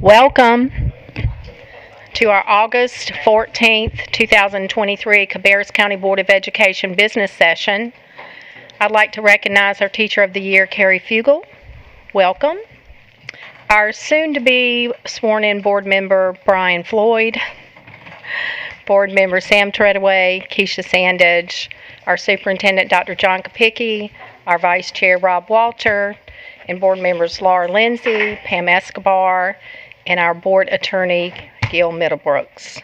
Welcome to our August 14th, 2023 Cabarrus County Board of Education business session. I'd like to recognize our Teacher of the Year, Carrie Fugel. Welcome. Our soon-to-be sworn-in board member, Brian Floyd. Board member Sam Treadaway, Keisha Sandage, our Superintendent, Dr. John Kopicki, our Vice Chair, Rob Walter, and board members Laura Lindsay, Pam Escobar, and our board attorney, Gil Middlebrooks.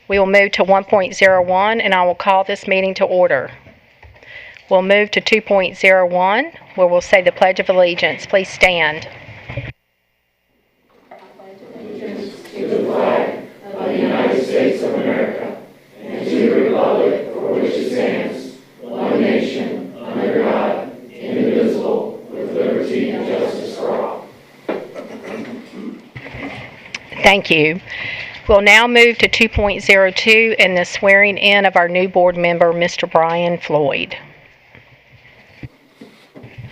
We will move to 1.01, and I will call this meeting to order. We'll move to 2.01, where we'll say the Pledge of Allegiance. Please stand. I pledge allegiance to the flag of the United States of America and to the republic for which it stands, one nation, under God, indivisible, with liberty and justice for all. Thank you. We'll now move to 2.02 and the swearing in of our new board member, Mr. Brian Floyd.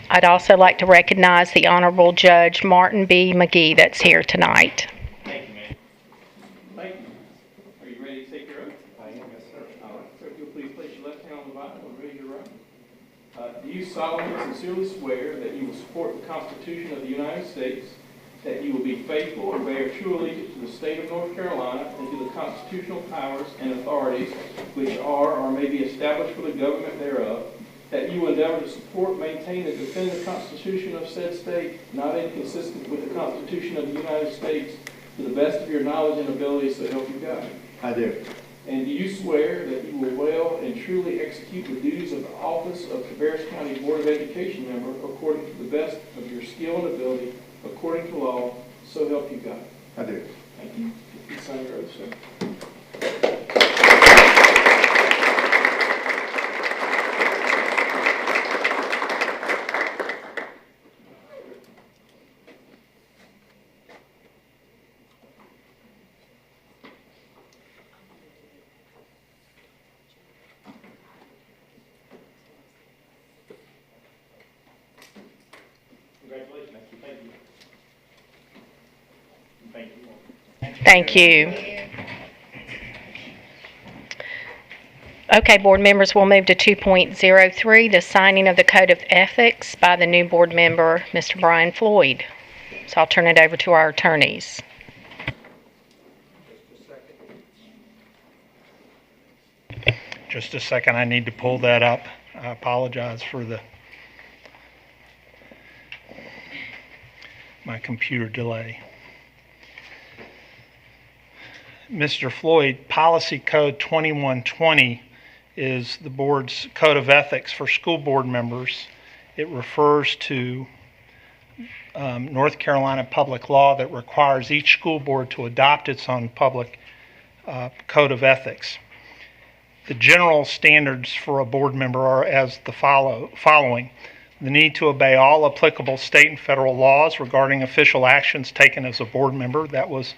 I'd also like to recognize the Honorable Judge Martin B. McGee that's here tonight. Thank you, ma'am. Thank you. Are you ready to take your oath? I am, yes, sir. All right, sir, if you'll please place your left hand on the Bible and raise your right. Do you solemnly and sincerely swear that you will support the Constitution of the United States, that you will be faithful and bear true allegiance to the state of North Carolina and to the constitutional powers and authorities which are or may be established for the government thereof, that you will endeavor to support, maintain, and defend the Constitution of said state, not inconsistent with the Constitution of the United States, to the best of your knowledge and ability, so help you God? I do. And do you swear that you will well and truly execute the duties of the office of Cabarrus County Board of Education member according to the best of your skill and ability, according to law, so help you God? I do. Thank you. You can sign your oath, sir. Congratulations. Thank you. Thank you. Thank you. Okay, board members, we'll move to 2.03, the signing of the Code of Ethics by the new board member, Mr. Brian Floyd. So I'll turn it over to our attorneys. Just a second, I need to pull that up. I apologize for my computer delay. Mr. Floyd, Policy Code 2120 is the board's code of ethics for school board members. It refers to North Carolina public law that requires each school board to adopt its own public code of ethics. The general standards for a board member are as the following. The need to obey all applicable state and federal laws regarding official actions taken as a board member. That was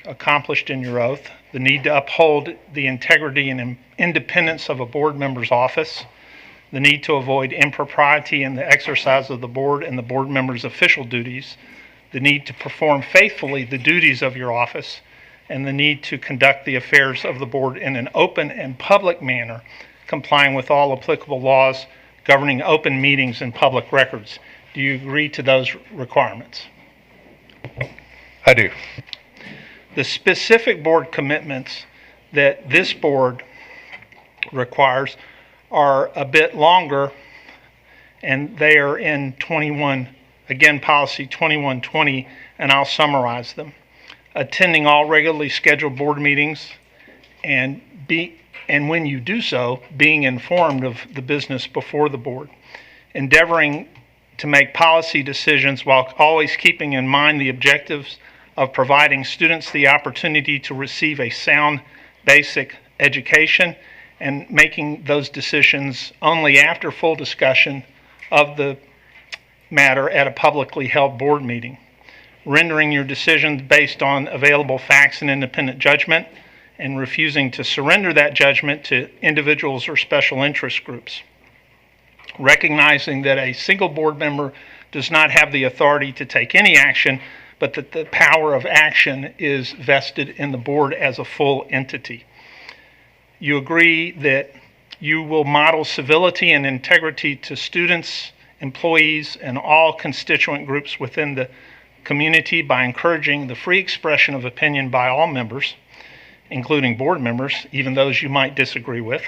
accomplished in your oath. The need to uphold the integrity and independence of a board member's office. The need to avoid impropriety in the exercise of the board and the board member's official duties. The need to perform faithfully the duties of your office. And the need to conduct the affairs of the board in an open and public manner, complying with all applicable laws governing open meetings and public records. Do you agree to those requirements? I do. The specific board commitments that this board requires are a bit longer, and they are in Policy 2120, and I'll summarize them. Attending all regularly scheduled board meetings, and when you do so, being informed of the business before the board. Endeavoring to make policy decisions while always keeping in mind the objectives of providing students the opportunity to receive a sound basic education, and making those decisions only after full discussion of the matter at a publicly held board meeting. Rendering your decisions based on available facts and independent judgment, and refusing to surrender that judgment to individuals or special interest groups. Recognizing that a single board member does not have the authority to take any action, but that the power of action is vested in the board as a full entity. You agree that you will model civility and integrity to students, employees, and all constituent groups within the community by encouraging the free expression of opinion by all members, including board members, even those you might disagree with.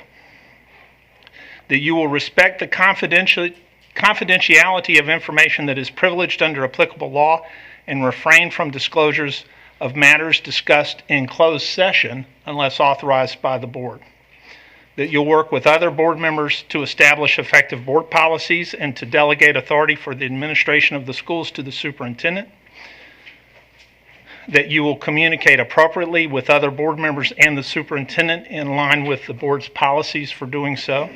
That you will respect the confidentiality of information that is privileged under applicable law and refrain from disclosures of matters discussed in closed session unless authorized by the board. That you'll work with other board members to establish effective board policies and to delegate authority for the administration of the schools to the superintendent. That you will communicate appropriately with other board members and the superintendent in line with the board's policies for doing so.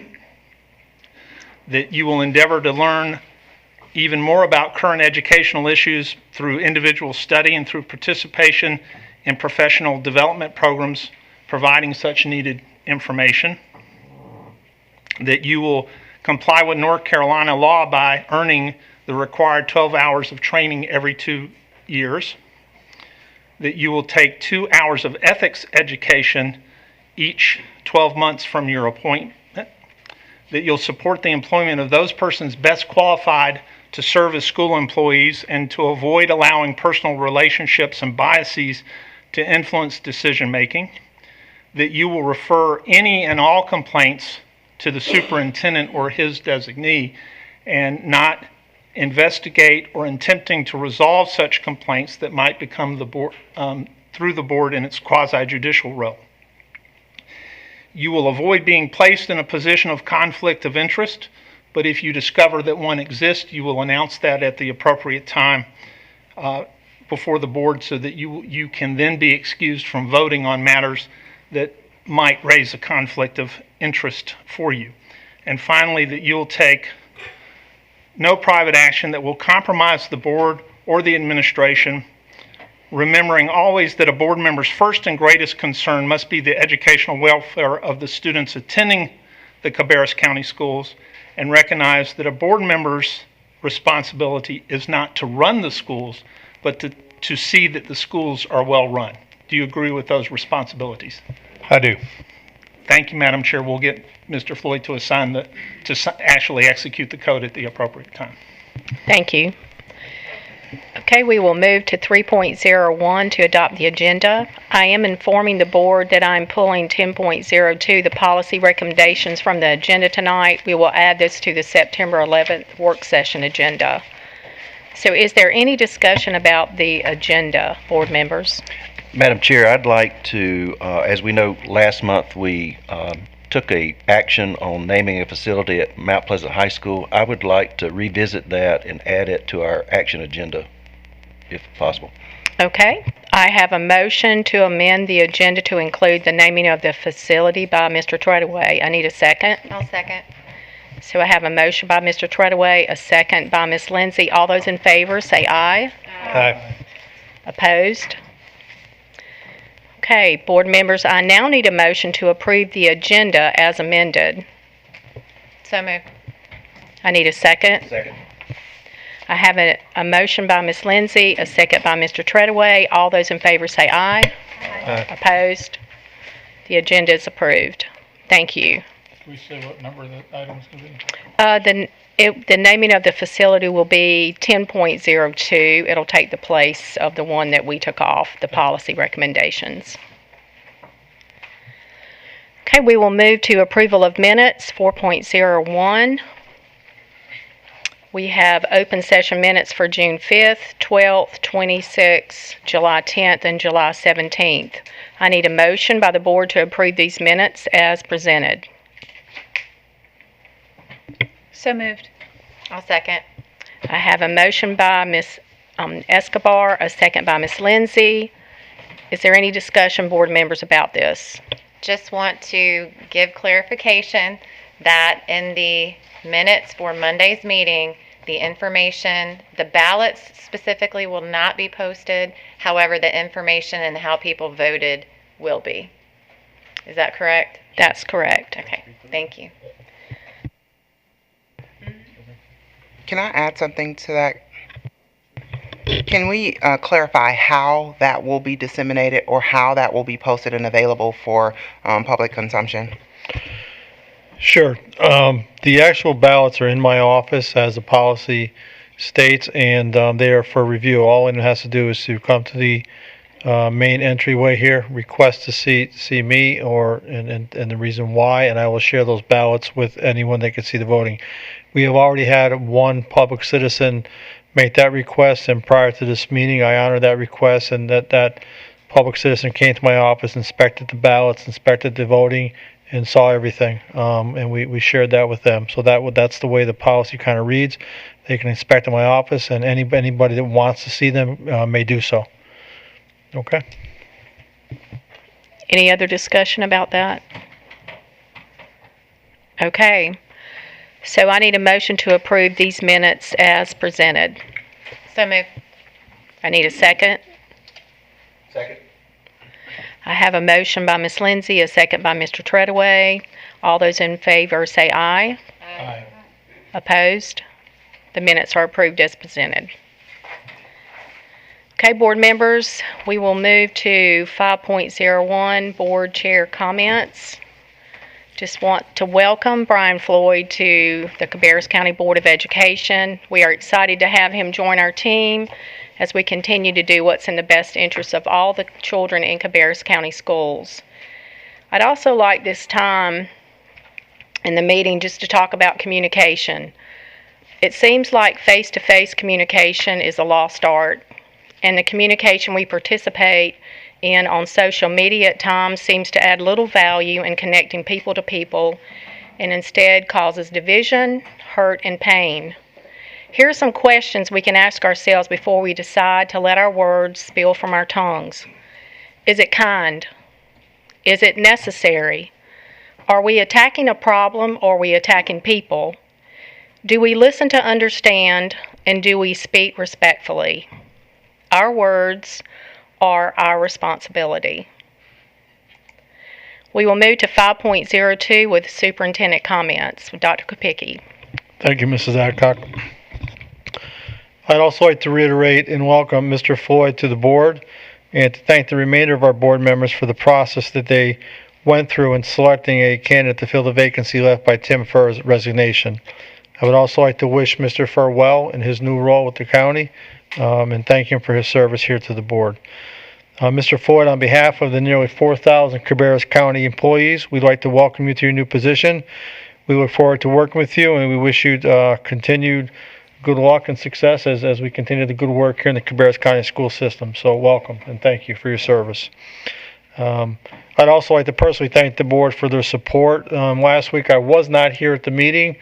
That you will endeavor to learn even more about current educational issues through individual study and through participation in professional development programs providing such needed information. That you will comply with North Carolina law by earning the required 12 hours of training every 2 years. That you will take 2 hours of ethics education each 12 months from your appointment. That you'll support the employment of those persons best qualified to serve as school employees and to avoid allowing personal relationships and biases to influence decision making. That you will refer any and all complaints to the superintendent or his designee and not investigate or attempting to resolve such complaints that might become the board through the board in its quasi-judicial role. You will avoid being placed in a position of conflict of interest, but if you discover that one exists, you will announce that at the appropriate time before the board so that you can then be excused from voting on matters that might raise a conflict of interest for you. And finally, that you'll take no private action that will compromise the board or the administration, remembering always that a board member's first and greatest concern must be the educational welfare of the students attending the Cabarrus County schools, and recognize that a board member's responsibility is not to run the schools, but to see that the schools are well run. Do you agree with those responsibilities? I do. Thank you, Madam Chair. We'll get Mr. Floyd to actually execute the code at the appropriate time. Thank you. Okay, we will move to 3.01 to adopt the agenda. I am informing the board that I'm pulling 10.02, the policy recommendations, from the agenda tonight. We will add this to the September 11th work session agenda. So is there any discussion about the agenda, board members? Madam Chair, I'd like to, as we know, last month we took a action on naming a facility at Mount Pleasant High School. I would like to revisit that and add it to our action agenda, if possible. Okay. I have a motion to amend the agenda to include the naming of the facility by Mr. Treadaway. I need a second. I'll second. So I have a motion by Mr. Treadaway, a second by Ms. Lindsay. All those in favor say aye. Aye. Opposed? Okay, board members, I now need a motion to approve the agenda as amended. So moved. I need a second. Second. I have a motion by Ms. Lindsay, a second by Mr. Treadaway. All those in favor say aye. Aye. Opposed? The agenda is approved. Thank you. Can we say what number the item's going to be? The naming of the facility will be 10.02. It'll take the place of the one that we took off, the policy recommendations. Okay, we will move to approval of minutes, 4.01. We have open session minutes for June 5th, 12th, 26th, July 10th, and July 17th. I need a motion by the board to approve these minutes as presented. So moved. I'll second. I have a motion by Ms. Escobar, a second by Ms. Lindsay. Is there any discussion, board members, about this? Just want to give clarification that in the minutes for Monday's meeting, the information, the ballots specifically will not be posted. However, the information and how people voted will be. Is that correct? That's correct. Okay, thank you. Can I add something to that? Can we clarify how that will be disseminated or how that will be posted and available for public consumption? Sure. The actual ballots are in my office as the policy states, and they are for review. All it has to do is to come to the main entryway here, request to see me and the reason why, and I will share those ballots with anyone that can see the voting. We have already had one public citizen make that request, and prior to this meeting, I honored that request, and that public citizen came to my office, inspected the ballots, inspected the voting, and saw everything, and we shared that with them. So that's the way the policy kind of reads. They can inspect in my office, and anybody that wants to see them may do so. Okay. Any other discussion about that? Okay. So I need a motion to approve these minutes as presented. So move. I need a second. Second. I have a motion by Ms. Lindsay, a second by Mr. Treadaway. All those in favor say aye. Aye. Opposed? The minutes are approved as presented. Okay, board members, we will move to 5.01, board chair comments. Just want to welcome Brian Floyd to the Cabarrus County Board of Education. We are excited to have him join our team as we continue to do what's in the best interest of all the children in Cabarrus County schools. I'd also like this time in the meeting just to talk about communication. It seems like face-to-face communication is a lost art, and the communication we participate in on social media at times seems to add little value in connecting people to people and instead causes division, hurt, and pain. Here are some questions we can ask ourselves before we decide to let our words spill from our tongues. Is it kind? Is it necessary? Are we attacking a problem or are we attacking people? Do we listen to understand, and do we speak respectfully? Our words are our responsibility. We will move to 5.02 with superintendent comments with Dr. Kopicki. Thank you, Mrs. Adcock. I'd also like to reiterate and welcome Mr. Floyd to the board and to thank the remainder of our board members for the process that they went through in selecting a candidate to fill the vacancy left by Tim Furr's resignation. I would also like to wish Mr. Furr well in his new role with the county and thank him for his service here to the board. Mr. Floyd, on behalf of the nearly 4,000 Cabarrus County employees, we'd like to welcome you to your new position. We look forward to working with you, and we wish you continued good luck and success as we continue the good work here in the Cabarrus County school system. So welcome, and thank you for your service. I'd also like to personally thank the board for their support. Last week I was not here at the meeting,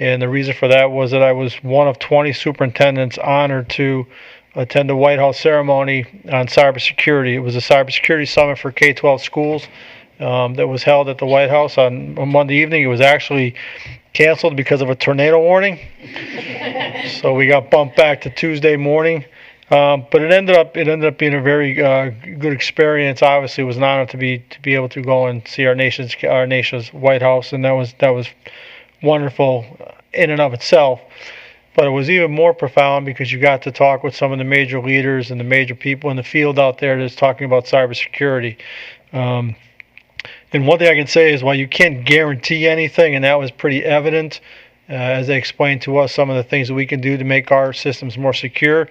and the reason for that was that I was one of 20 superintendents honored to attend the White House ceremony on cybersecurity. It was a cybersecurity summit for K-12 schools that was held at the White House on Monday evening. It was actually canceled because of a tornado warning, so we got bumped back to Tuesday morning. But it ended up being a very good experience. Obviously, it was an honor to be able to go and see our nation's White House, and that was wonderful in and of itself. But it was even more profound because you got to talk with some of the major leaders and the major people in the field out there that's talking about cybersecurity. And one thing I can say is while you can't guarantee anything, and that was pretty evident as they explained to us some of the things that we can do to make our systems more secure,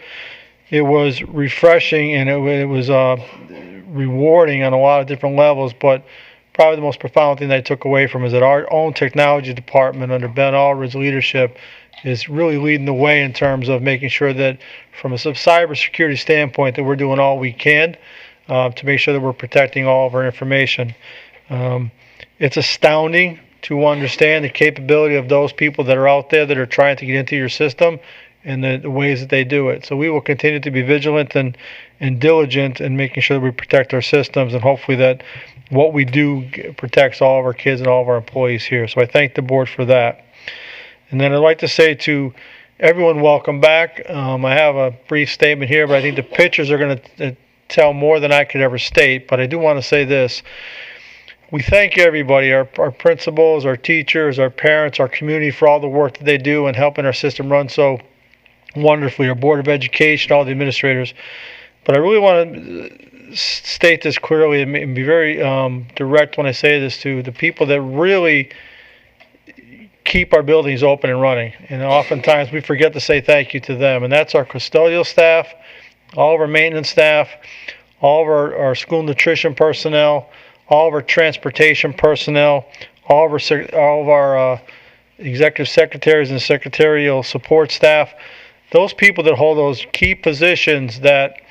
it was refreshing and it was rewarding on a lot of different levels. But probably the most profound thing that I took away from is that our own technology department under Ben Allred's leadership is really leading the way in terms of making sure that from a cybersecurity standpoint that we're doing all we can to make sure that we're protecting all of our information. It's astounding to understand the capability of those people that are out there that are trying to get into your system and the ways that they do it. So we will continue to be vigilant and diligent in making sure that we protect our systems, and hopefully that what we do protects all of our kids and all of our employees here. So I thank the board for that. And then I'd like to say to everyone, welcome back. I have a brief statement here, but I think the pictures are going to tell more than I could ever state. But I do want to say this. We thank everybody, our principals, our teachers, our parents, our community for all the work that they do in helping our system run so wonderfully, our Board of Education, all the administrators. But I really want to state this clearly and be very direct when I say this to the people that really keep our buildings open and running. And oftentimes we forget to say thank you to them. And that's our custodial staff, all of our maintenance staff, all of our school nutrition personnel, all of our transportation personnel, all of our executive secretaries and secretarial support staff. Those people that hold those key positions that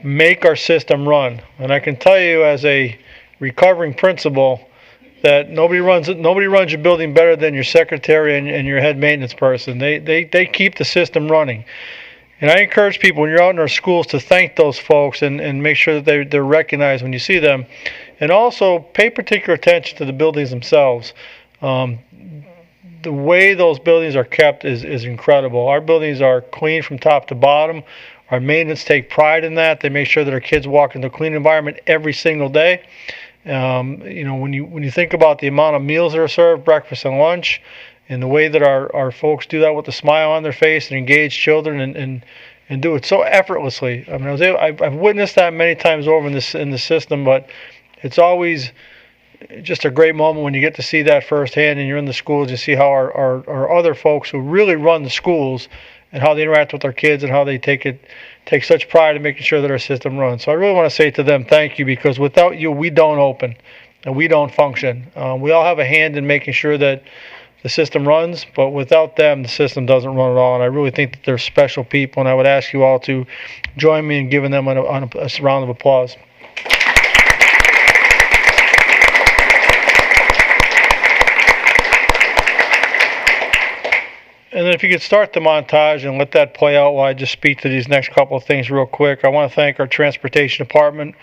make our system run. And I can tell you as a recovering principal that nobody runs your building better than your secretary and your head maintenance person. They keep the system running. And I encourage people when you're out in our schools to thank those folks and make sure that they're recognized when you see them. And also pay particular attention to the buildings themselves. The way those buildings are kept is incredible. Our buildings are clean from top to bottom. Our maintenance take pride in that. They make sure that our kids walk into a clean environment every single day. When you think about the amount of meals that are served, breakfast and lunch, and the way that our folks do that with a smile on their face and engage children and do it so effortlessly. I mean, I've witnessed that many times over in the system, but it's always just a great moment when you get to see that firsthand and you're in the schools. You see how our other folks who really run the schools and how they interact with our kids and how they take such pride in making sure that our system runs. So I really want to say to them, thank you, because without you, we don't open and we don't function. We all have a hand in making sure that the system runs, but without them, the system doesn't run at all. And I really think that they're special people, and I would ask you all to join me in giving them a round of applause. And then if you could start the montage and let that play out while I just speak to these next couple of things real quick. I want to thank our transportation department,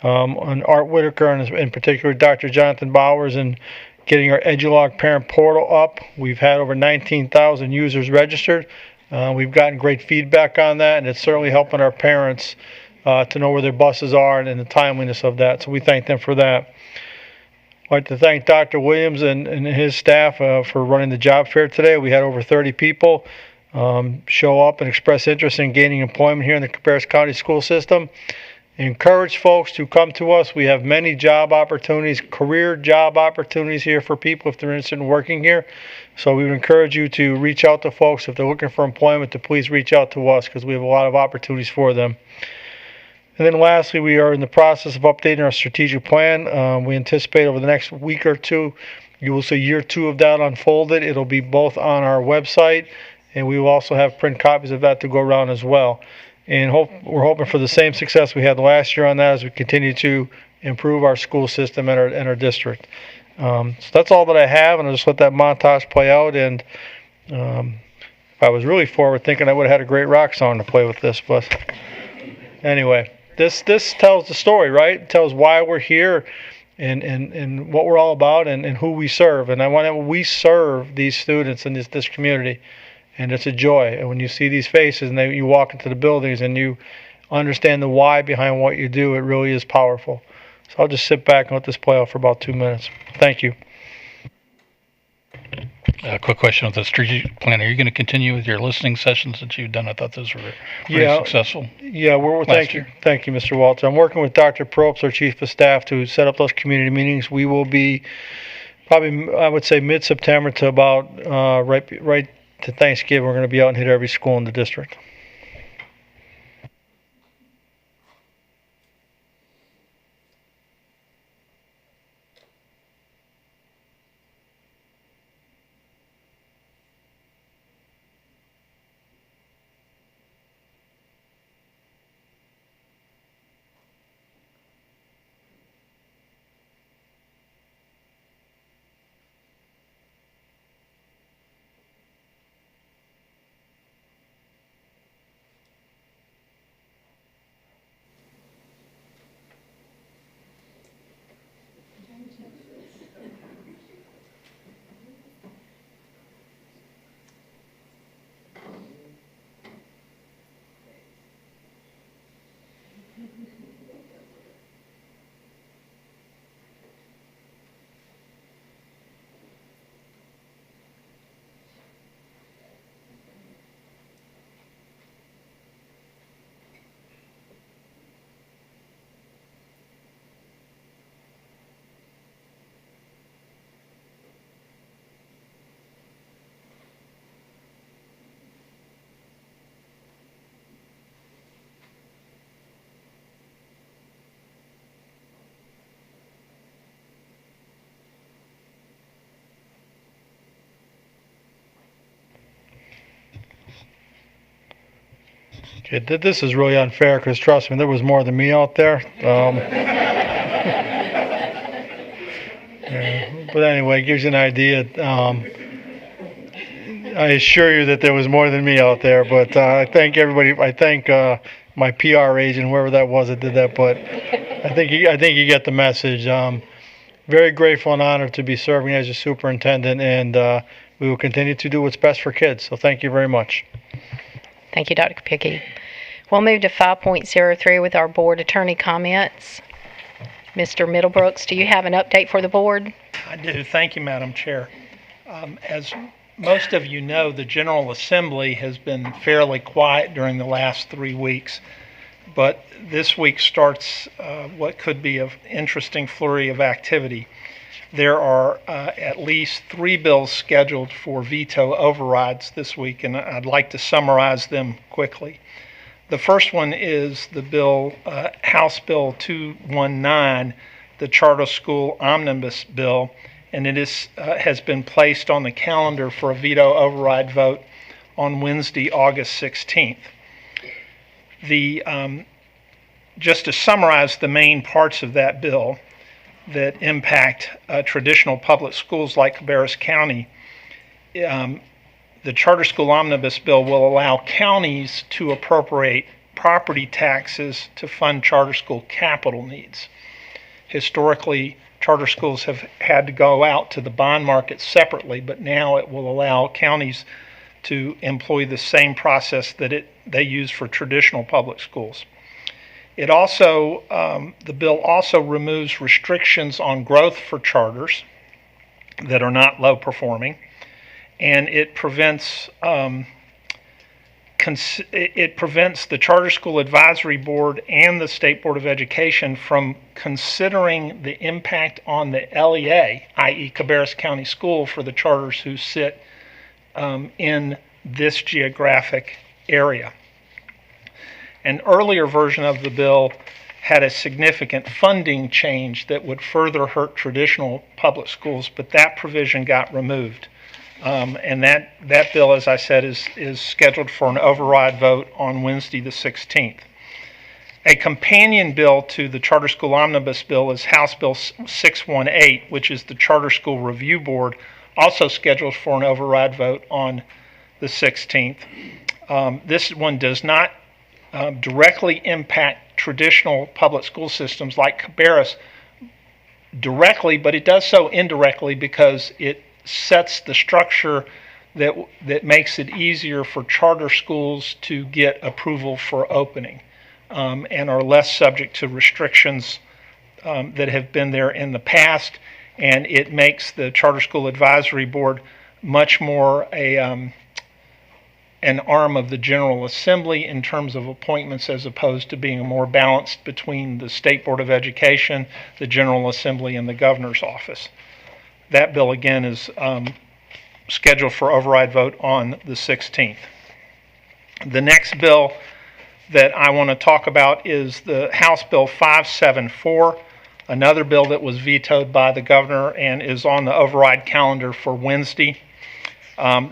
and Art Whitaker, and in particular Dr. Jonathan Bowers, and getting our EduLog parent portal up. We've had over 19,000 users registered. We've gotten great feedback on that, and it's certainly helping our parents to know where their buses are and the timeliness of that. So we thank them for that. I'd like to thank Dr. Williams and his staff for running the job fair today. We had over 30 people show up and express interest in gaining employment here in the Cabarrus County school system. Encourage folks to come to us. We have many job opportunities, career job opportunities here for people if they're interested in working here. So we would encourage you to reach out to folks if they're looking for employment, to please reach out to us because we have a lot of opportunities for them. And then lastly, we are in the process of updating our strategic plan. We anticipate over the next week or two, you will see year 2 of that unfolded. It'll be both on our website, and we will also have print copies of that to go around as well. And we're hoping for the same success we had last year on that as we continue to improve our school system and our district. So that's all that I have, and I'll just let that montage play out. And if I was really forward thinking, I would have had a great rock song to play with this. But anyway, this tells the story, right? It tells why we're here and what we're all about and who we serve. And we serve these students in this community. And it's a joy. And when you see these faces and you walk into the buildings and you understand the why behind what you do, it really is powerful. So I'll just sit back and let this play out for about 2 minutes. Thank you. A quick question with the strategic plan. Are you going to continue with your listening sessions that you've done? I thought those were pretty successful. Yeah, thank you, Mr. Walter. I'm working with Dr. Probst, our chief of staff, to set up those community meetings. We will be probably, I would say, mid-September to about right to Thanksgiving. We're going to be out and hit every school in the district. Okay, this is really unfair because trust me, there was more than me out there. Yeah, but anyway, it gives you an idea. I assure you that there was more than me out there, but I thank everybody. I thank my PR agent, whoever that was that did that. But I think you get the message. Very grateful and honored to be serving as your superintendent, and we will continue to do what's best for kids. So thank you very much. Thank you, Dr. Pickey. We'll move to 5.03 with our board attorney comments. Mr. Middlebrooks, do you have an update for the board? I do. Thank you, Madam Chair. As most of you know, the General Assembly has been fairly quiet during the last 3 weeks, but this week starts what could be an interesting flurry of activity. There are at least 3 bills scheduled for veto overrides this week, and I'd like to summarize them quickly. The first one is the bill, House Bill 219, the Charter School Omnibus Bill, and it has been placed on the calendar for a veto override vote on Wednesday, August 16th. Just to summarize the main parts of that bill that impact traditional public schools like Cabarrus County, the Charter School Omnibus Bill will allow counties to appropriate property taxes to fund charter school capital needs. Historically, charter schools have had to go out to the bond market separately, but now it will allow counties to employ the same process that they use for traditional public schools. It also, the bill also removes restrictions on growth for charters that are not low performing, and it prevents the Charter School Advisory Board and the State Board of Education from considering the impact on the LEA, i.e. Cabarrus County School, for the charters who sit in this geographic area. An earlier version of the bill had a significant funding change that would further hurt traditional public schools, but that provision got removed. And that bill, as I said, is scheduled for an override vote on Wednesday the 16th. A companion bill to the Charter School Omnibus Bill is House Bill 618, which is the Charter School Review Board, also scheduled for an override vote on the 16th. This one does not directly impact traditional public school systems like Cabarrus directly, but it does so indirectly because it sets the structure that makes it easier for charter schools to get approval for opening and are less subject to restrictions that have been there in the past, and it makes the Charter School Advisory Board much more an arm of the General Assembly in terms of appointments, as opposed to being more balanced between the State Board of Education, the General Assembly, and the Governor's Office. That bill, again, is scheduled for override vote on the 16th. The next bill that I want to talk about is the House Bill 574, another bill that was vetoed by the Governor and is on the override calendar for Wednesday.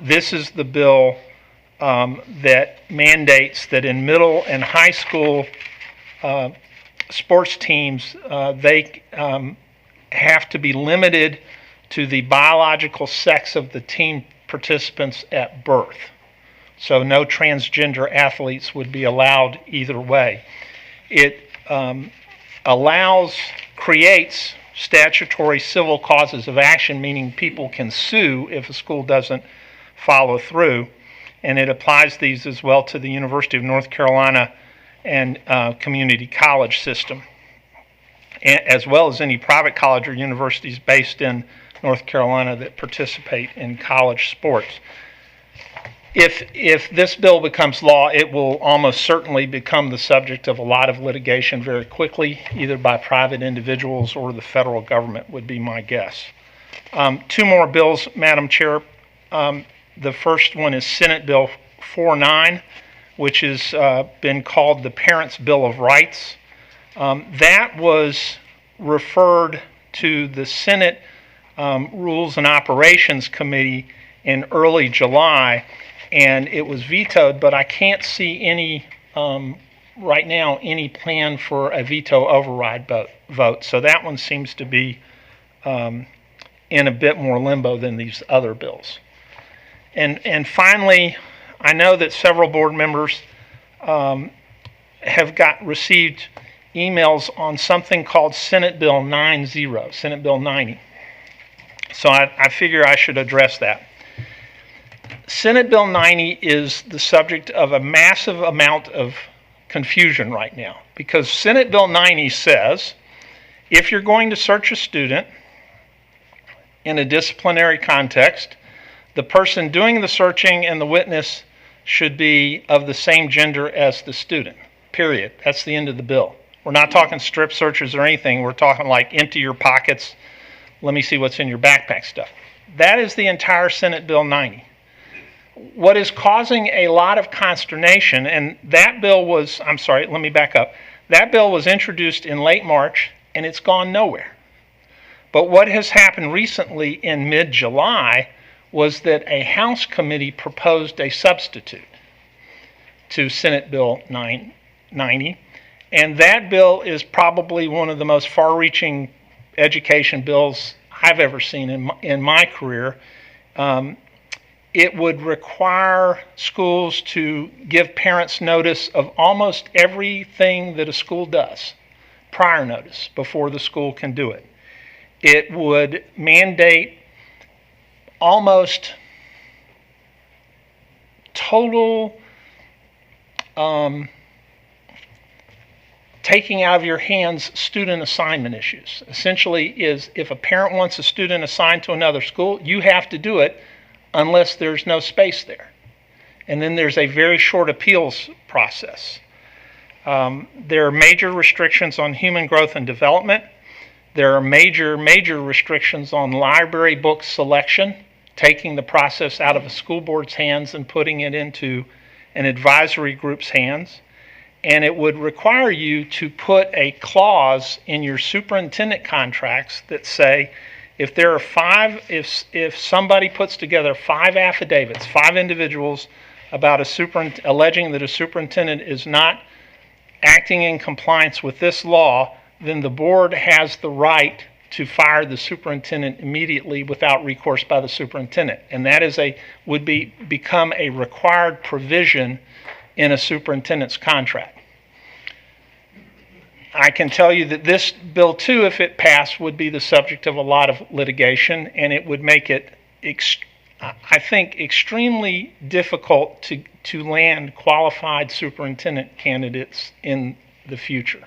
This is the bill that mandates that in middle and high school sports teams, they have to be limited to the biological sex of the team participants at birth. So no transgender athletes would be allowed either way. It creates statutory civil causes of action, meaning people can sue if a school doesn't follow through. And it applies these as well to the University of North Carolina and community college system, as well as any private college or universities based in North Carolina that participate in college sports. If this bill becomes law, it will almost certainly become the subject of a lot of litigation very quickly, either by private individuals or the federal government, would be my guess. 2 more bills, Madam Chair. The first one is Senate Bill 49, which has been called the Parents' Bill of Rights. That was referred to the Senate Rules and Operations Committee in early July, and it was vetoed, but I can't see any right now any plan for a veto override vote. So that one seems to be in a bit more limbo than these other bills. And finally, I know that several board members have received emails on something called Senate Bill 90, Senate Bill 90. So I figure I should address that. Senate Bill 90 is the subject of a massive amount of confusion right now, because Senate Bill 90 says if you're going to search a student in a disciplinary context, the person doing the searching and the witness should be of the same gender as the student, period. That's the end of the bill. We're not talking strip searches or anything. We're talking like empty your pockets, let me see what's in your backpack stuff. That is the entire Senate Bill 90. What is causing a lot of consternation, and that bill was, I'm sorry, let me back up. That bill was introduced in late March, and it's gone nowhere. But what has happened recently in mid-July was that a House committee proposed a substitute to Senate Bill 90, and that bill is probably one of the most far-reaching education bills I've ever seen in my career. It would require schools to give parents notice of almost everything that a school does, prior notice, before the school can do it. It would mandate almost total taking out of your hands student assignment issues. Essentially is if a parent wants a student assigned to another school, you have to do it unless there's no space there. And then there's a very short appeals process. There are major restrictions on human growth and development. There are major restrictions on library book selection, taking the process out of a school board's hands and putting it into an advisory group's hands. And it would require you to put a clause in your superintendent contracts that say, if there are if somebody puts together 5 affidavits, 5 individuals about alleging that a superintendent is not acting in compliance with this law, then the board has the right to fire the superintendent immediately without recourse by the superintendent. And that is would become a required provision in a superintendent's contract. I can tell you that this bill too, if it passed, would be the subject of a lot of litigation, and it would make it, I think, extremely difficult to land qualified superintendent candidates in the future.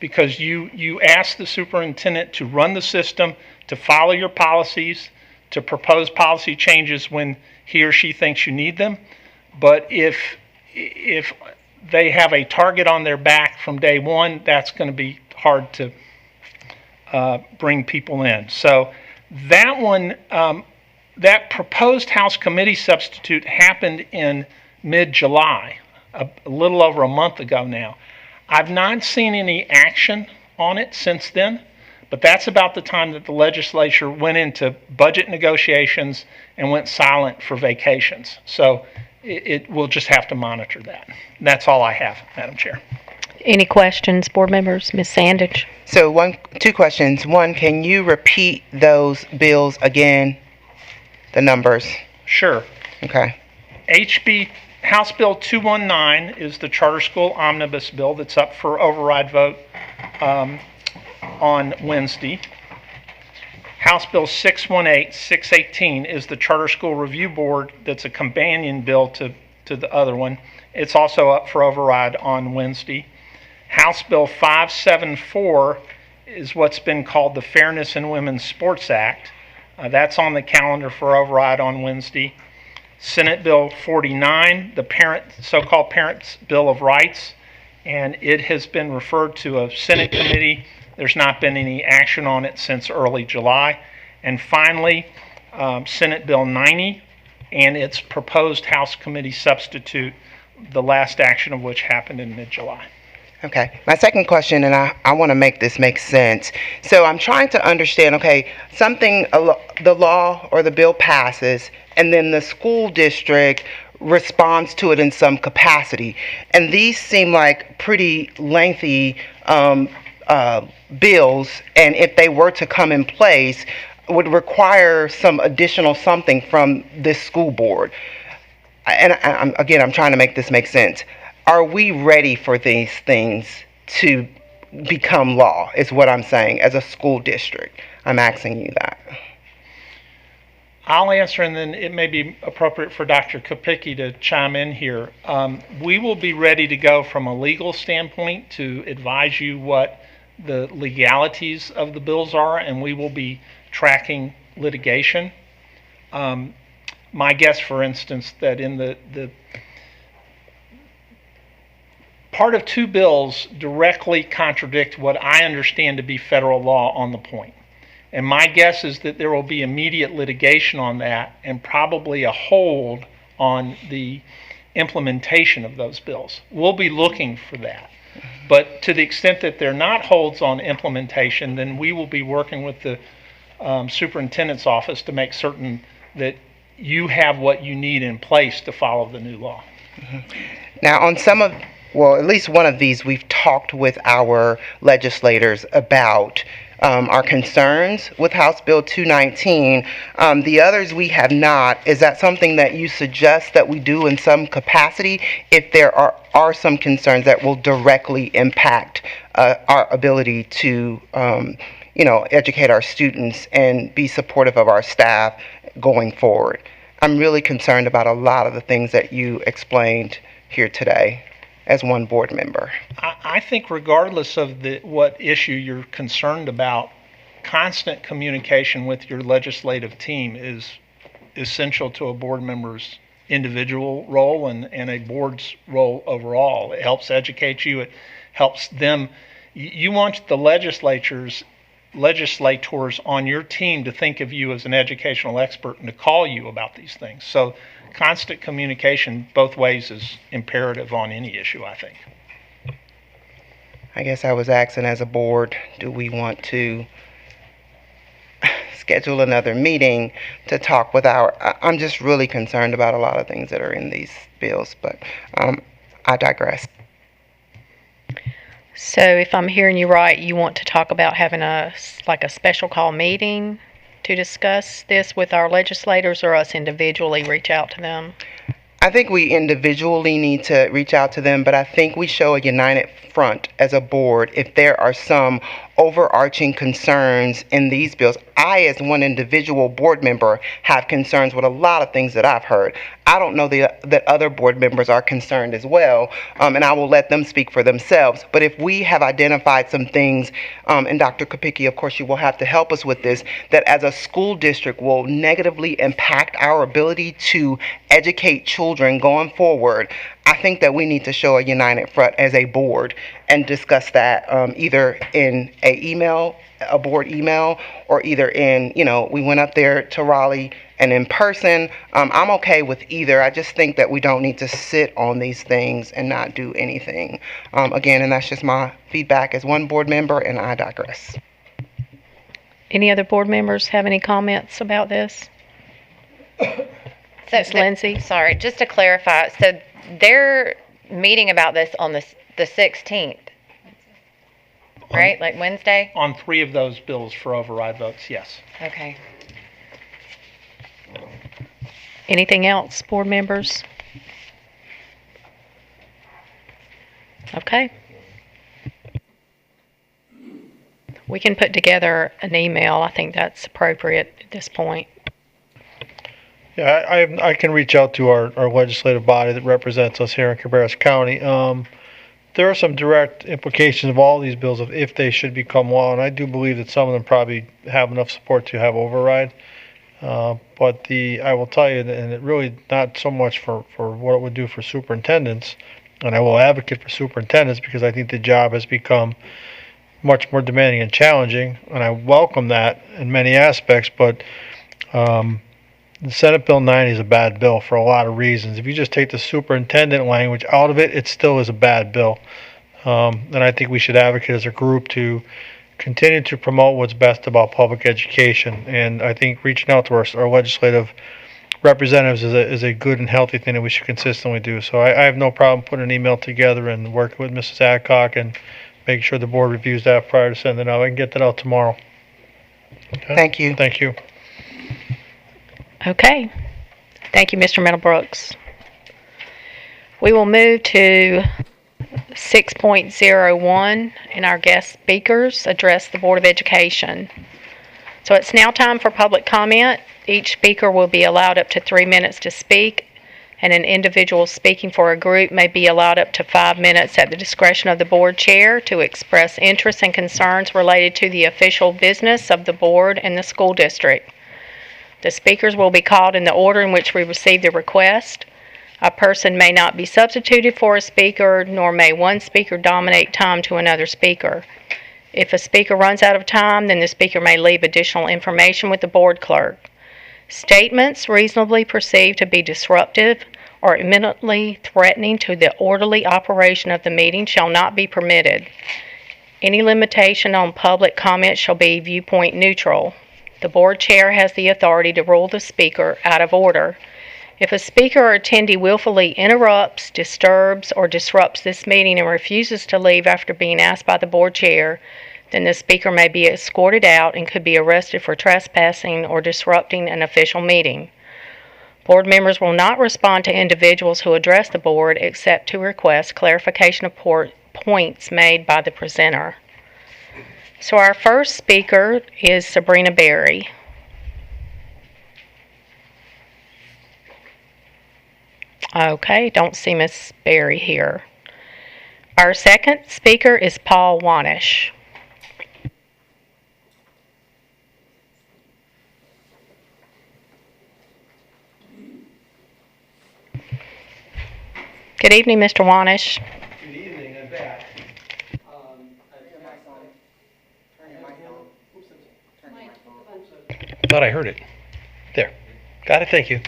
Because you ask the superintendent to run the system, to follow your policies, to propose policy changes when he or she thinks you need them. But if they have a target on their back from day one, that's going to be hard to bring people in. So that one, that proposed House committee substitute happened in mid-July, a little over a month ago now. I've not seen any action on it since then, but that's about the time that the legislature went into budget negotiations and went silent for vacations. So we'll just have to monitor that. That's all I have, Madam Chair. Any questions, board members? Ms. Sandage? So 2 questions. One, can you repeat those bills again, the numbers? Sure. Okay. House Bill 219 is the charter school omnibus bill that's up for override vote on Wednesday. House Bill 618 is the Charter School Review Board that's a companion bill to the other one. It's also up for override on Wednesday. House Bill 574 is what's been called the Fairness in Women's Sports Act. That's on the calendar for override on Wednesday. Senate Bill 49, the so-called Parents' Bill of Rights, and it has been referred to a Senate committee. There's not been any action on it since early July. And finally, Senate Bill 90 and its proposed House committee substitute, the last action of which happened in mid-July. Okay. My second question, and I want to make this make sense. So I'm trying to understand, okay, the law or the bill passes, and then the school district responds to it in some capacity. And these seem like pretty lengthy bills, and if they were to come in place, would require some additional something from this school board. And I'm trying to make this make sense. Are we ready for these things to become law, is what I'm saying, as a school district? I'm asking you that. I'll answer, and then it may be appropriate for Dr. Kopicki to chime in here. We will be ready to go from a legal standpoint to advise you what the legalities of the bills are, and we will be tracking litigation. My guess, for instance, that in the part of two bills directly contradict what I understand to be federal law on the point. And my guess is that there will be immediate litigation on that and probably a hold on the implementation of those bills. We'll be looking for that. But to the extent that they're not holds on implementation, then we will be working with the superintendent's office to make certain that you have what you need in place to follow the new law. Now, on at least one of these, we've talked with our legislators about our concerns with House Bill 219. The others we have not. Is that something that you suggest that we do in some capacity if there are some concerns that will directly impact our ability to educate our students and be supportive of our staff going forward? I'm really concerned about a lot of the things that you explained here today as one board member. I think regardless of what issue you're concerned about, constant communication with your legislative team is essential to a board member's individual role and a board's role overall. It helps educate you. It helps them. You want the legislators on your team to think of you as an educational expert and to call you about these things. So constant communication both ways is imperative on any issue, I think. I guess I was asking, as a board, do we want to schedule another meeting to talk with I'm just really concerned about a lot of things that are in these bills, but I digress. So if I'm hearing you right, you want to talk about having a special call meeting to discuss this with our legislators, or us individually reach out to them? I think we individually need to reach out to them, but I think we show a united front as a board if there are some overarching concerns in these bills. I, as one individual board member, have concerns with a lot of things that I've heard. I don't know that other board members are concerned as well, and I will let them speak for themselves. But if we have identified some things, and Dr. Kopicki, of course, you will have to help us with this, that as a school district will negatively impact our ability to educate children going forward, I think that we need to show a united front as a board and discuss that either in a board email, or either in, we went up there to Raleigh and in person. I'm okay with either. I just think that we don't need to sit on these things and not do anything. Again, and that's just my feedback as one board member, and I digress. Any other board members have any comments about this? Ms. Lindsay? Sorry, just to clarify, so they're meeting about this on the 16th, right? Like Wednesday? On 3 of those bills for override votes, yes. Okay. Anything else, board members? Okay. We can put together an email. I think that's appropriate at this point. Yeah, I can reach out to our legislative body that represents us here in Cabarrus County. There are some direct implications of all these bills if they should become law, and I do believe that some of them probably have enough support to have override. But I will tell you, and it really not so much for what it would do for superintendents, and I will advocate for superintendents because I think the job has become much more demanding and challenging, and I welcome that in many aspects, but the Senate Bill 90 is a bad bill for a lot of reasons. If you just take the superintendent language out of it, it still is a bad bill. And I think we should advocate as a group to continue to promote what's best about public education. And I think reaching out to our legislative representatives is a good and healthy thing that we should consistently do. So I have no problem putting an email together and working with Mrs. Adcock and making sure the board reviews that prior to sending it out. I can get that out tomorrow. Okay? Thank you. Thank you. Okay. Thank you, Mr. Middlebrooks. We will move to 6.01, and our guest speakers address the Board of Education. So it's now time for public comment. Each speaker will be allowed up to 3 minutes to speak, and an individual speaking for a group may be allowed up to 5 minutes at the discretion of the board chair to express interests and concerns related to the official business of the board and the school district. The speakers will be called in the order in which we receive the request. A person may not be substituted for a speaker, nor may one speaker dominate time to another speaker. If a speaker runs out of time, then the speaker may leave additional information with the board clerk. Statements reasonably perceived to be disruptive or imminently threatening to the orderly operation of the meeting shall not be permitted. Any limitation on public comment shall be viewpoint neutral. The board chair has the authority to rule the speaker out of order. If a speaker or attendee willfully interrupts, disturbs, or disrupts this meeting and refuses to leave after being asked by the board chair, then the speaker may be escorted out and could be arrested for trespassing or disrupting an official meeting. Board members will not respond to individuals who address the board except to request clarification of points made by the presenter. So our first speaker is Sabrina Berry. Okay, don't see Miss Berry here. Our second speaker is Paul Wanish. Good evening, Mr. Wanish. Good evening, I'm back. Thought I heard it. There. Got it, thank you.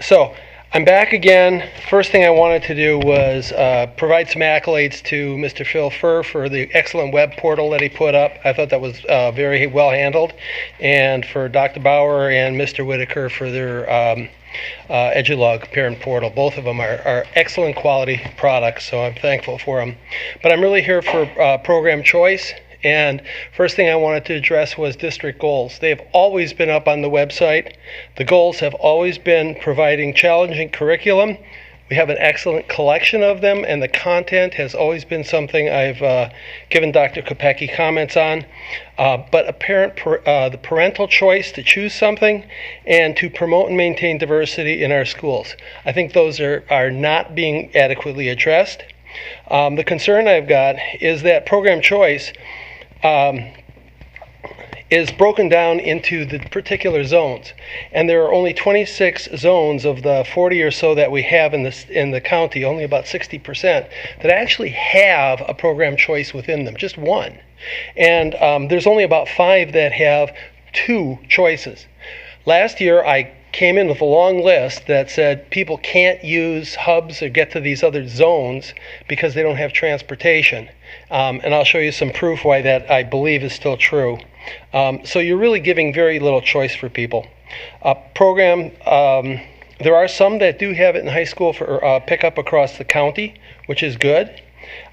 So, I'm back again. First thing I wanted to do was provide some accolades to Mr. Phil Furr for the excellent web portal that he put up. I thought that was very well handled. And for Dr. Bauer and Mr. Whitaker for their Edulog parent portal. Both of them are excellent quality products, so I'm thankful for them. But I'm really here for program choice. And first thing I wanted to address was district goals. They've always been up on the website. The goals have always been providing challenging curriculum. We have an excellent collection of them, and the content has always been something I've given Dr. Kopecki comments on. But the parental choice to choose something and to promote and maintain diversity in our schools. I think those are not being adequately addressed. The concern I've got is that program choice is broken down into the particular zones, and there are only 26 zones of the 40 or so that we have in the county, only about 60%, that actually have a program choice within them, just one. And there's only about 5 that have 2 choices. Last year I came in with a long list that said people can't use hubs or get to these other zones because they don't have transportation. And I'll show you some proof why that I believe is still true. So you're really giving very little choice for people. There are some that do have it in high school for pickup across the county, which is good.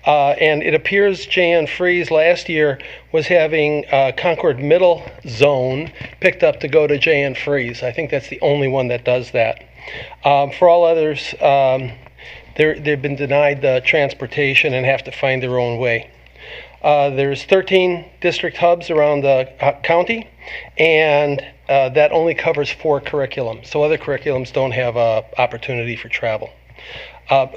And it appears Jan Fries last year was having Concord Middle Zone picked up to go to Jan Fries. I think that's the only one that does that. For all others, they've been denied the transportation and have to find their own way. There's 13 district hubs around the county, and that only covers 4 curriculums. So other curriculums don't have opportunity for travel.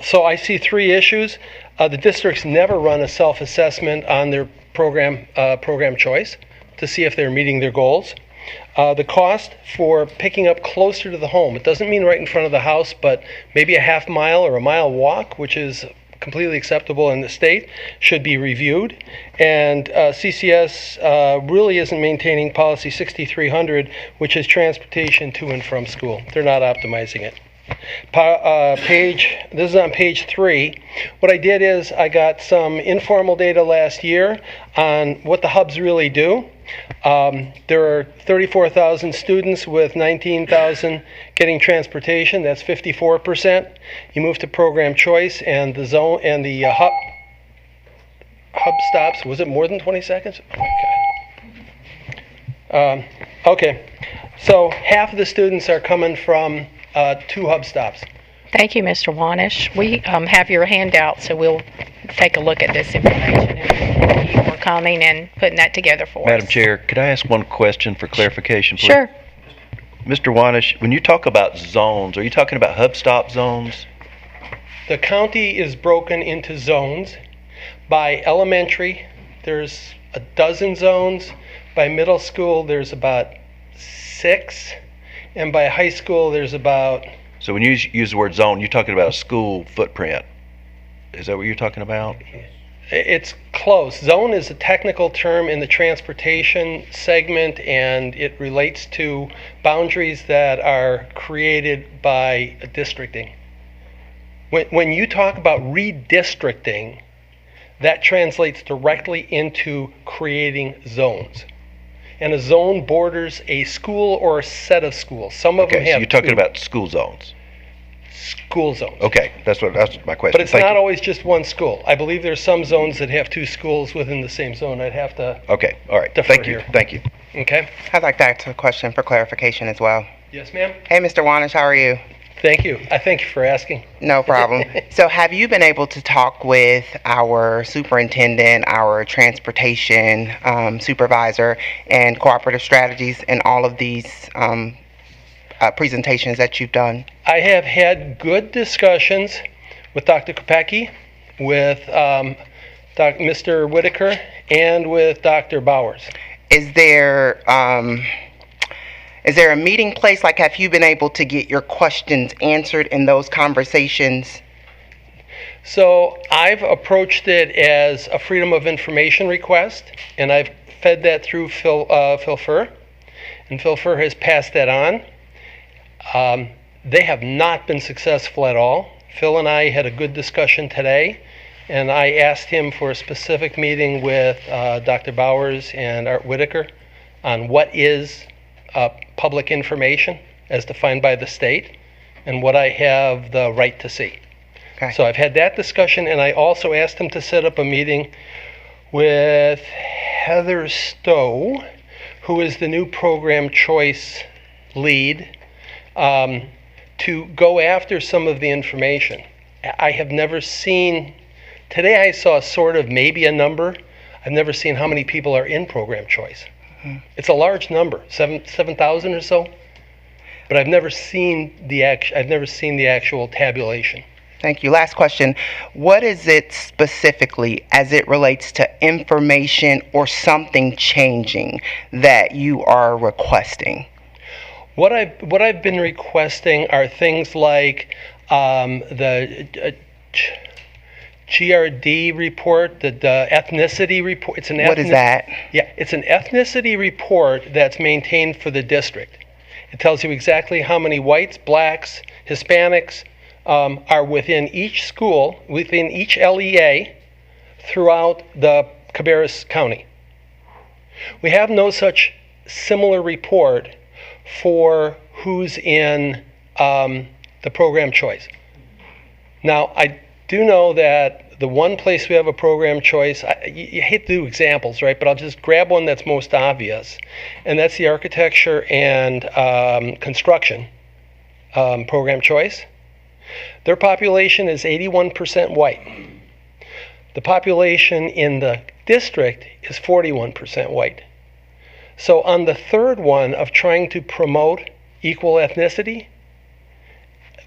So I see 3 issues. The districts never run a self-assessment on their program choice to see if they're meeting their goals. The cost for picking up closer to the home, it doesn't mean right in front of the house, but maybe a half mile or a mile walk, which is completely acceptable in the state, should be reviewed. And CCS really isn't maintaining policy 6300, which is transportation to and from school. They're not optimizing it. This is on page 3. What I did is I got some informal data last year on what the hubs really do. There are 34,000 students with 19,000 getting transportation. That's 54%. You move to program choice and the zone and the hub stops. Was it more than 20 seconds? Oh my God. Okay. So half of the students are coming from 2 hub stops. Thank you, Mr. Wanish. We have your handout, so we'll take a look at this information. And thank you for coming and putting that together for us. Madam Chair, could I ask one question for clarification, please? Sure. Mr. Wanish, when you talk about zones, are you talking about hub stop zones? The county is broken into zones. By elementary, there's a dozen zones. By middle school, there's about 6. And by high school, there's about... So when you use the word zone, you're talking about a school footprint. Is that what you're talking about? It's close. Zone is a technical term in the transportation segment, and it relates to boundaries that are created by districting. When you talk about redistricting, that translates directly into creating zones. And a zone borders a school or a set of schools. Some of them have so you're talking about school zones. School zones. Okay, that's my question. But it's not always just one school. I believe there's some zones that have 2 schools within the same zone. I'd have to. Okay, all right. defer Thank you. here. Thank you. Okay. I'd like to ask a question for clarification as well. Yes, ma'am. Hey, Mr. Wanish, how are you? Thank you. I thank you for asking. No problem. So have you been able to talk with our superintendent, our transportation supervisor, and cooperative strategies in all of these presentations that you've done? I have had good discussions with Dr. Kopecki, with Mr. Whitaker, and with Dr. Bowers. Is there a meeting place? Like, have you been able to get your questions answered in those conversations? So I've approached it as a freedom of information request, and I've fed that through Phil Furr, and Phil Furr has passed that on. They have not been successful at all. Phil and I had a good discussion today, and I asked him for a specific meeting with Dr. Bowers and Art Whitaker on what is public information as defined by the state and what I have the right to see. Okay. So I've had that discussion, and I also asked him to set up a meeting with Heather Stowe, who is the new program choice lead, to go after some of the information. I have never seen, today I saw sort of maybe a number. I've never seen how many people are in program choice. It's a large number, 7,000 or so, but I've never seen the actual tabulation. Thank you. Last question. What is it specifically as it relates to information or something changing that you are requesting? What I've been requesting are things like the GRD report, the ethnicity report. What is that? Yeah, it's an ethnicity report that's maintained for the district. It tells you exactly how many whites, blacks, Hispanics are within each school, within each LEA throughout the Cabarrus County. We have no such similar report for who's in the program choice. Now, I do know that the one place we have a program choice, you hate to do examples, right? But I'll just grab one that's most obvious, and that's the architecture and construction program choice. Their population is 81% white. The population in the district is 41% white. So on the third one of trying to promote equal ethnicity,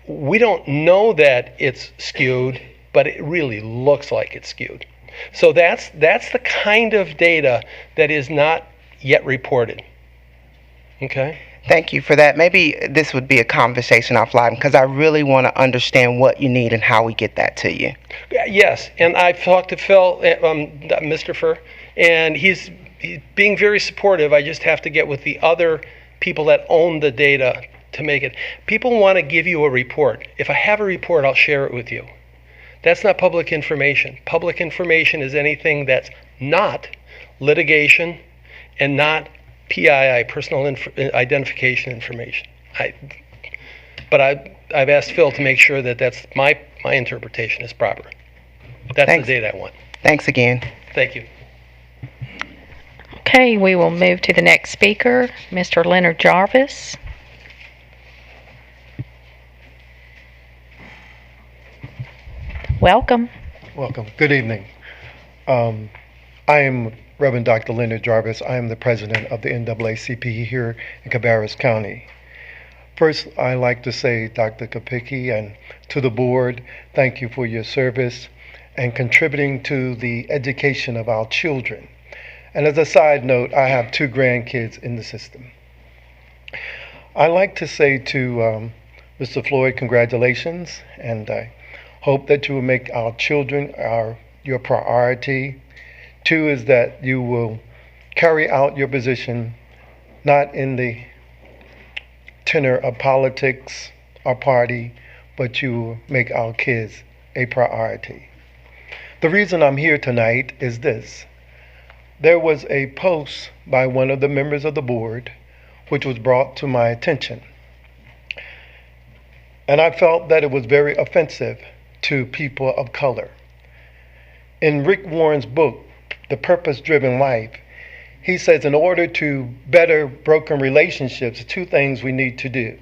we don't know that it's skewed, but it really looks like it's skewed. So that's the kind of data that is not yet reported. Okay? Thank you for that. Maybe this would be a conversation offline because I really want to understand what you need and how we get that to you. Yes, and I've talked to Phil, Mr. Furr, and he's being very supportive. I just have to get with the other people that own the data to make it. People want to give you a report. If I have a report, I'll share it with you. That's not public information. Public information is anything that's not litigation and not PII, personal identification information. But I've asked Phil to make sure that that's my interpretation is proper. That's Thanks. the date I want. Thanks again. Thank you. Okay, we will move to the next speaker, Mr. Leonard Jarvis. Welcome. Welcome. Good evening. I am Reverend Dr. Leonard Jarvis. I am the president of the NAACP here in Cabarrus County. First, I'd like to say, Dr. Kopicki, and to the board, thank you for your service and contributing to the education of our children. And as a side note, I have 2 grandkids in the system. I'd like to say to Mr. Floyd, congratulations, and I hope that you will make our children your priority. 2 is that you will carry out your position not in the tenor of politics or party, but you will make our kids a priority. The reason I'm here tonight is this. There was a post by one of the members of the board which was brought to my attention. And I felt that it was very offensive to people of color. In Rick Warren's book, The Purpose-Driven Life, he says in order to better broken relationships, 2 things we need to do.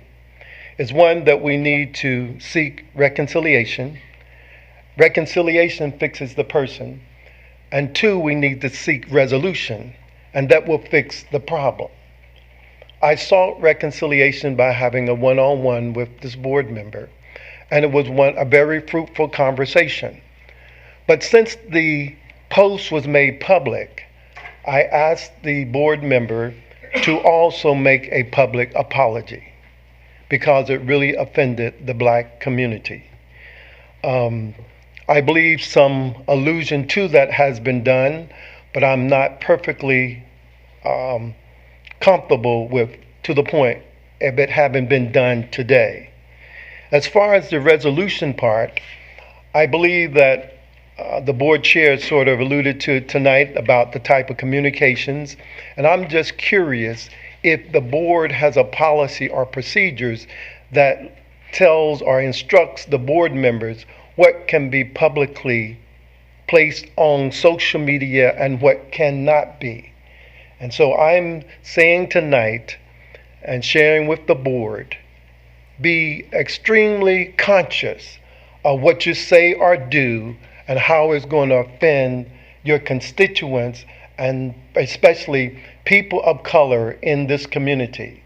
Is one, that we need to seek reconciliation. Reconciliation fixes the person. And 2, we need to seek resolution, and that will fix the problem. I sought reconciliation by having a one-on-one with this board member, and it was a very fruitful conversation. But since the post was made public, I asked the board member to also make a public apology because it really offended the black community. I believe some allusion to that has been done, but I'm not perfectly comfortable with to the point of it having been done today. As far as the resolution part, I believe that the board chair sort of alluded to it tonight about the type of communications, and I'm just curious if the board has a policy or procedures that tells or instructs the board members what can be publicly placed on social media and what cannot be. And so I'm saying tonight and sharing with the board, be extremely conscious of what you say or do and how it's going to offend your constituents and especially people of color in this community.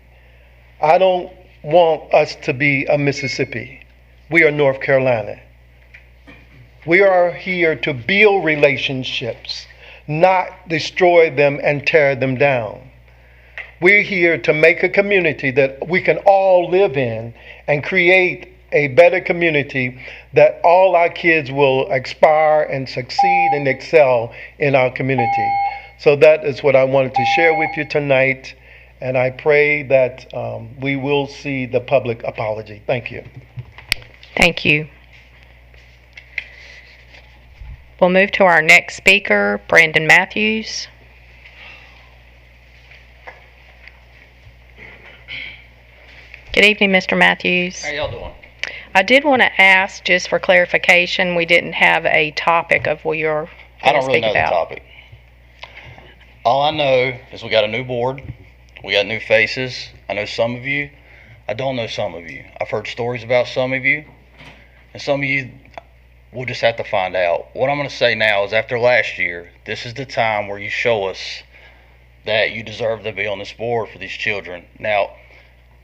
I don't want us to be a Mississippi. We are North Carolina. We are here to build relationships, not destroy them and tear them down. We're here to make a community that we can all live in and create a better community that all our kids will aspire and succeed and excel in our community. So that is what I wanted to share with you tonight, and I pray that we will see the public apology. Thank you. Thank you. We'll move to our next speaker, Brandon Matthews. Good evening, Mr. Matthews. How y'all doing? I did want to ask, just for clarification, we didn't have a topic of what you're I going to don't really speak know about. the topic. All I know is we got a new board. We got new faces. I know some of you. I don't know some of you. I've heard stories about some of you. And some of you, we'll just have to find out. What I'm going to say now is after last year, this is the time where you show us that you deserve to be on this board for these children. Now,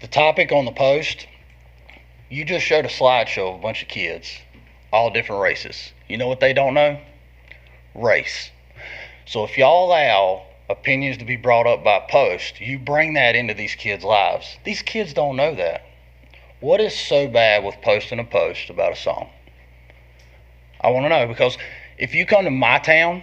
the topic on the post, you just showed a slideshow of a bunch of kids, all different races. You know what they don't know? Race. So if y'all allow opinions to be brought up by post, you bring that into these kids' lives. These kids don't know that. What is so bad with posting a post about a song? I want to know, because if you come to my town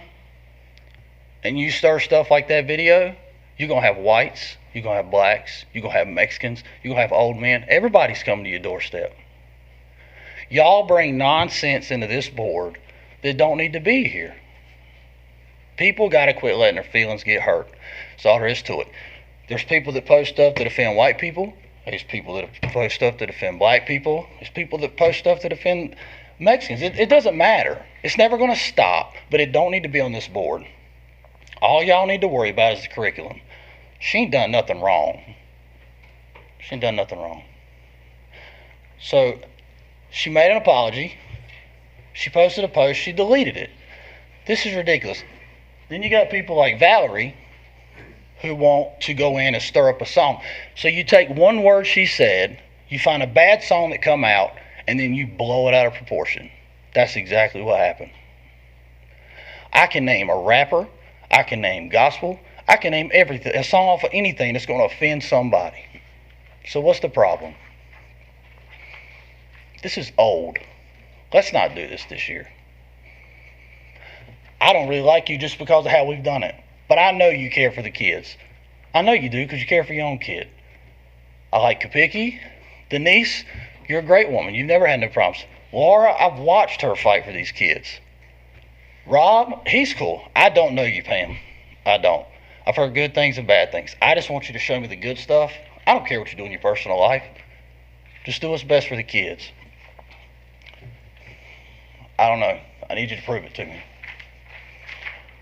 and you stir stuff like that video, you're going to have whites, You're going to have blacks. You're going to have Mexicans. You're going to have old men. Everybody's coming to your doorstep. Y'all bring nonsense into this board that don't need to be here. People got to quit letting their feelings get hurt. That's all there is to it. There's people that post stuff to defend white people. There's people that post stuff to defend black people. There's people that post stuff to defend Mexicans. It doesn't matter. It's never going to stop, but it don't need to be on this board. All y'all need to worry about is the curriculum. She ain't done nothing wrong. She ain't done nothing wrong. So she made an apology. She posted a post. She deleted it. This is ridiculous. Then you got people like Valerie who want to go in and stir up a song. So you take one word she said, you find a bad song that come out, and then you blow it out of proportion. That's exactly what happened. I can name a rapper, I can name gospel, I can name everything, a song off of anything that's going to offend somebody. So what's the problem? This is old. Let's not do this year. I don't really like you just because of how we've done it. But I know you care for the kids. I know you do because you care for your own kid. I like Kapicki. Denise, you're a great woman. You've never had no problems. Laura, I've watched her fight for these kids. Rob, he's cool. I don't know you, Pam. I don't. I've heard good things and bad things. I just want you to show me the good stuff. I don't care what you do in your personal life. Just do what's best for the kids. I don't know. I need you to prove it to me.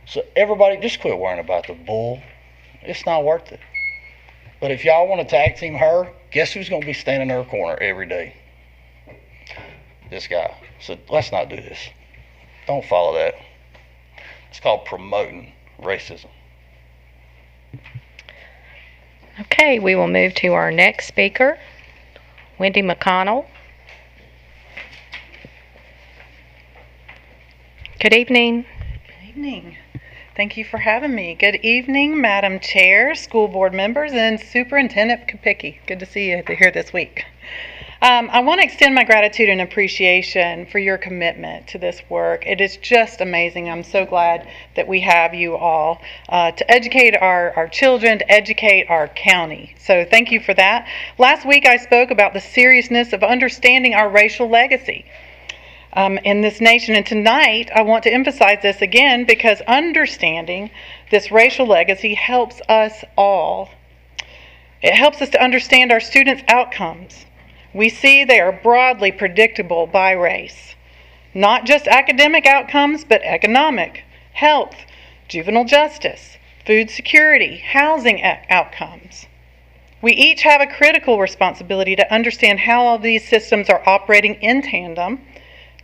So everybody, just quit worrying about the bull. It's not worth it. But if y'all want to tag team her, guess who's going to be standing in her corner every day? This guy. So let's not do this. Don't follow that. It's called promoting racism. Okay, we will move to our next speaker, Wendy McConnell. Good evening. Good evening. Thank you for having me. Good evening, Madam Chair, school board members, and Superintendent Kapicki. Good to see you here this week. I want to extend my gratitude and appreciation for your commitment to this work. It is just amazing. I'm so glad that we have you all to educate our children, to educate our county. So thank you for that. Last week I spoke about the seriousness of understanding our racial legacy in this nation. And tonight I want to emphasize this again because understanding this racial legacy helps us all. It helps us to understand our students' outcomes. We see they are broadly predictable by race. Not just academic outcomes, but economic, health, juvenile justice, food security, housing outcomes. We each have a critical responsibility to understand how all these systems are operating in tandem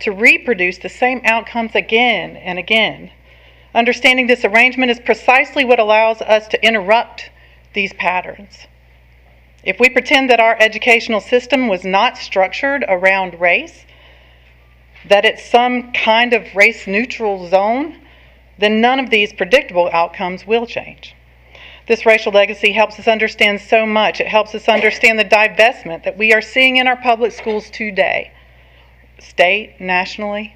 to reproduce the same outcomes again and again. Understanding this arrangement is precisely what allows us to interrupt these patterns. If we pretend that our educational system was not structured around race, that it's some kind of race-neutral zone, then none of these predictable outcomes will change. This racial legacy helps us understand so much. It helps us understand the divestment that we are seeing in our public schools today, state, nationally.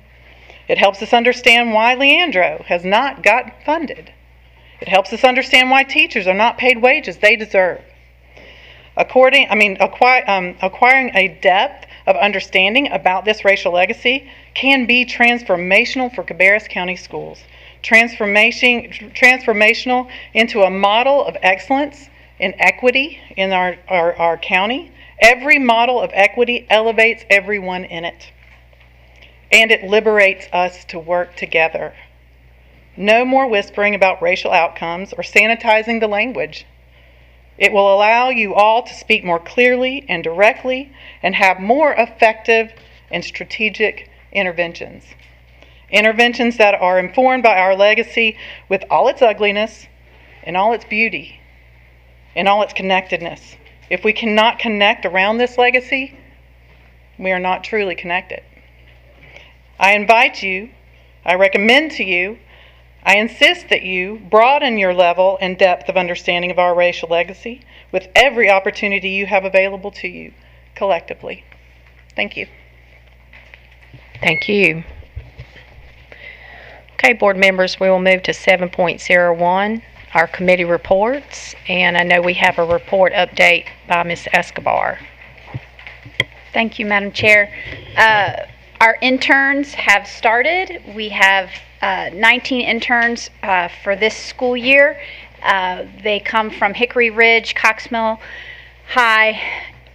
It helps us understand why Leandro has not gotten funded. It helps us understand why teachers are not paid wages they deserve. Acquiring a depth of understanding about this racial legacy can be transformational for Cabarrus County schools. Transformational into a model of excellence and equity in our county. Every model of equity elevates everyone in it. And it liberates us to work together. No more whispering about racial outcomes or sanitizing the language. It will allow you all to speak more clearly and directly and have more effective and strategic interventions. Interventions that are informed by our legacy with all its ugliness and all its beauty and all its connectedness. If we cannot connect around this legacy, we are not truly connected. I invite you, I recommend to you, I insist that you broaden your level and depth of understanding of our racial legacy with every opportunity you have available to you collectively. Thank you. Thank you. Okay, board members, we will move to 7.01, our committee reports, and I know we have a report update by Ms. Escobar. Thank you, Madam Chair. Our interns have started. We have 19 interns for this school year. They come from Hickory Ridge, Coxmill High,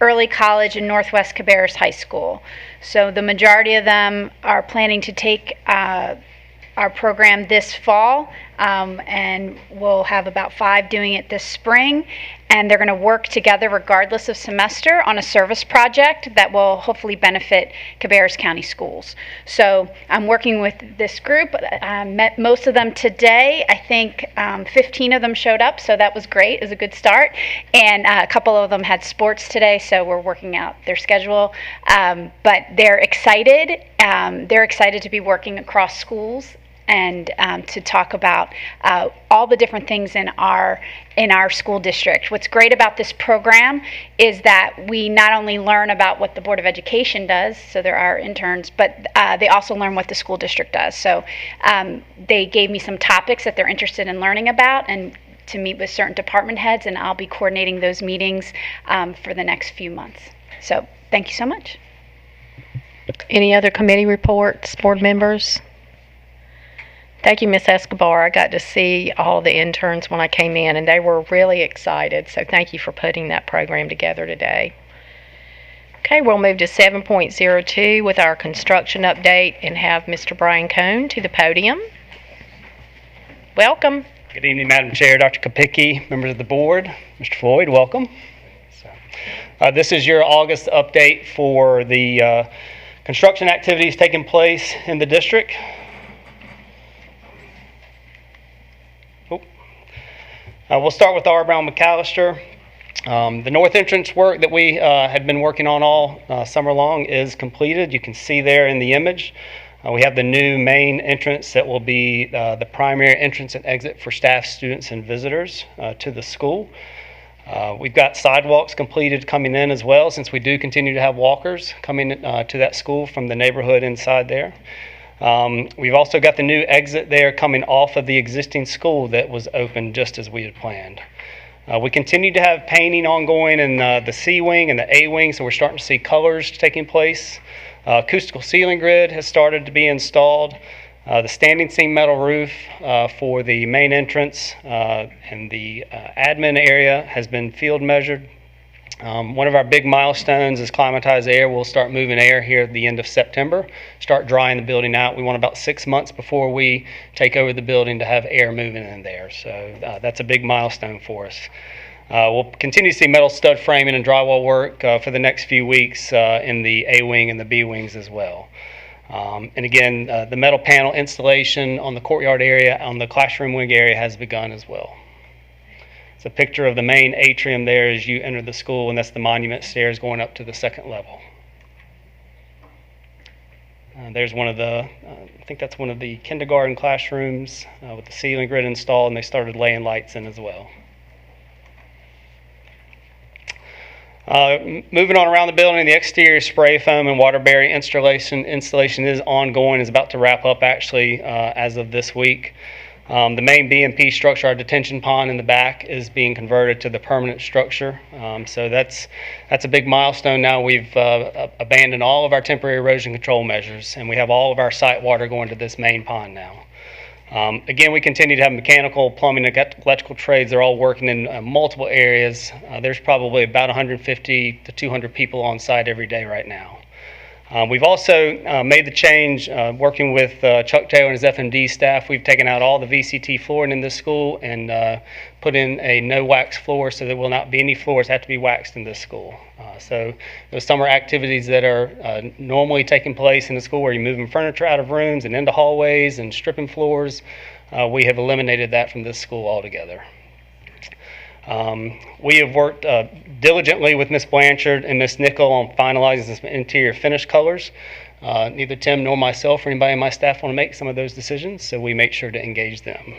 Early College, and Northwest Cabarrus High School. So the majority of them are planning to take our program this fall, and we'll have about 5 doing it this spring. And they're going to work together regardless of semester on a service project that will hopefully benefit Cabarrus County Schools. So I'm working with this group. I met most of them today. I think 15 of them showed up, so that was great. It was a good start. And a couple of them had sports today, so we're working out their schedule. But they're excited. They're excited to be working across schools and to talk about all the different things in our school district. What's great about this program is that we not only learn about what the Board of Education does, so there are interns, but they also learn what the school district does. So they gave me some topics that they're interested in learning about, and to meet with certain department heads, and I'll be coordinating those meetings for the next few months. So thank you so much. Any other committee reports, board members? Thank you, Ms. Escobar. I got to see all the interns when I came in, and they were really excited. So thank you for putting that program together today. Okay, we'll move to 7.02 with our construction update and have Mr. Brian Cohn to the podium. Welcome. Good evening, Madam Chair, Dr. Kopicki, members of the board. Mr. Floyd, welcome. This is your August update for the construction activities taking place in the district. We'll start with R. Brown McAllister. The north entrance work that we had been working on all summer long is completed. You can see there in the image. We have the new main entrance that will be the primary entrance and exit for staff, students, and visitors to the school. We've got sidewalks completed coming in as well, since we do continue to have walkers coming to that school from the neighborhood inside there. We've also got the new exit there coming off of the existing school that was open just as we had planned. We continue to have painting ongoing in the C wing and the A wing, so we're starting to see colors taking place. Acoustical ceiling grid has started to be installed. The standing seam metal roof for the main entrance and the admin area has been field measured. One of our big milestones is climatized air. We'll start moving air here at the end of September, start drying the building out. We want about 6 months before we take over the building to have air moving in there. So that's a big milestone for us. We'll continue to see metal stud framing and drywall work for the next few weeks in the A wing and the B wings as well. And again, the metal panel installation on the courtyard area, on the classroom wing area has begun as well. It's a picture of the main atrium there as you enter the school, and that's the monument stairs going up to the second level. There's one of the, I think that's one of the kindergarten classrooms with the ceiling grid installed, and they started laying lights in as well. Moving on around the building, the exterior spray foam and water barrier installation is ongoing, is about to wrap up actually as of this week. The main BMP structure, our detention pond in the back, is being converted to the permanent structure. So that's a big milestone now. We've abandoned all of our temporary erosion control measures, and we have all of our site water going to this main pond now. Again, we continue to have mechanical, plumbing, and electrical trades. They're all working in multiple areas. There's probably about 150 to 200 people on site every day right now. We've also made the change, working with Chuck Taylor and his FMD staff. We've taken out all the VCT flooring in this school and put in a no wax floor, so there will not be any floors that have to be waxed in this school. So those summer activities that are normally taking place in the school, where you're moving furniture out of rooms and into hallways and stripping floors, we have eliminated that from this school altogether. We have worked diligently with Ms. Blanchard and Ms. Nickel on finalizing some interior finish colors. Neither Tim nor myself or anybody on my staff want to make some of those decisions, so we make sure to engage them.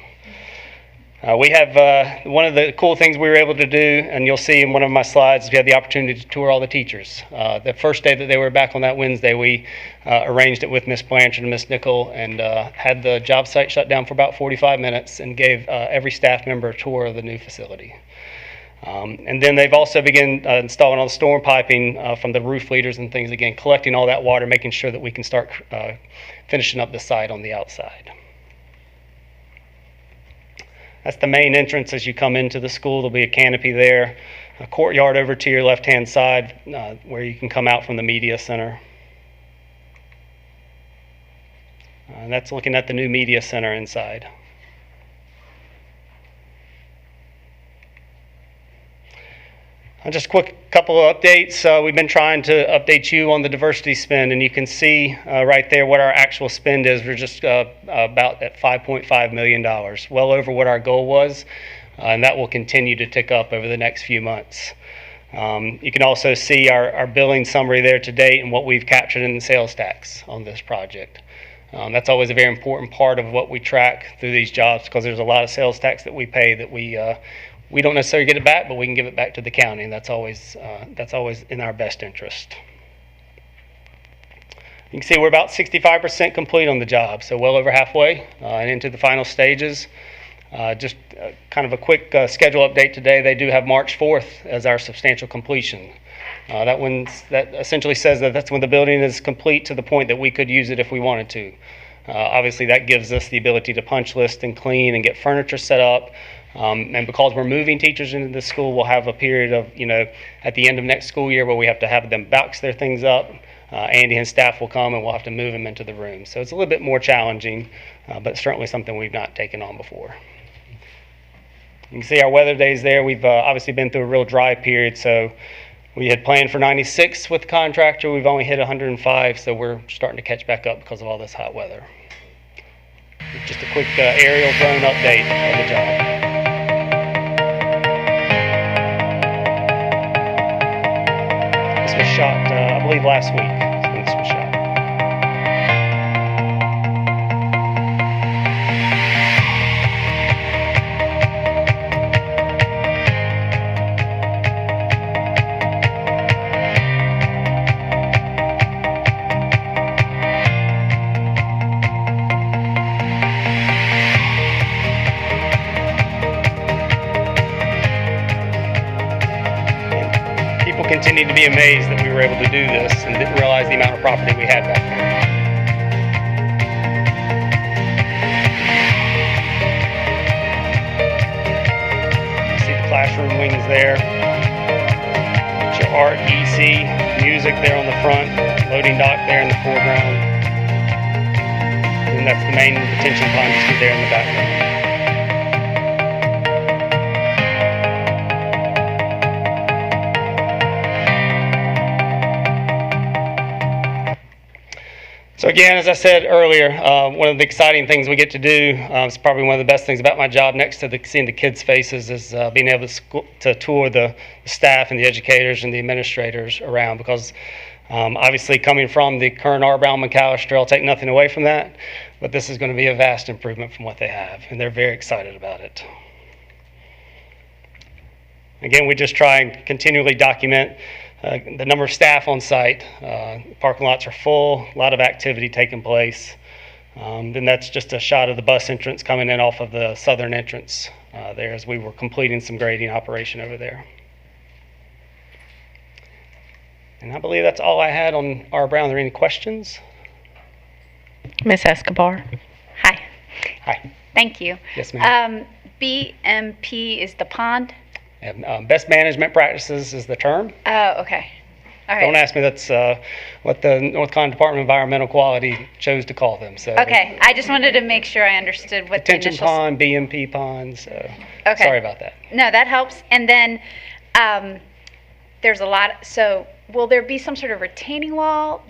We have one of the cool things we were able to do, and you'll see in one of my slides, we had the opportunity to tour all the teachers. The first day that they were back on that Wednesday, we arranged it with Miss Blanchard and Miss Nickel and had the job site shut down for about 45 minutes and gave every staff member a tour of the new facility. And then they've also begun installing all the storm piping from the roof leaders and things, again, collecting all that water, making sure that we can start finishing up the site on the outside. That's the main entrance as you come into the school. There'll be a canopy there, a courtyard over to your left-hand side where you can come out from the media center. And that's looking at the new media center inside. Just a quick couple of updates. We've been trying to update you on the diversity spend, and you can see right there what our actual spend is. We're just about at $5.5 million, well over what our goal was, and that will continue to tick up over the next few months. You can also see our billing summary there to date and what we've captured in the sales tax on this project. That's always a very important part of what we track through these jobs, because there's a lot of sales tax that we pay that we don't necessarily get it back, but we can give it back to the county, and that's always in our best interest. You can see we're about 65% complete on the job, so well over halfway and into the final stages. Just kind of a quick schedule update today. They do have March 4th as our substantial completion. That essentially says that that's when the building is complete to the point that we could use it if we wanted to. Obviously, that gives us the ability to punch list and clean and get furniture set up. And because we're moving teachers into the school, we'll have a period of, at the end of next school year where we have to have them box their things up. Andy and staff will come and we'll have to move them into the room. So it's a little bit more challenging, but certainly something we've not taken on before. You can see our weather days there. We've obviously been through a real dry period, so we had planned for 96 with the contractor. We've only hit 105, so we're starting to catch back up because of all this hot weather. Just a quick aerial drone update of the job. This was shot, I believe, last week. So this was shot. Continue to be amazed that we were able to do this and didn't realize the amount of property we had back there. See the classroom wings there. Your art, EC, music there on the front, loading dock there in the foreground. And that's the main detention pond you see there in the background. So again, as I said earlier, one of the exciting things we get to do, it's probably one of the best things about my job next to seeing the kids' faces, is being able to tour the staff and the educators and the administrators around, because obviously coming from the current R. Brown McAllister, I'll take nothing away from that, but this is going to be a vast improvement from what they have, and they're very excited about it. Again, we just try and continually document the number of staff on site. Parking lots are full, a lot of activity taking place. Then that's just a shot of the bus entrance coming in off of the southern entrance there as we were completing some grading operation over there. And I believe that's all I had on R. Brown. Are there any questions? Ms. Escobar. Hi. Hi. Thank you. Yes, ma'am. BMP is the pond? And, best management practices is the term. Oh, okay. All right. Don't ask me. That's what the North Carolina Department of Environmental Quality chose to call them. So okay. I just wanted to make sure I understood what detention the initials... pond, BMP ponds. Okay. Sorry about that. No, that helps. And then there's a lot. So will there be some sort of retaining wall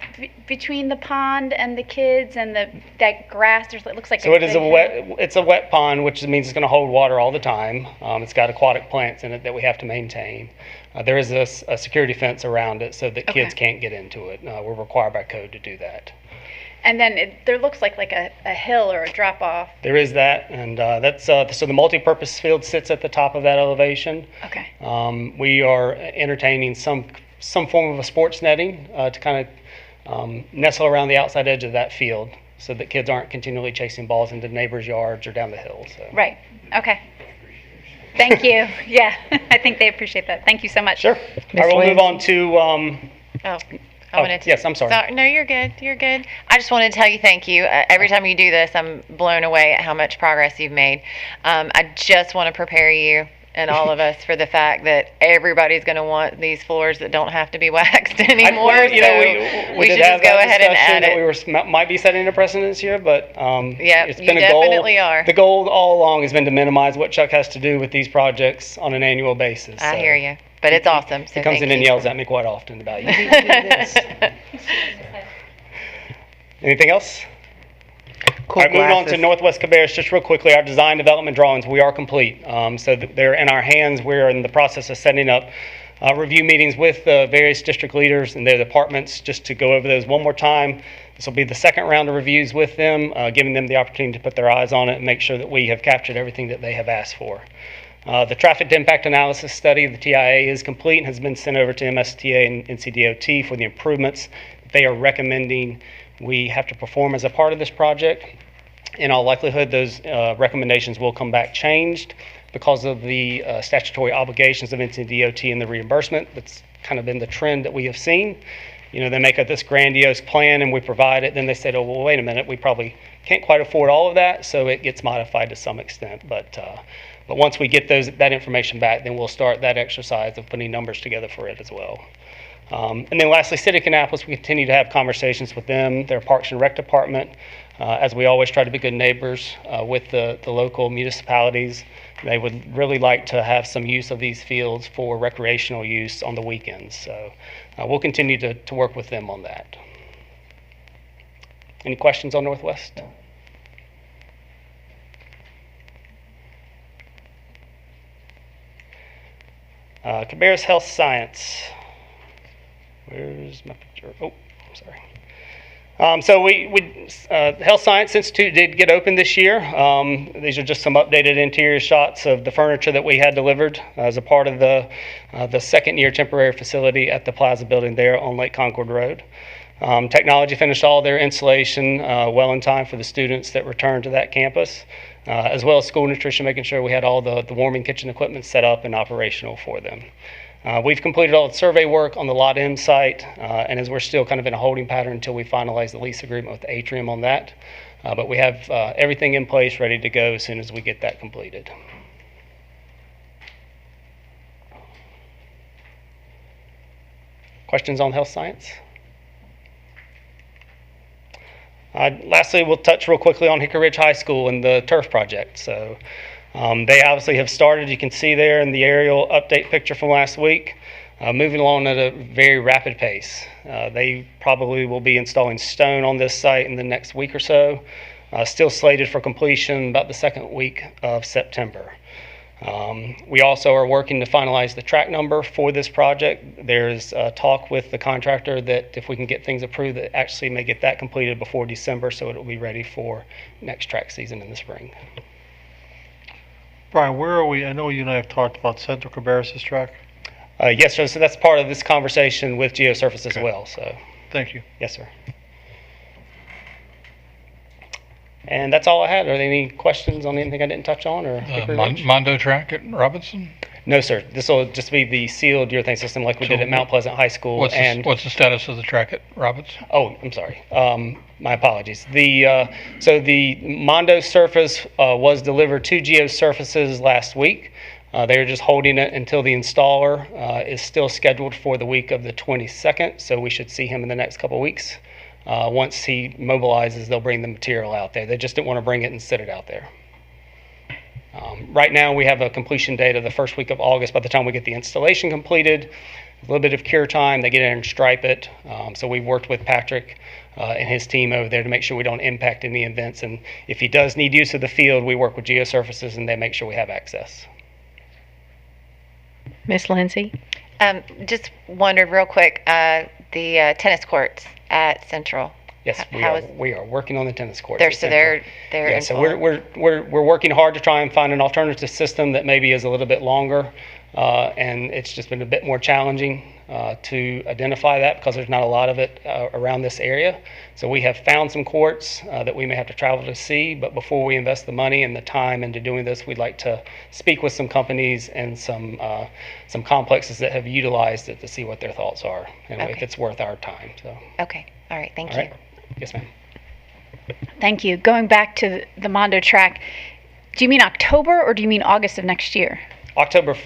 between the pond and the kids and that grass? It looks like so it is it's a wet pond, which means it's going to hold water all the time. It's got aquatic plants in it that we have to maintain. There is a security fence around it so that kids can't get into it. We're required by code to do that. And then there looks like a hill or a drop off. There is that, and that's so the multi-purpose field sits at the top of that elevation. Okay. We are entertaining some form of a sports netting to kind of nestle around the outside edge of that field, so that kids aren't continually chasing balls into neighbors' yards or down the hill. So. Right. Okay. Thank you. Yeah, I think they appreciate that. Thank you so much. Sure. I will move on to. I wanted to. Yes, I'm sorry. No, you're good. You're good. I just wanted to tell you thank you. Every time you do this, I'm blown away at how much progress you've made. I just want to prepare you and all of us for the fact that everybody's going to want these floors that don't have to be waxed anymore. We should did have just go that ahead and add discussion that we might be setting a precedence here, but it's been you a goal. definitely are. The goal all along has been to minimize what Chuck has to do with these projects on an annual basis. I hear you. But it's awesome. So he comes in and yells at me quite often about, you need to do this. Anything else? Cool. All right, moving on to Northwest Cabarrus, just real quickly, our design development drawings, we are complete. So they're in our hands. We're in the process of setting up review meetings with various district leaders and their departments just to go over those one more time. This will be the second round of reviews with them, giving them the opportunity to put their eyes on it and make sure that we have captured everything that they have asked for. The traffic impact analysis study, the TIA, is complete and has been sent over to MSTA and NCDOT for the improvements they are recommending we have to perform as a part of this project. In all likelihood, those recommendations will come back changed because of the statutory obligations of NCDOT and the reimbursement. That's kind of been the trend that we have seen. You know, they make up this grandiose plan and we provide it, then they said, oh, well, wait a minute, we probably can't quite afford all of that, so it gets modified to some extent. But once we get that information back, then we'll start that exercise of putting numbers together for it as well. And then lastly, City of Kannapolis, we continue to have conversations with them, their Parks and Rec Department, as we always try to be good neighbors with the local municipalities. They would really like to have some use of these fields for recreational use on the weekends. So we'll continue to work with them on that. Any questions on Northwest? Cabarrus Health Science. Where's my picture? Oh, sorry. So Health Science Institute did get open this year. These are just some updated interior shots of the furniture that we had delivered as a part of the second year temporary facility at the Plaza building there on Lake Concord Road. Technology finished all their installation well in time for the students that returned to that campus, as well as school nutrition, making sure we had all the warming kitchen equipment set up and operational for them. We've completed all the survey work on the Lot M site, and as we're still kind of in a holding pattern until we finalize the lease agreement with Atrium on that. But we have everything in place ready to go as soon as we get that completed. Questions on health science? Lastly, we'll touch real quickly on Hickory Ridge High School and the turf project. So they obviously have started. You can see there in the aerial update picture from last week, moving along at a very rapid pace. They probably will be installing stone on this site in the next week or so, still slated for completion about the second week of September. We also are working to finalize the track number for this project. There's talk with the contractor that if we can get things approved, that actually may get that completed before December, so it'll be ready for next track season in the spring. Brian, where are we? I know you and I have talked about Central Cabarrus' track. Yes, sir. So that's part of this conversation with GeoSurface as well. So. Thank you. Yes, sir. And that's all I had. Are there any questions on anything I didn't touch on? Or Mondo track at Robinson? No, sir. This will just be the sealed urethane system like we did at Mount Pleasant High School. What's the status of the track at Robinson? Oh, I'm sorry. My apologies. So the Mondo surface was delivered to GeoSurfaces last week. They were just holding it until the installer is still scheduled for the week of the 22nd. So we should see him in the next couple of weeks. Once he mobilizes, they'll bring the material out there. They just didn't want to bring it and sit it out there. Right now, we have a completion date of the first week of August. By the time we get the installation completed, a little bit of cure time, they get in and stripe it. So we've worked with Patrick and his team over there to make sure we don't impact any events. And if he does need use of the field, we work with GeoSurfaces and they make sure we have access. Miss Lindsay? Just wondered real quick, the tennis courts at Central. Yes, we are working on the tennis courts. They're yeah, in so full. we're working hard to try and find an alternative system that maybe is a little bit longer, and it's just been a bit more challenging to identify that because there's not a lot of it around this area. So we have found some courts that we may have to travel to see, but before we invest the money and the time into doing this, we'd like to speak with some companies and some complexes that have utilized it to see what their thoughts are and if it's worth our time. So. Okay. All right. Thank All you. right. Yes, ma'am. Thank you. Going back to the Mondo track, do you mean October or do you mean August of next year? October.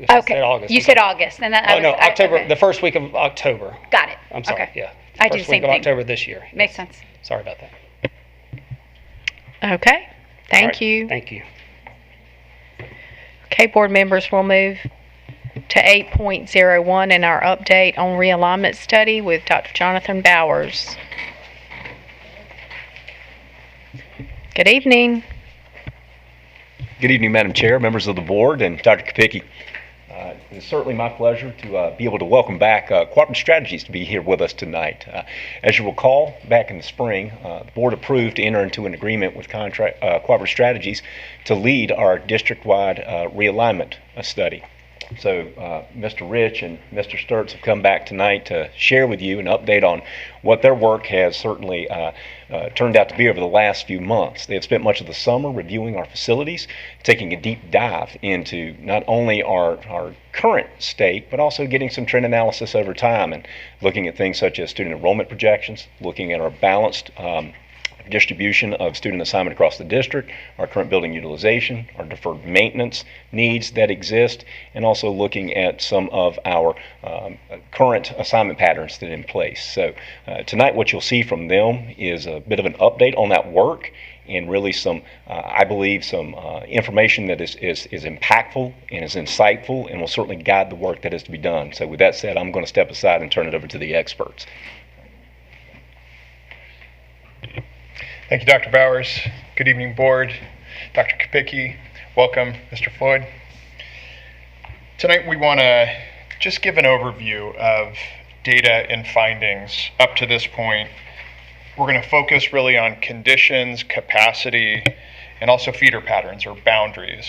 Okay. August. You said August, and that. No, October. Okay. The first week of October. Got it. I'm sorry. Okay. Yeah. I do the First same week of thing. October this year. Makes sense. Sorry about that. Okay, thank All right, you. Thank you. Okay, board members, we'll move to 8.01 in our update on realignment study with Dr. Jonathan Bowers. Good evening. Good evening, Madam Chair, members of the board, and Dr. Kopicki. It is certainly my pleasure to be able to welcome back Cooperative Strategies to be here with us tonight. As you recall, back in the spring, the board approved to enter into an agreement with Cooperative Strategies to lead our district-wide realignment study. So Mr. Rich and Mr. Sturts have come back tonight to share with you an update on what their work has certainly turned out to be over the last few months. They have spent much of the summer reviewing our facilities, taking a deep dive into not only our current state, but also getting some trend analysis over time and looking at things such as student enrollment projections, looking at our balanced distribution of student assignment across the district, our current building utilization, our deferred maintenance needs that exist, and also looking at some of our current assignment patterns that are in place. So tonight what you'll see from them is a bit of an update on that work and really some, I believe, some information that is impactful and is insightful and will certainly guide the work that is to be done. So with that said, I'm going to step aside and turn it over to the experts. Thank you, Dr. Bowers. Good evening, board. Dr. Kopicki, welcome, Mr. Floyd. Tonight we want to just give an overview of data and findings up to this point. We're going to focus really on conditions, capacity, and also feeder patterns or boundaries.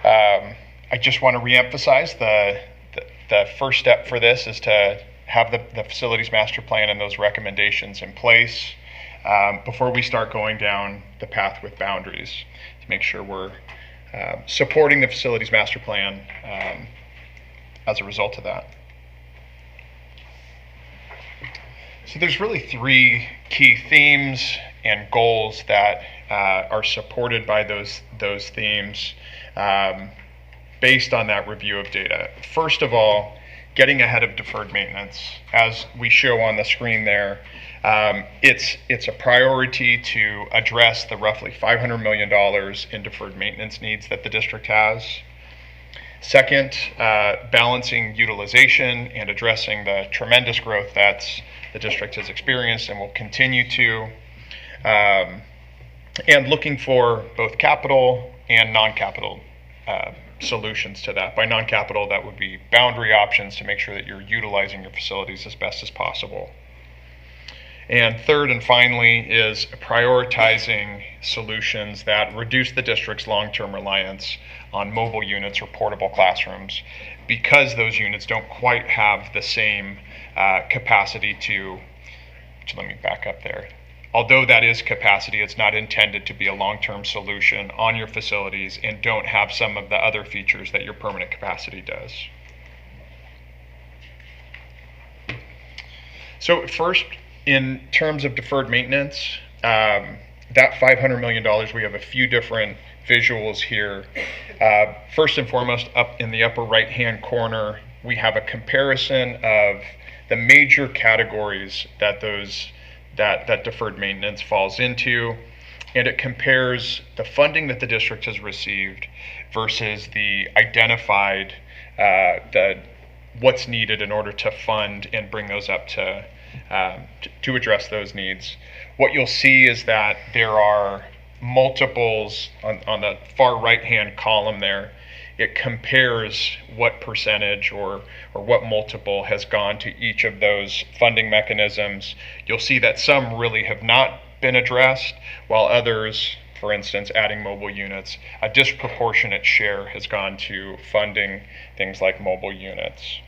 I just want to reemphasize the first step for this is to have the facilities master plan and those recommendations in place before we start going down the path with boundaries to make sure we're supporting the facilities master plan as a result of that. So there's really three key themes and goals that are supported by those themes based on that review of data. First of all, getting ahead of deferred maintenance. As we show on the screen there, it's a priority to address the roughly $500 million in deferred maintenance needs that the district has. Second, balancing utilization and addressing the tremendous growth that the district has experienced and will continue to, and looking for both capital and non-capital solutions to that. By non-capital, that would be boundary options to make sure that you're utilizing your facilities as best as possible. And third and finally is prioritizing solutions that reduce the district's long-term reliance on mobile units or portable classrooms, because those units don't quite have the same capacity to, let me back up there. Although that is capacity, it's not intended to be a long-term solution on your facilities and don't have some of the other features that your permanent capacity does. So first, in terms of deferred maintenance, that $500 million, we have a few different visuals here. First and foremost, up in the upper right-hand corner, we have a comparison of the major categories that that deferred maintenance falls into, and it compares the funding that the district has received versus the identified what's needed in order to fund and bring those up to address those needs. What you'll see is that there are multiples on the far right-hand column there. It compares what percentage or what multiple has gone to each of those funding mechanisms. You'll see that some really have not been addressed, while others, for instance, adding mobile units, a disproportionate share has gone to funding things like mobile units.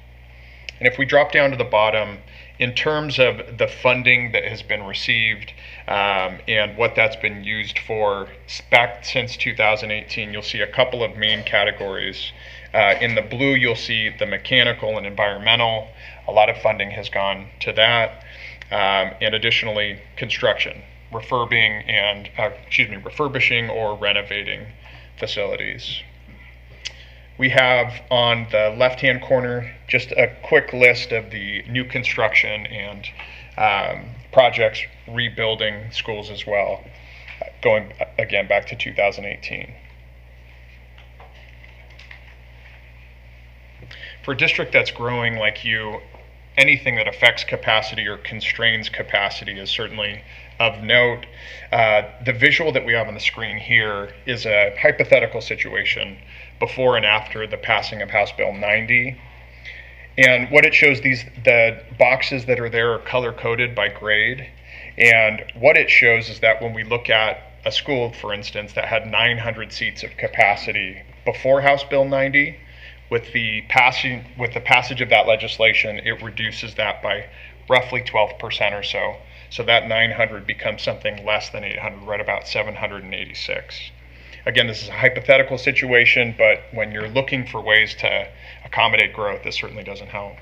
And if we drop down to the bottom, in terms of the funding that has been received and what that's been used for back since 2018, you'll see a couple of main categories. In the blue, you'll see the mechanical and environmental. A lot of funding has gone to that. And additionally, construction, refurbishing or renovating facilities. We have on the left-hand corner just a quick list of the new construction and projects rebuilding schools as well, going again back to 2018. For a district that's growing like you, anything that affects capacity or constrains capacity is certainly of note. The visual that we have on the screen here is a hypothetical situation before and after the passing of House Bill 90. And what it shows, the boxes that are there are color-coded by grade. And what it shows is that when we look at a school, for instance, that had 900 seats of capacity before House Bill 90, with the passage of that legislation, it reduces that by roughly 12% or so. So that 900 becomes something less than 800, right about 786. Again, this is a hypothetical situation, but when you're looking for ways to accommodate growth, this certainly doesn't help.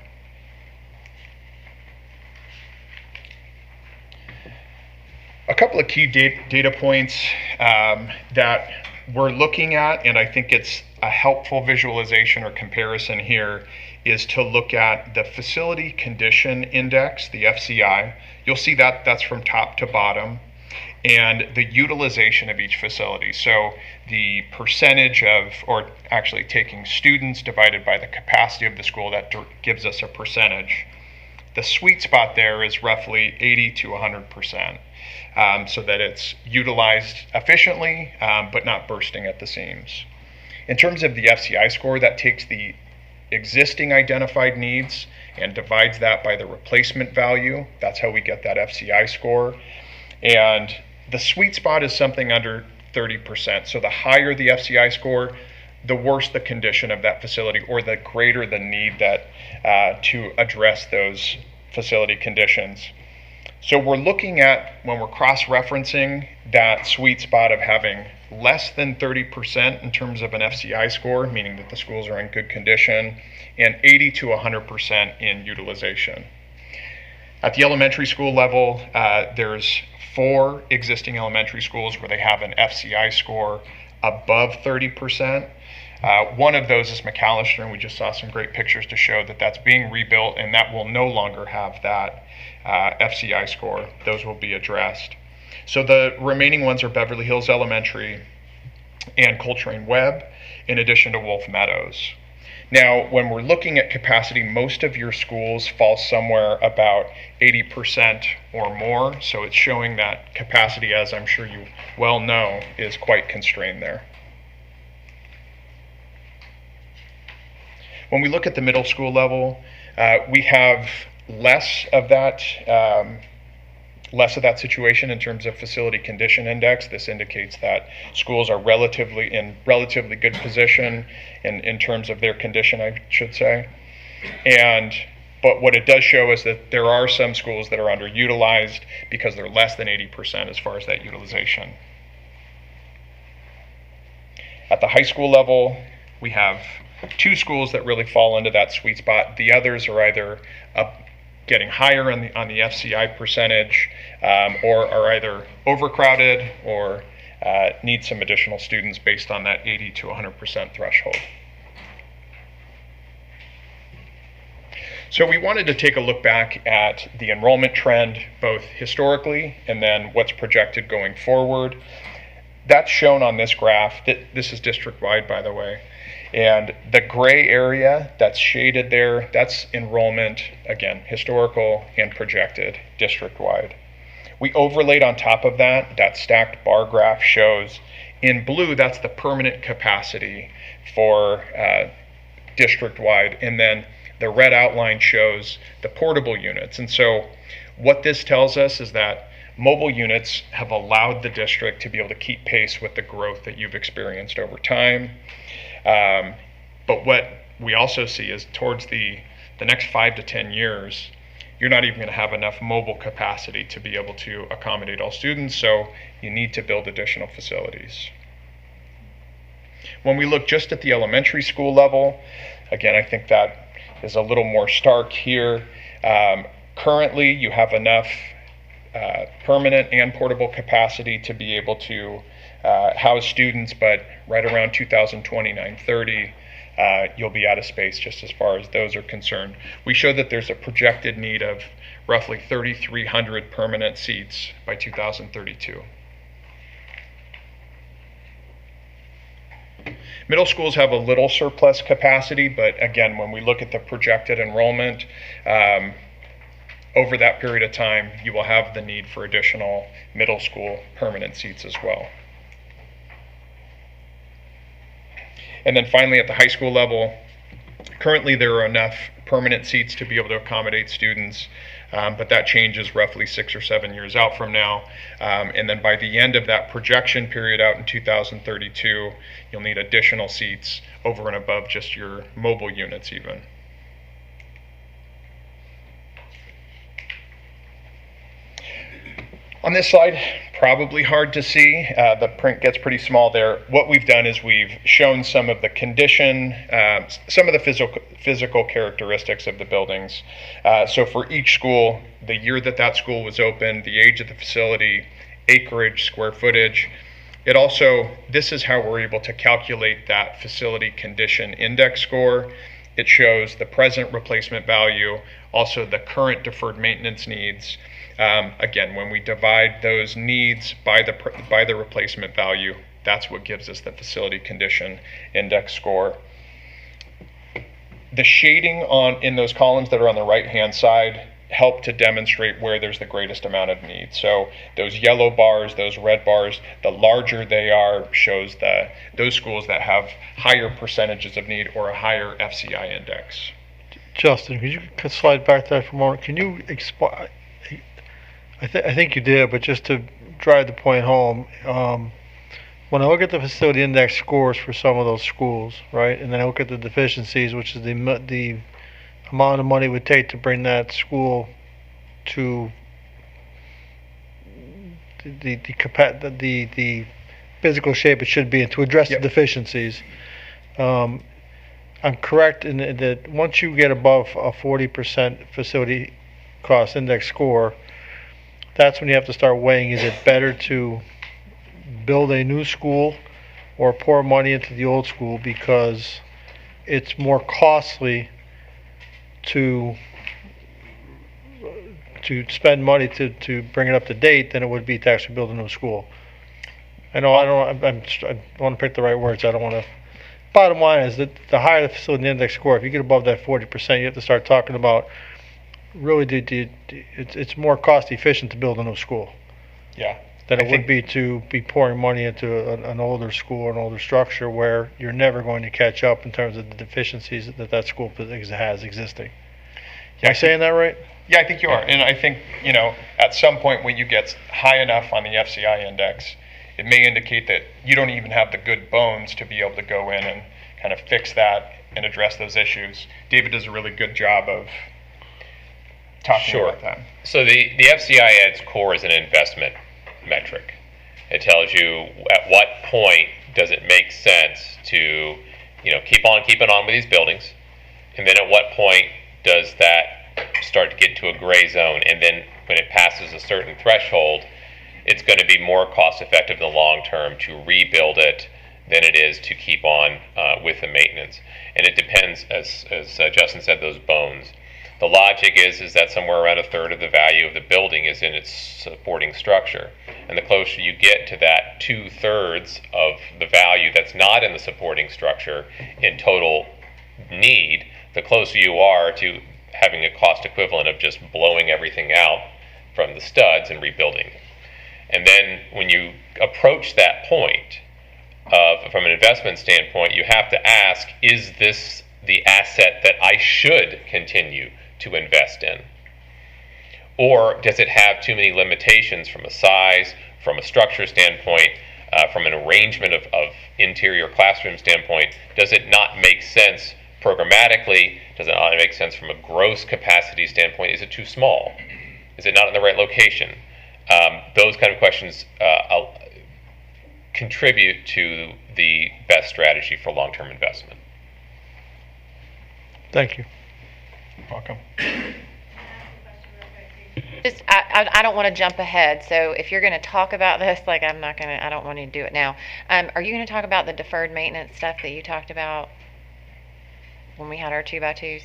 A couple of key data points that we're looking at, and I think it's a helpful visualization or comparison here, is to look at the Facility Condition Index, the FCI. You'll see that that's from top to bottom, and the utilization of each facility. So the percentage of, or actually taking students divided by the capacity of the school, that gives us a percentage. The sweet spot there is roughly 80 to 100%, so that it's utilized efficiently, but not bursting at the seams. In terms of the FCI score, that takes the existing identified needs and divides that by the replacement value. That's how we get that FCI score. And the sweet spot is something under 30%. So the higher the FCI score, the worse the condition of that facility, or the greater the need that to address those facility conditions. So we're looking at, when we're cross-referencing that sweet spot of having less than 30% in terms of an FCI score, meaning that the schools are in good condition, and 80 to 100% in utilization. At the elementary school level, there's 4 existing elementary schools where they have an FCI score above 30%. One of those is McAllister, and we just saw some great pictures to show that that's being rebuilt, and that will no longer have that FCI score. Those will be addressed. So the remaining ones are Beverly Hills Elementary and Coltrane Webb, in addition to Wolf Meadows. Now, when we're looking at capacity, most of your schools fall somewhere about 80% or more, so it's showing that capacity, as I'm sure you well know, is quite constrained there. When we look at the middle school level, we have less of that situation in terms of facility condition index. This indicates that schools are in relatively good position in terms of their condition, I should say. But what it does show is that there are some schools that are underutilized because they're less than 80% as far as that utilization. At the high school level, we have 2 schools that really fall into that sweet spot. The others are either getting higher on the FCI percentage, or are either overcrowded or need some additional students based on that 80 to 100% threshold. So we wanted to take a look back at the enrollment trend, both historically and then what's projected going forward. That's shown on this graph. This is district-wide, by the way. And the gray area that's shaded there, that's enrollment, again, historical and projected district-wide. We overlaid on top of that stacked bar graph shows in blue, that's the permanent capacity for district-wide, and then the red outline shows the portable units. And so what this tells us is that mobile units have allowed the district to be able to keep pace with the growth that you've experienced over time. But what we also see is towards the next 5 to 10 years, you're not even going to have enough mobile capacity to be able to accommodate all students, so you need to build additional facilities. When we look just at the elementary school level, again, I think that is a little more stark here. Currently, you have enough permanent and portable capacity to be able to house students, but right around 2029-30, you'll be out of space just as far as those are concerned. We show that there's a projected need of roughly 3,300 permanent seats by 2032. Middle schools have a little surplus capacity, but again, when we look at the projected enrollment, over that period of time, you will have the need for additional middle school permanent seats as well. And then finally, at the high school level, currently there are enough permanent seats to be able to accommodate students, but that changes roughly 6 or 7 years out from now. And then by the end of that projection period out in 2032, you'll need additional seats over and above just your mobile units even. On this slide, probably hard to see. The print gets pretty small there. What we've done is we've shown some of the condition, some of the physical characteristics of the buildings. So for each school, the year that school was opened, the age of the facility, acreage, square footage. It also, this is how we're able to calculate that facility condition index score. It shows the present replacement value, also the current deferred maintenance needs. Again, when we divide those needs by the replacement value, that's what gives us the facility condition index score. The shading in those columns that are on the right-hand side help to demonstrate where there's the greatest amount of need. So those yellow bars, those red bars, the larger they are shows those schools that have higher percentages of need or a higher FCI index. Justin, could you slide back there for a moment? Can you explain? I think you did, but just to drive the point home, when I look at the facility index scores for some of those schools, right, and then I look at the deficiencies, which is the amount of money it would take to bring that school to the physical shape it should be in to address the deficiencies. I'm correct in that once you get above a 40% facility cost index score, that's when you have to start weighing, is it better to build a new school or pour money into the old school because it's more costly to spend money to bring it up to date than it would be to actually build a new school. I want to pick the right words. I don't want to. Bottom line is that the higher the facility index score, if you get above that 40%, you have to start talking about really it's more cost efficient to build a new school. Yeah. Than it would be to be pouring money into an older school or an older structure where you're never going to catch up in terms of the deficiencies that school has existing. Am I saying that right? Yeah, I think you are. And I think, at some point when you get high enough on the FCI index, it may indicate that you don't even have the good bones to be able to go in and kind of fix that and address those issues. David does a really good job of talking about that. So the FCI at its core is an investment metric. It tells you at what point does it make sense to, keep on keeping on with these buildings, and then at what point does that start to get to a gray zone, and then when it passes a certain threshold, it's going to be more cost effective in the long term to rebuild it than it is to keep on with the maintenance. And it depends, as Justin said, those bones. The logic is that somewhere around a third of the value of the building is in its supporting structure. And the closer you get to that 2/3 of the value that's not in the supporting structure in total need, the closer you are to having a cost equivalent of just blowing everything out from the studs and rebuilding. And then when you approach that point from an investment standpoint, you have to ask, is this the asset that I should continue to invest in? Or does it have too many limitations from a size, from a structure standpoint, from an arrangement of interior classroom standpoint? Does it not make sense programmatically? Does it not make sense from a gross capacity standpoint? Is it too small? Is it not in the right location? Those kind of questions contribute to the best strategy for long-term investment. Thank you. Welcome. Just, I don't want to jump ahead, so if you're going to talk about this, like I don't want to do it now. Are you going to talk about the deferred maintenance stuff that you talked about when we had our 2x2s?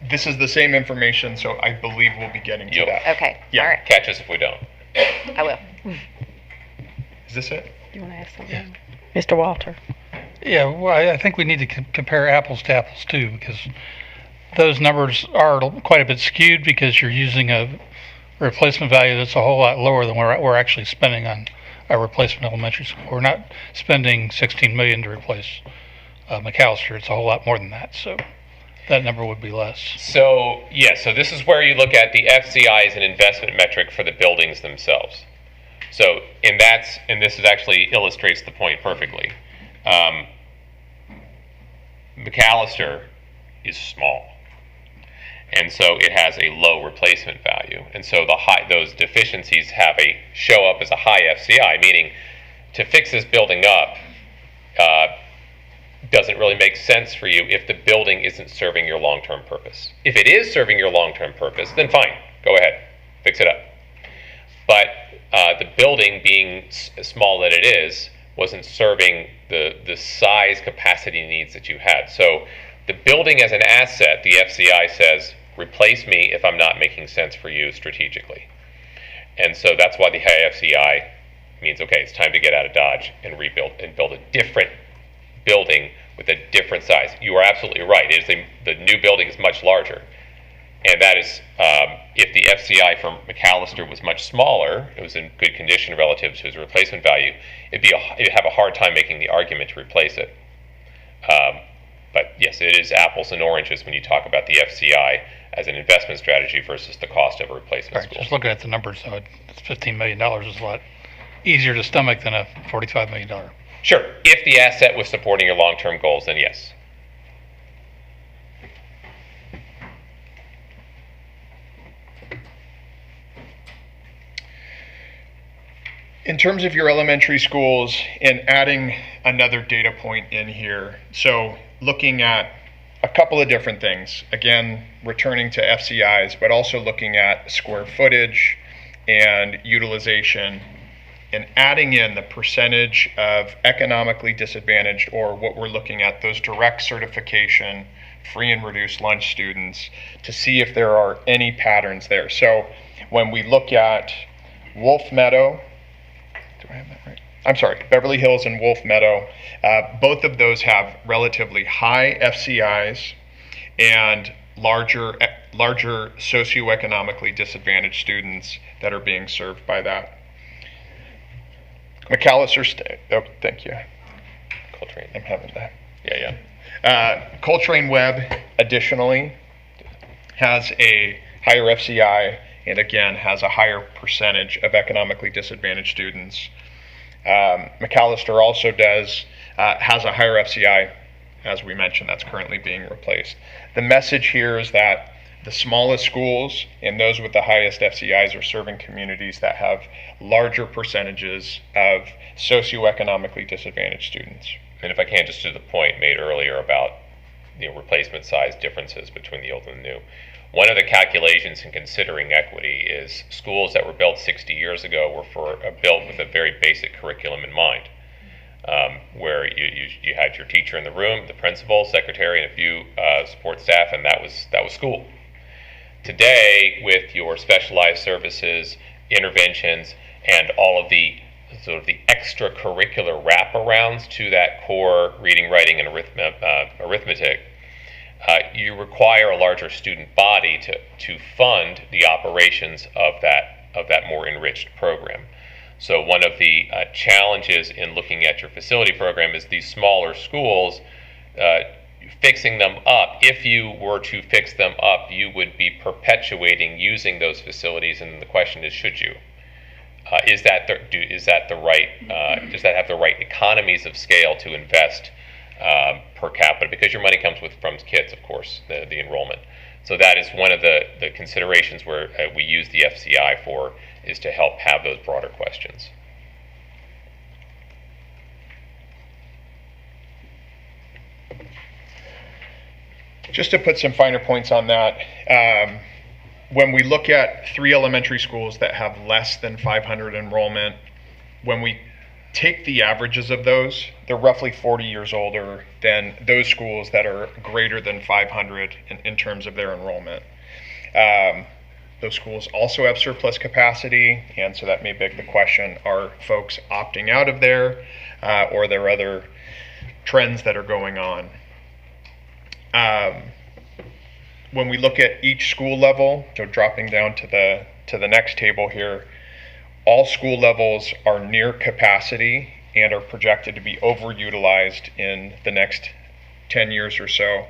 This is the same information, so I believe we'll be getting to that. Okay, Yeah. all right. Catch us if we don't. I will. Is this it? You want to ask something? Mr. Walter. Yeah, well, I think we need to compare apples to apples too, because those numbers are quite a bit skewed because you're using a replacement value that's a whole lot lower than what we're actually spending on our replacement elementary school. We're not spending $16 million to replace McAllister. It's a whole lot more than that, so that number would be less. So, yeah, so this is where you look at the FCI as an investment metric for the buildings themselves. So, and this is actually illustrates the point perfectly. McAllister is small, and so it has a low replacement value, and so those deficiencies show up as a high FCI, meaning to fix this building up doesn't really make sense for you if the building isn't serving your long-term purpose. If it is serving your long-term purpose, then fine, go ahead, fix it up. But the building, being as small that it is, wasn't serving the size capacity needs that you had. So the building as an asset, the FCI says, replace me if I'm not making sense for you strategically. And so that's why the high FCI means, okay, it's time to get out of Dodge and rebuild and build a different building with a different size. You are absolutely right. The new building is much larger. And that is, if the FCI from McAllister was much smaller, it was in good condition relative to its replacement value, it'd have a hard time making the argument to replace it. But yes, it is apples and oranges when you talk about the FCI as an investment strategy versus the cost of a replacement school. Just looking at the numbers, though, it's $15 million is a lot easier to stomach than a $45 million. Sure. If the asset was supporting your long-term goals, then yes. In terms of your elementary schools and adding another data point in here, so looking at a couple of different things, again, returning to FCIs, but also looking at square footage and utilization, and adding in the percentage of economically disadvantaged, or what we're looking at, those direct certification, free and reduced lunch students, to see if there are any patterns there. So when we look at Wolf Meadow, do I have that right? I'm sorry, Beverly Hills and Wolf Meadow, both of those have relatively high FCIs and larger socioeconomically disadvantaged students that are being served by that. McAllister, thank you. Coltrane. I'm having that. Yeah. Coltrane Webb, additionally, has a higher FCI and again has a higher percentage of economically disadvantaged students. McAllister also has a higher FCI, as we mentioned, that's currently being replaced. The message here is that the smallest schools and those with the highest FCIs are serving communities that have larger percentages of socioeconomically disadvantaged students. And if I can, just to the point made earlier about replacement size differences between the old and the new. One of the calculations in considering equity is schools that were built 60 years ago were built with a very basic curriculum in mind, where you had your teacher in the room, the principal, secretary, and a few support staff, and that was school. Today, with your specialized services, interventions, and all of the sort of the extracurricular wraparounds to that core reading, writing, and arithmetic, you require a larger student body to fund the operations of that more enriched program. So one of the challenges in looking at your facility program is these smaller schools, fixing them up. If you were to fix them up, you would be perpetuating using those facilities, and the question is, should you? Does that have the right economies of scale to invest per capita? Because your money comes from kids, of course, the enrollment. So that is one of the considerations where we use the FCI for, is to help have those broader questions. Just to put some finer points on that, when we look at 3 elementary schools that have less than 500 enrollment, when we take the averages of those, they're roughly 40 years older than those schools that are greater than 500 in terms of their enrollment. Those schools also have surplus capacity, and so that may beg the question, are folks opting out of there, or are there other trends that are going on? When we look at each school level, so dropping down to the next table here, all school levels are near capacity and are projected to be overutilized in the next 10 years or so.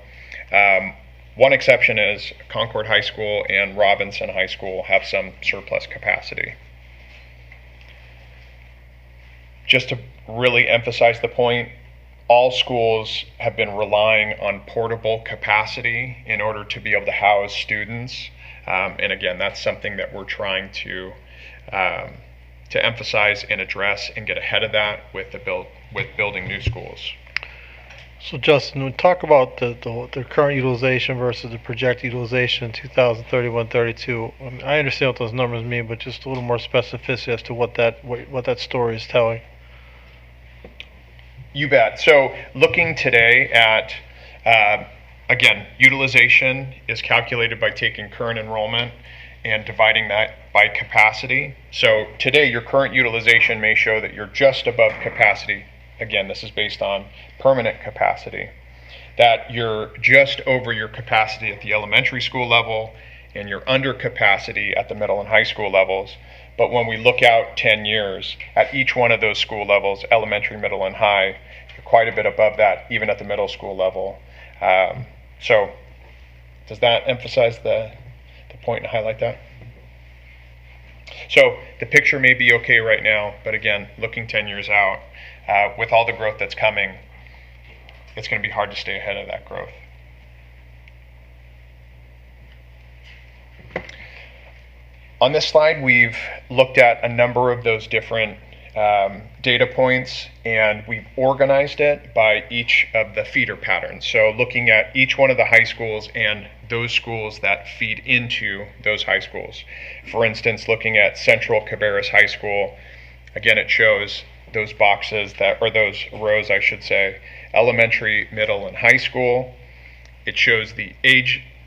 One exception is Concord High School and Robinson High School have some surplus capacity. Just to really emphasize the point, all schools have been relying on portable capacity in order to be able to house students. And again, that's something that we're trying to emphasize and address and get ahead of that with building new schools. So Justin, when we talk about the current utilization versus the projected utilization in 2031-32, I understand what those numbers mean, but just a little more specificity as to what that story is telling. You bet. So looking today at, again, utilization is calculated by taking current enrollment and dividing that by capacity. So today your current utilization may show that you're just above capacity. Again, this is based on permanent capacity. That you're just over your capacity at the elementary school level and you're under capacity at the middle and high school levels. But when we look out 10 years at each one of those school levels, elementary, middle, and high, you're quite a bit above that, even at the middle school level. So does that emphasize the point and highlight that? So the picture may be okay right now, but again, looking 10 years out, with all the growth that's coming, it's going to be hard to stay ahead of that growth. On this slide, we've looked at a number of those different data points, and we've organized it by each of the feeder patterns. So looking at each one of the high schools and those schools that feed into those high schools. For instance, looking at Central Cabarrus High School, again, it shows those boxes or those rows, I should say, elementary, middle, and high school. It shows the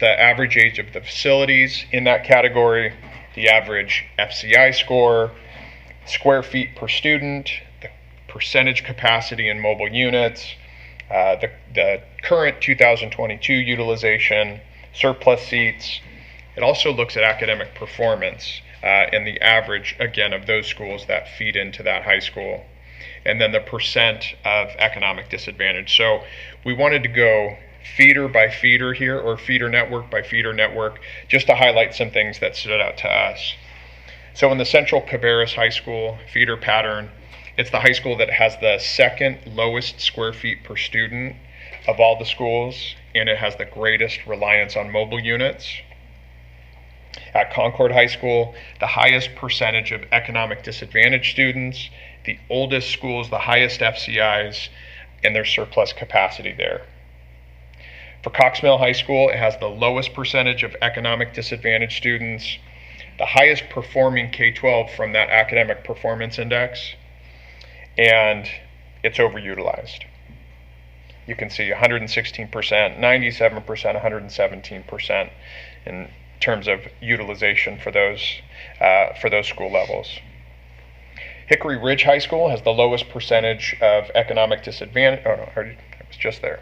average age of the facilities in that category, the average FCI score, square feet per student, the percentage capacity in mobile units, the current 2022 utilization, surplus seats. It also looks at academic performance and the average, again, of those schools that feed into that high school, and then the percent of economic disadvantage. So we wanted to go feeder by feeder here, or feeder network by feeder network, just to highlight some things that stood out to us. So in the Central Cabarrus High School feeder pattern, it's the high school that has the second lowest square feet per student of all the schools, and it has the greatest reliance on mobile units. At Concord High School, the highest percentage of economic disadvantaged students, the oldest schools, the highest FCIs, and there's surplus capacity there. For Cox Mill High School, it has the lowest percentage of economic disadvantaged students, the highest performing K-12 from that academic performance index, and it's overutilized. You can see 116%, 97%, 117% in terms of utilization for those school levels. Hickory Ridge High School has the lowest percentage of economic disadvantage. Oh no, I was just there.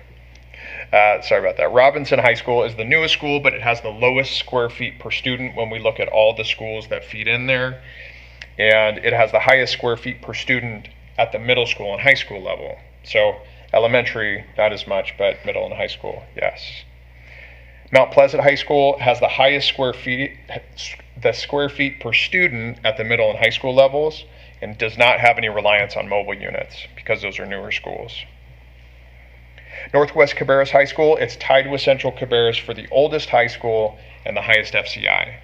Sorry about that. Robinson High School is the newest school, but it has the lowest square feet per student when we look at all the schools that feed in there. And it has the highest square feet per student at the middle school and high school level. So elementary, not as much, but middle and high school, yes. Mount Pleasant High School has the highest square feet per student at the middle and high school levels, and does not have any reliance on mobile units because those are newer schools. Northwest Cabarrus High School, it's tied with Central Cabarrus for the oldest high school and the highest FCI.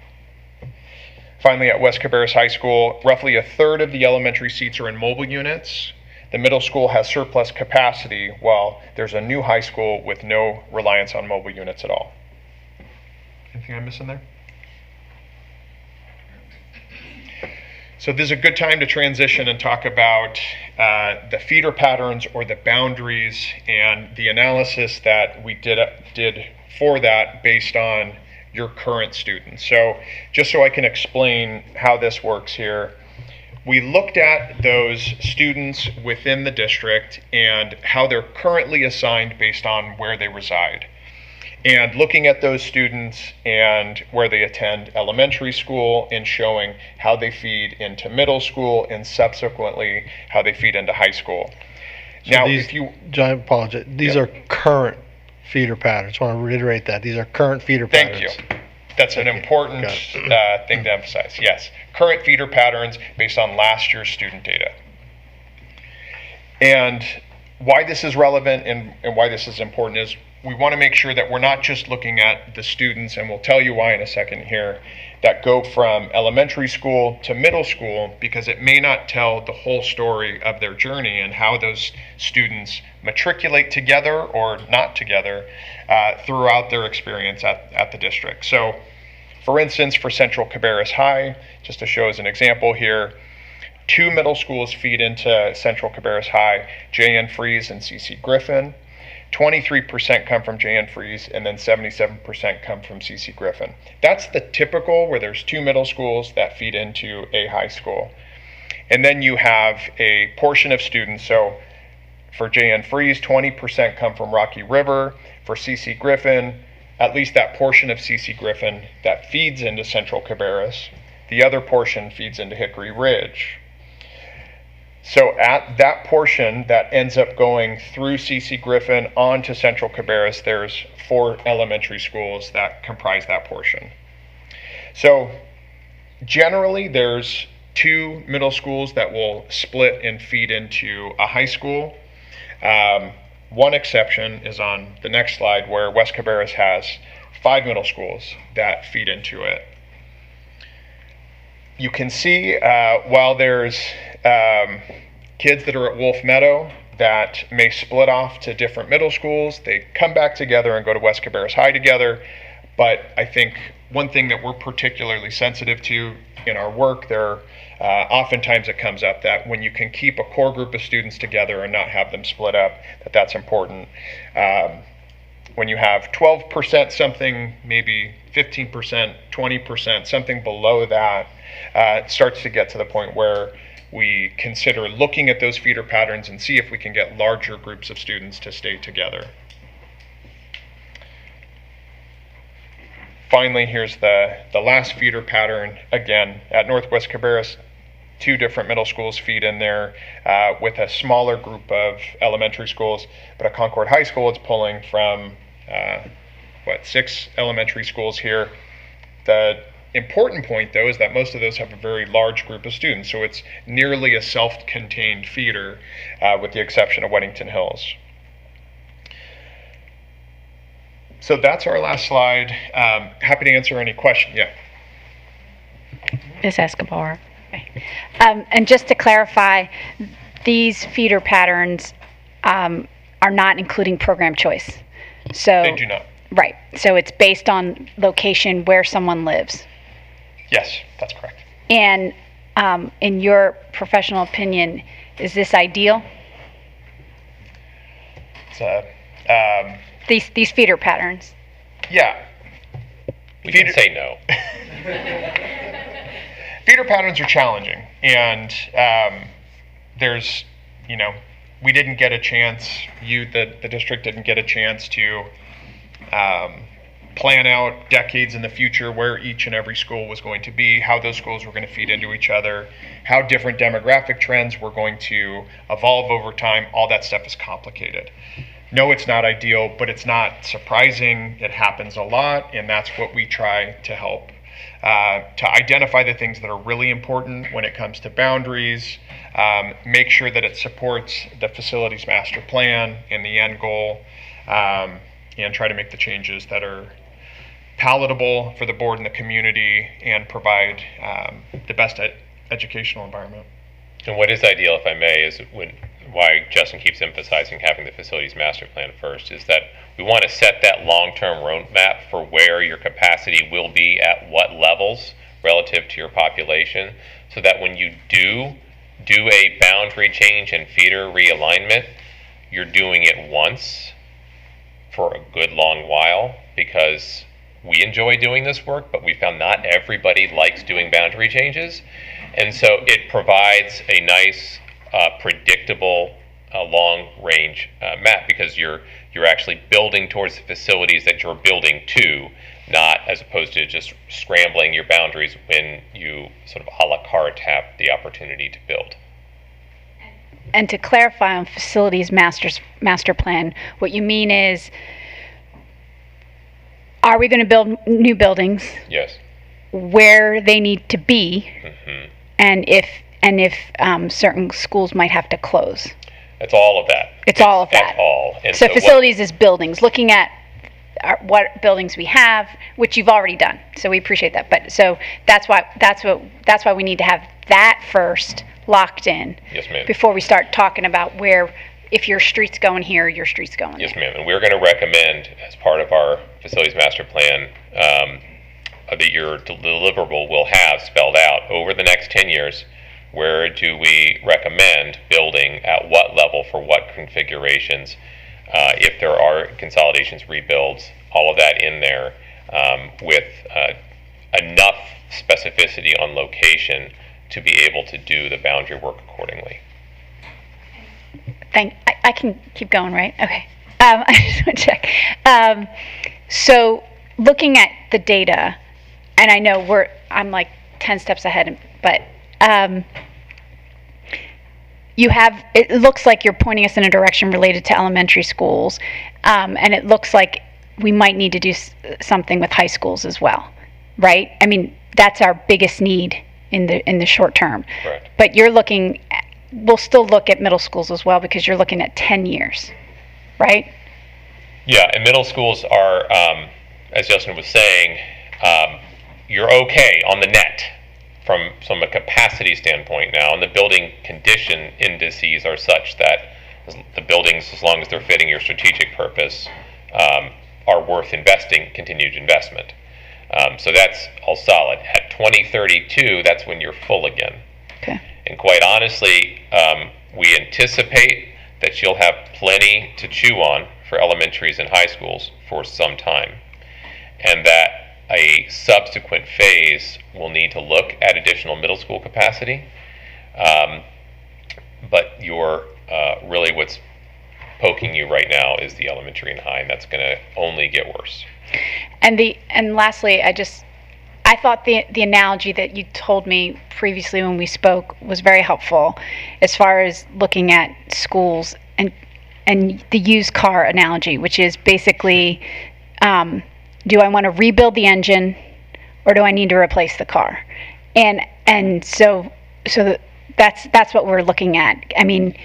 Finally, at West Cabarrus High School, roughly a third of the elementary seats are in mobile units. The middle school has surplus capacity, while there's a new high school with no reliance on mobile units at all. Anything I'm missing there? So this is a good time to transition and talk about the feeder patterns or the boundaries and the analysis that we did for that based on your current students. So just so I can explain how this works here, we looked at those students within the district and how they're currently assigned based on where they reside. And looking at those students and where they attend elementary school and showing how they feed into middle school and subsequently how they feed into high school. So now, these, if you... John, I apologize. These are current feeder patterns. I want to reiterate that. These are current feeder patterns. Thank you. That's an important thing to emphasize. Yes, current feeder patterns based on last year's student data. And why this is relevant and why this is important is we want to make sure that we're not just looking at the students, and we'll tell you why in a second here, that go from elementary school to middle school, because it may not tell the whole story of their journey and how those students matriculate together or not together throughout their experience at the district. So, for instance, for Central Cabarrus High, just to show as an example here, 2 middle schools feed into Central Cabarrus High, J.N. Fries and C.C. Griffin. 23% come from J.N. Fries, and then 77% come from C.C. Griffin. That's the typical, where there's 2 middle schools that feed into a high school. And then you have a portion of students, so for J.N. Fries, 20% come from Rocky River. For C.C. Griffin, at least that portion of C.C. Griffin that feeds into Central Cabarrus. The other portion feeds into Hickory Ridge. So at that portion that ends up going through C.C. Griffin onto Central Cabarrus, there's 4 elementary schools that comprise that portion. So generally there's 2 middle schools that will split and feed into a high school. One exception is on the next slide, where West Cabarrus has 5 middle schools that feed into it. You can see while there's kids that are at Wolf Meadow that may split off to different middle schools, they come back together and go to West Cabarrus High together. But I think one thing that we're particularly sensitive to in our work, oftentimes it comes up that when you can keep a core group of students together and not have them split up, that's important. When you have 12% something, maybe 15%, 20%, something below that, it starts to get to the point where we consider looking at those feeder patterns and see if we can get larger groups of students to stay together. Finally, here's the last feeder pattern. Again, at Northwest Cabarrus, 2 different middle schools feed in there with a smaller group of elementary schools, but at Concord High School, it's pulling from 6 elementary schools here. The important point, though, is that most of those have a very large group of students, so it's nearly a self-contained feeder, with the exception of Weddington Hills. So that's our last slide. Happy to answer any question. Yeah. Ms. Escobar. Okay. And just to clarify, these feeder patterns are not including program choice. So they do not. Right. So it's based on location where someone lives. Yes, that's correct. And in your professional opinion, is this ideal? These feeder patterns. Yeah. We can say no. Feeder patterns are challenging, and there's, we didn't get a chance, the district didn't get a chance to plan out decades in the future where each and every school was going to be, how those schools were going to feed into each other, how different demographic trends were going to evolve over time. All that stuff is complicated. No, it's not ideal, but it's not surprising. It happens a lot, and that's what we try to help. To identify the things that are really important when it comes to boundaries, make sure that it supports the facilities master plan and the end goal, and try to make the changes that are palatable for the board and the community and provide the best educational environment. And what is ideal, if I may, is why Justin keeps emphasizing having the facilities master plan first, is that we want to set that long-term roadmap for where your capacity will be at what levels relative to your population, so that when you do a boundary change and feeder realignment, you're doing it once for a good long while, because we enjoy doing this work, but we found not everybody likes doing boundary changes. And so it provides a nice, predictable, long-range map, because you're actually building towards the facilities that you're building to, not as opposed to just scrambling your boundaries when you sort of a la carte have the opportunity to build. And to clarify on facilities master plan, what you mean is, are we going to build new buildings? Yes. Where they need to be, and if certain schools might have to close. It's all of that. It's all of that. That's all. And so facilities is buildings, looking at what buildings we have, which you've already done. So we appreciate that. But so that's why we need to have that first locked in. Yes, ma'am. Before we start talking about where, if your street's going here, your street's going Yes, there. ma'am. And we're going to recommend, as part of our facilities master plan, that your deliverable will have spelled out over the next 10 years, where do we recommend building at what level for what configurations, if there are consolidations, rebuilds, all of that in there, with enough specificity on location to be able to do the boundary work accordingly. I can keep going, right? Okay. I just want to check. So looking at the data, and I know I'm like 10 steps ahead, but it looks like you're pointing us in a direction related to elementary schools, and it looks like we might need to do something with high schools as well, right? I mean, that's our biggest need in the short term. Right. But we'll still look at middle schools as well, because you're looking at 10 years, right? Yeah, and middle schools are, as Justin was saying, you're okay on the net from a capacity standpoint now, and the building condition indices are such that the buildings, as long as they're fitting your strategic purpose, are worth continued investment. So that's all solid. At 2032, that's when you're full again. Okay. And quite honestly, we anticipate that you'll have plenty to chew on for elementaries and high schools for some time, and that a subsequent phase will need to look at additional middle school capacity. But really what's poking you right now is the elementary and high, and that's going to only get worse. And lastly, I thought the analogy that you told me previously when we spoke was very helpful, as far as looking at schools and the used car analogy, which is basically, do I want to rebuild the engine, or do I need to replace the car? And so that's what we're looking at. I mean,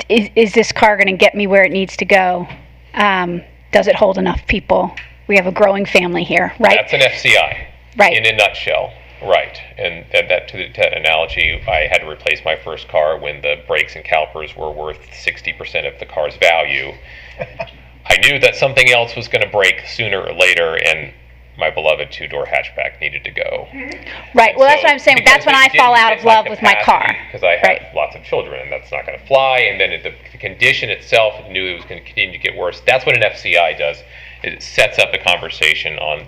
is this car going to get me where it needs to go? Does it hold enough people? We have a growing family here, right? That's an FCI, right? In a nutshell, right? And that to that analogy, I had to replace my first car when the brakes and calipers were worth 60% of the car's value. I knew that something else was going to break sooner or later, and my beloved two-door hatchback needed to go. Right. Well, that's what I'm saying. That's when I fall out of love with my car. Because I have lots of children, and that's not going to fly. And then the condition itself knew it was going to continue to get worse. That's what an FCI does. It sets up the conversation on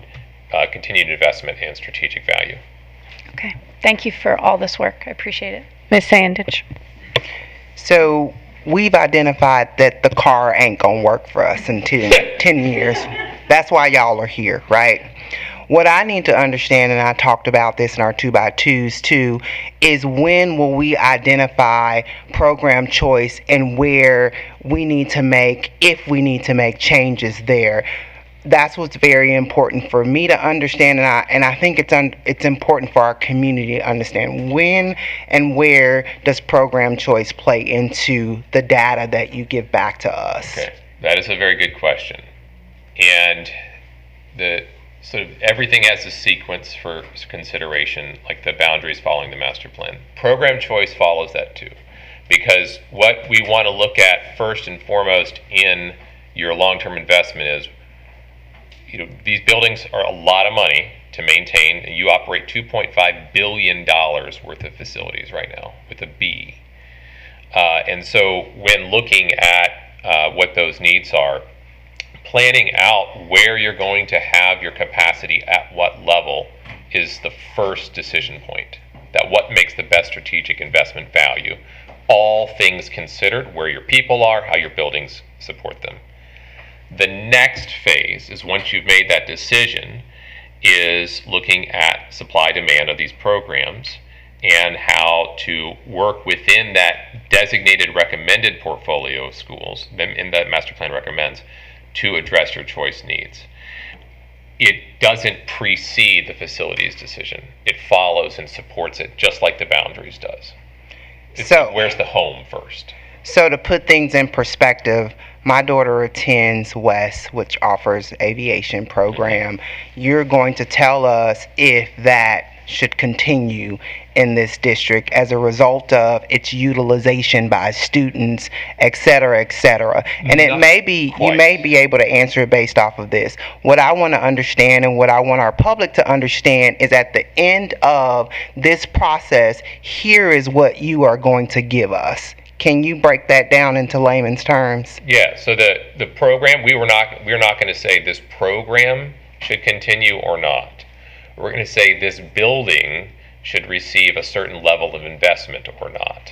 continued investment and strategic value. Okay. Thank you for all this work. I appreciate it. Ms. Sandage. So we've identified that the car ain't gonna work for us in 10 years. That's why y'all are here, right? What I need to understand, and I talked about this in our 2x2s too, is when will we identify program choice and where we need to make, if we need to make changes there. That's what's very important for me to understand, and I think it's important for our community to understand when and where does program choice play into the data that you give back to us. Okay, that is a very good question, and the sort of everything has a sequence for consideration, like the boundaries following the master plan. Program choice follows that too, because what we want to look at first and foremost in your long-term investment is, these buildings are a lot of money to maintain, and you operate $2.5 billion worth of facilities right now with a B. And so when looking at what those needs are, planning out where you're going to have your capacity at what level is the first decision point. That what makes the best strategic investment value, all things considered, where your people are, how your buildings support them. The next phase is, once you've made that decision, is looking at supply demand of these programs and how to work within that designated recommended portfolio of schools, in that master plan recommends, to address your choice needs. It doesn't precede the facilities decision. It follows and supports it, just like the boundaries does. So where's the home first? So to put things in perspective, my daughter attends West, which offers aviation program. You're going to tell us if that should continue in this district as a result of its utilization by students, et cetera, et cetera. And it may be, you may be able to answer it based off of this. What I want to understand and what I want our public to understand is at the end of this process, here is what you are going to give us. Can you break that down into layman's terms? Yeah, so the program, we're not going to say this program should continue or not. We're going to say this building should receive a certain level of investment or not.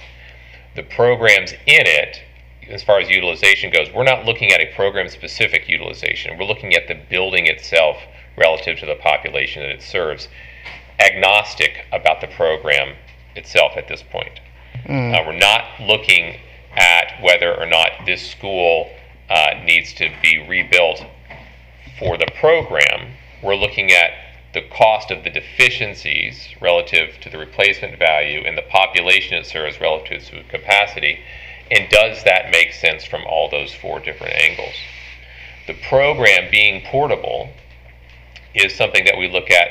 The programs in it, as far as utilization goes, we're not looking at a program-specific utilization. We're looking at the building itself relative to the population that it serves, agnostic about the program itself at this point. We're not looking at whether or not this school needs to be rebuilt for the program. We're looking at the cost of the deficiencies relative to the replacement value and the population it serves relative to capacity, and does that make sense from all those four different angles? The program being portable is something that we look at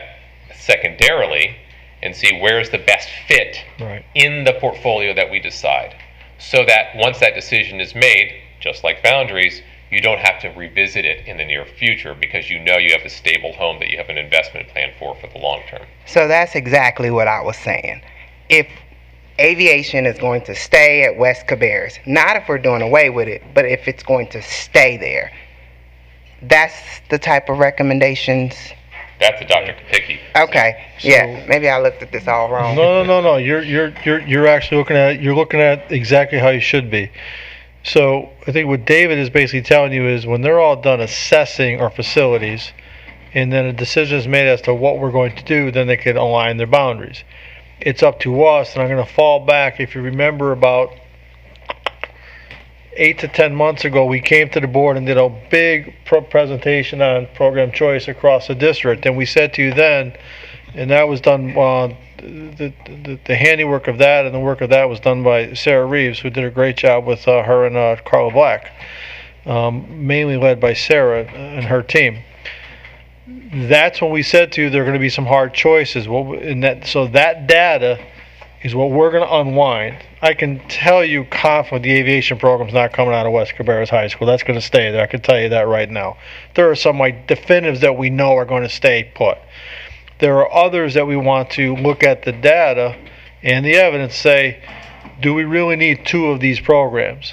secondarily and see where's the best fit in the portfolio that we decide, so that once that decision is made, just like boundaries, you don't have to revisit it in the near future because you know you have a stable home that you have an investment plan for the long term. So that's exactly what I was saying. If aviation is going to stay at West Cabarrus, not if we're doing away with it, but if it's going to stay there, that's the type of recommendations. That's a Dr. Kapicki. Okay. Yeah. Maybe I looked at this all wrong. No. You're actually looking at exactly how you should be. So I think what David is basically telling you is when they're all done assessing our facilities, and then a decision is made as to what we're going to do, then they can align their boundaries. It's up to us, and I'm going to fall back. If you remember, about 8 to 10 months ago, we came to the board and did a big presentation on program choice across the district, and we said to you then, and that was done, the handiwork of that and the work of that was done by Sarah Reeves, who did a great job with her and Carla Black, mainly led by Sarah and her team. That's when we said to you there are going to be some hard choices. So that data is what we're going to unwind. I can tell you confidently the aviation program's not coming out of West Cabarrus High School. That's going to stay there. I can tell you that right now. There are some definitives that we know are going to stay put. There are others that we want to look at the data and the evidence, say, do we really need 2 of these programs?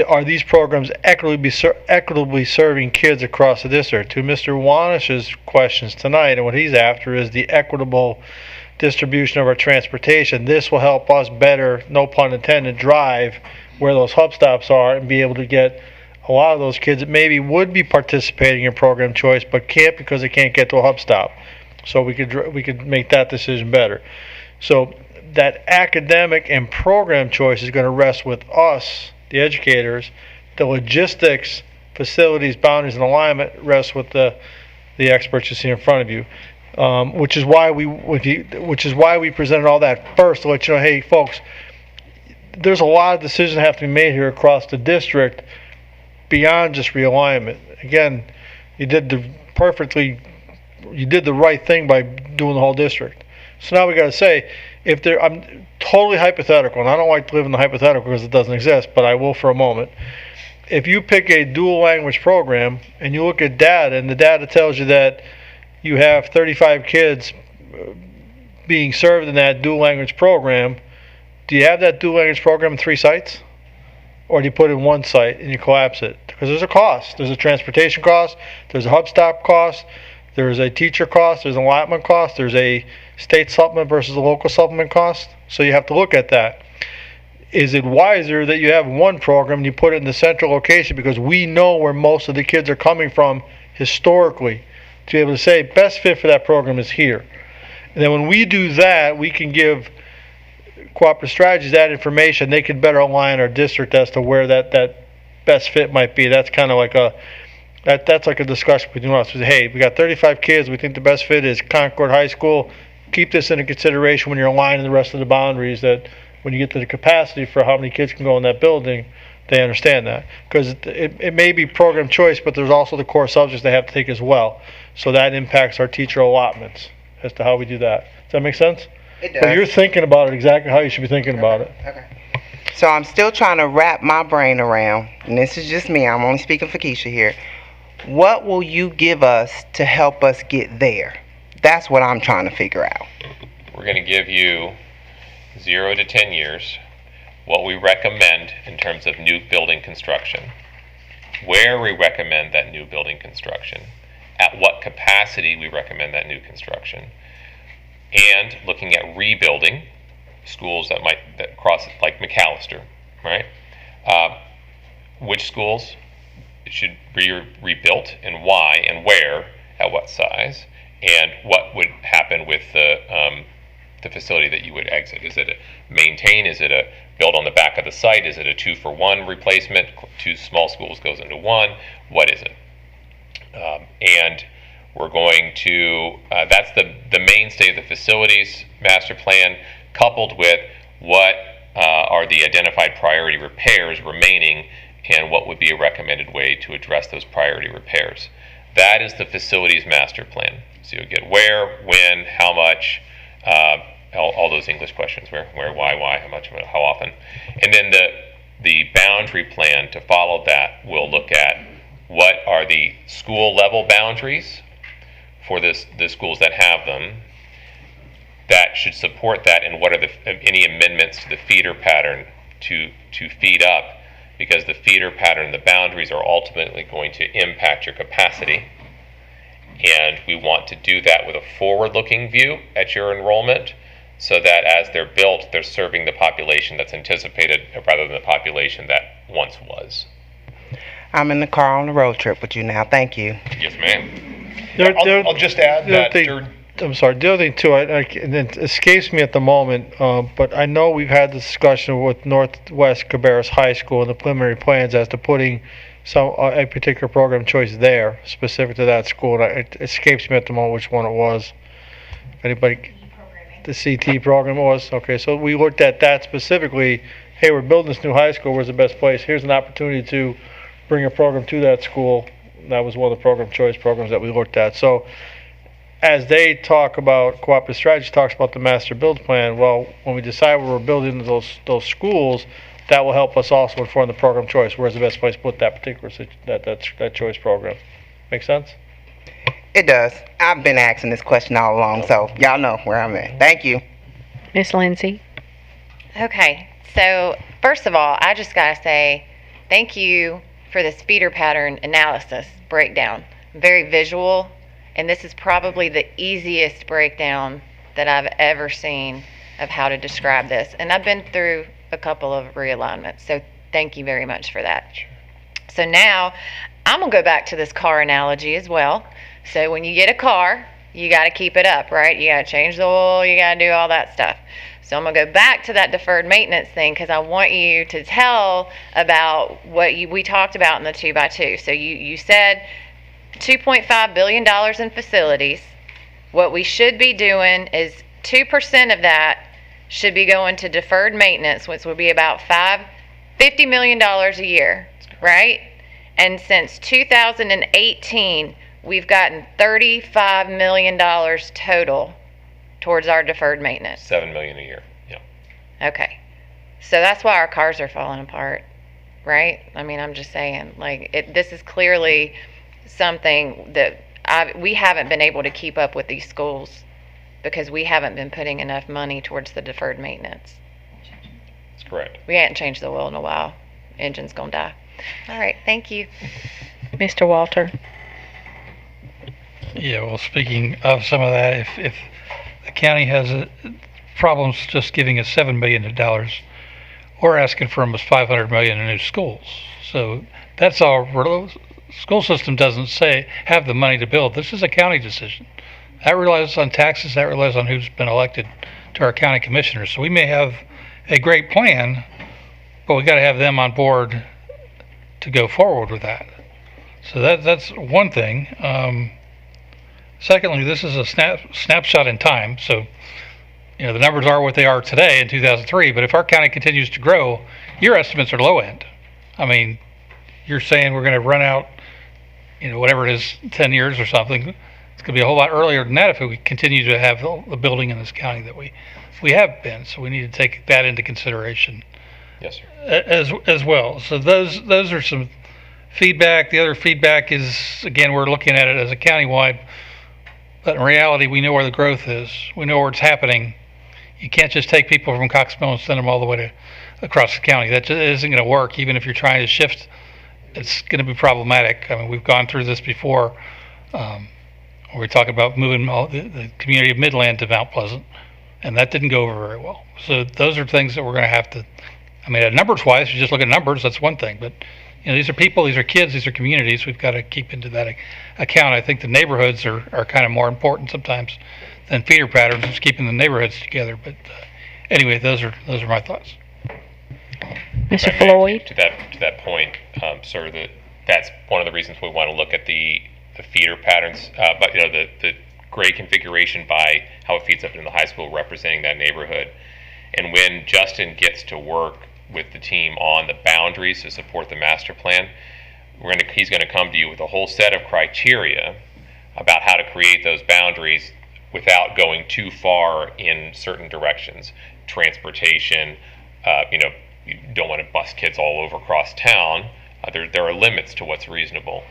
Are these programs equitably serving kids across the district? To Mr. Wanish's questions tonight, and what he's after is the equitable distribution of our transportation. This will help us better, no pun intended, drive where those hub stops are and be able to get a lot of those kids that maybe would be participating in program choice but can't because they can't get to a hub stop. So we could make that decision better. So that academic and program choice is going to rest with us, the educators. The logistics, facilities, boundaries, and alignment rests with the experts you see in front of you. Which is why we presented all that first to let you know, hey folks, there's a lot of decisions that have to be made here across the district beyond just realignment. Again, you did the right thing by doing the whole district. So now we got to say, I'm totally hypothetical, and I don't like to live in the hypothetical because it doesn't exist, but I will for a moment. If you pick a dual language program and you look at data, and the data tells you that you have 35 kids being served in that dual language program, do you have that dual language program in 3 sites? Or do you put it in 1 site and you collapse it? Because there's a cost. There's a transportation cost, there's a hub stop cost, there's a teacher cost, there's an allotment cost, there's a state supplement versus a local supplement cost. So you have to look at that. Is it wiser that you have 1 program and you put it in the central location because we know where most of the kids are coming from historically, to be able to say best fit for that program is here. And then when we do that, we can give cooperative strategies that information. They can better align our district as to where that best fit might be. That's kind of like that's like a discussion between us. We say, hey, we got 35 kids. We think the best fit is Concord High School. Keep this into consideration when you're aligning the rest of the boundaries, that when you get to the capacity for how many kids can go in that building, they understand that. Because it may be program choice, but there's also the core subjects they have to take as well. So that impacts our teacher allotments as to how we do that. Does that make sense? It does. But you're thinking about it exactly how you should be thinking about it. Okay. So I'm still trying to wrap my brain around, and this is just me, I'm only speaking for Keisha here. What will you give us to help us get there? That's what I'm trying to figure out. We're going to give you 0 to 10 years, what we recommend in terms of new building construction, where we recommend that new building construction, at what capacity we recommend that new construction, and looking at rebuilding schools that cross, like McAllister, right? Which schools should be rebuilt and why and where, at what size, and what would happen with the facility that you would exit. Is it a maintain? Is it a build on the back of the site? Is it a 2-for-1 replacement? 2 small schools goes into 1. What is it? And we're going to, that's the mainstay of the facilities master plan, coupled with what are the identified priority repairs remaining and what would be a recommended way to address those priority repairs. That is the facilities master plan. So you'll get where, when, how much, all those English questions, where, why, how much, how often. And then the boundary plan to follow that will look at what are the school level boundaries for the schools that have them that should support that, and what are any amendments to the feeder pattern to feed up, because the feeder pattern, the boundaries are ultimately going to impact your capacity. And we want to do that with a forward-looking view at your enrollment, so that as they're built, they're serving the population that's anticipated rather than the population that once was. I'm in the car on the road trip with you now. Thank you. Yes, ma'am. I'll just add that. I'm sorry. The other thing too, and it escapes me at the moment, but I know we've had this discussion with Northwest Cabarrus High School and the preliminary plans as to putting a particular program choice there specific to that school. And it escapes me at the moment which one it was. If anybody, the CT program was okay. So we looked at that specifically. Hey, we're building this new high school. Where's the best place? Here's an opportunity to bring a program to that school. That was one of the program choice programs that we looked at. So as they talk about cooperative strategy, talks about the master build plan. Well, when we decide where we're building those schools, that will help us also inform the program choice. Where's the best place to put that particular that choice program? Make sense? It does. I've been asking this question all along, so y'all know where I'm at. Thank you. Miss Lindsay. Okay, so first of all, I just gotta say thank you for this feeder pattern analysis breakdown. Very visual, and this is probably the easiest breakdown that I've ever seen of how to describe this. And I've been through a couple of realignments, so Thank you very much for that. So now I'm going to go back to this car analogy as well. So when you get a car, you got to keep it up, right? You got to change the oil, you got to do all that stuff. So I'm going to go back to that deferred maintenance thing because I want you to tell about what we talked about in the 2x2. So you said $2.5 billion in facilities. What we should be doing is 2% of that should be going to deferred maintenance, which would be about $50 million a year, right? And since 2018, we've gotten $35 million total towards our deferred maintenance. $7 million a year. Yeah. Okay. So that's why our cars are falling apart, right? I mean, I'm just saying, like, this is clearly something that we haven't been able to keep up with these schools because we haven't been putting enough money towards the deferred maintenance. That's correct. We hadn't changed the oil in a while. Engine's gonna die. All right, thank you. Mr. Walter. Yeah, well, speaking of some of that, if the county has problems just giving us $7 million, we're asking for almost $500 million in new schools. So that's all. School system doesn't have the money to build. This is a county decision. That relies on taxes. That relies on who's been elected to our county commissioners. So we may have a great plan, but we got to have them on board to go forward with that. So that's one thing. Secondly, this is a snapshot in time. So, you know, the numbers are what they are today in 2003. But if our county continues to grow, your estimates are low end. I mean, you're saying we're going to run out, you know, whatever it is, 10 years or something. It's going to be a whole lot earlier than that if we continue to have the building in this county that we have been. So we need to take that into consideration. Yes, sir. As well. So those are some feedback. The other feedback is, again, we're looking at it as a countywide, but in reality, we know where the growth is. We know where it's happening. You can't just take people from Cox Mill and send them all the way across the county. That just isn't going to work. Even if you're trying to shift, it's going to be problematic. I mean, we've gone through this before. We talked about moving the community of Midland to Mount Pleasant, and that didn't go over very well. So those are things that we're going to have to, I mean, numbers-wise, you just look at numbers, that's one thing. But, you know, these are people, these are kids, these are communities. We've got to keep into that account. I think the neighborhoods are kind of more important sometimes than feeder patterns, just keeping the neighborhoods together. But anyway, those are my thoughts. Mr. Floyd. To that point, sir, that's one of the reasons we want to look at the feeder patterns, but you know, the grade configuration by how it feeds up into the high school, representing that neighborhood. And when Justin gets to work with the team on the boundaries to support the master plan, he's going to come to you with a whole set of criteria about how to create those boundaries without going too far in certain directions. Transportation, you know, you don't want to bus kids all over across town. There are limits to what's reasonable.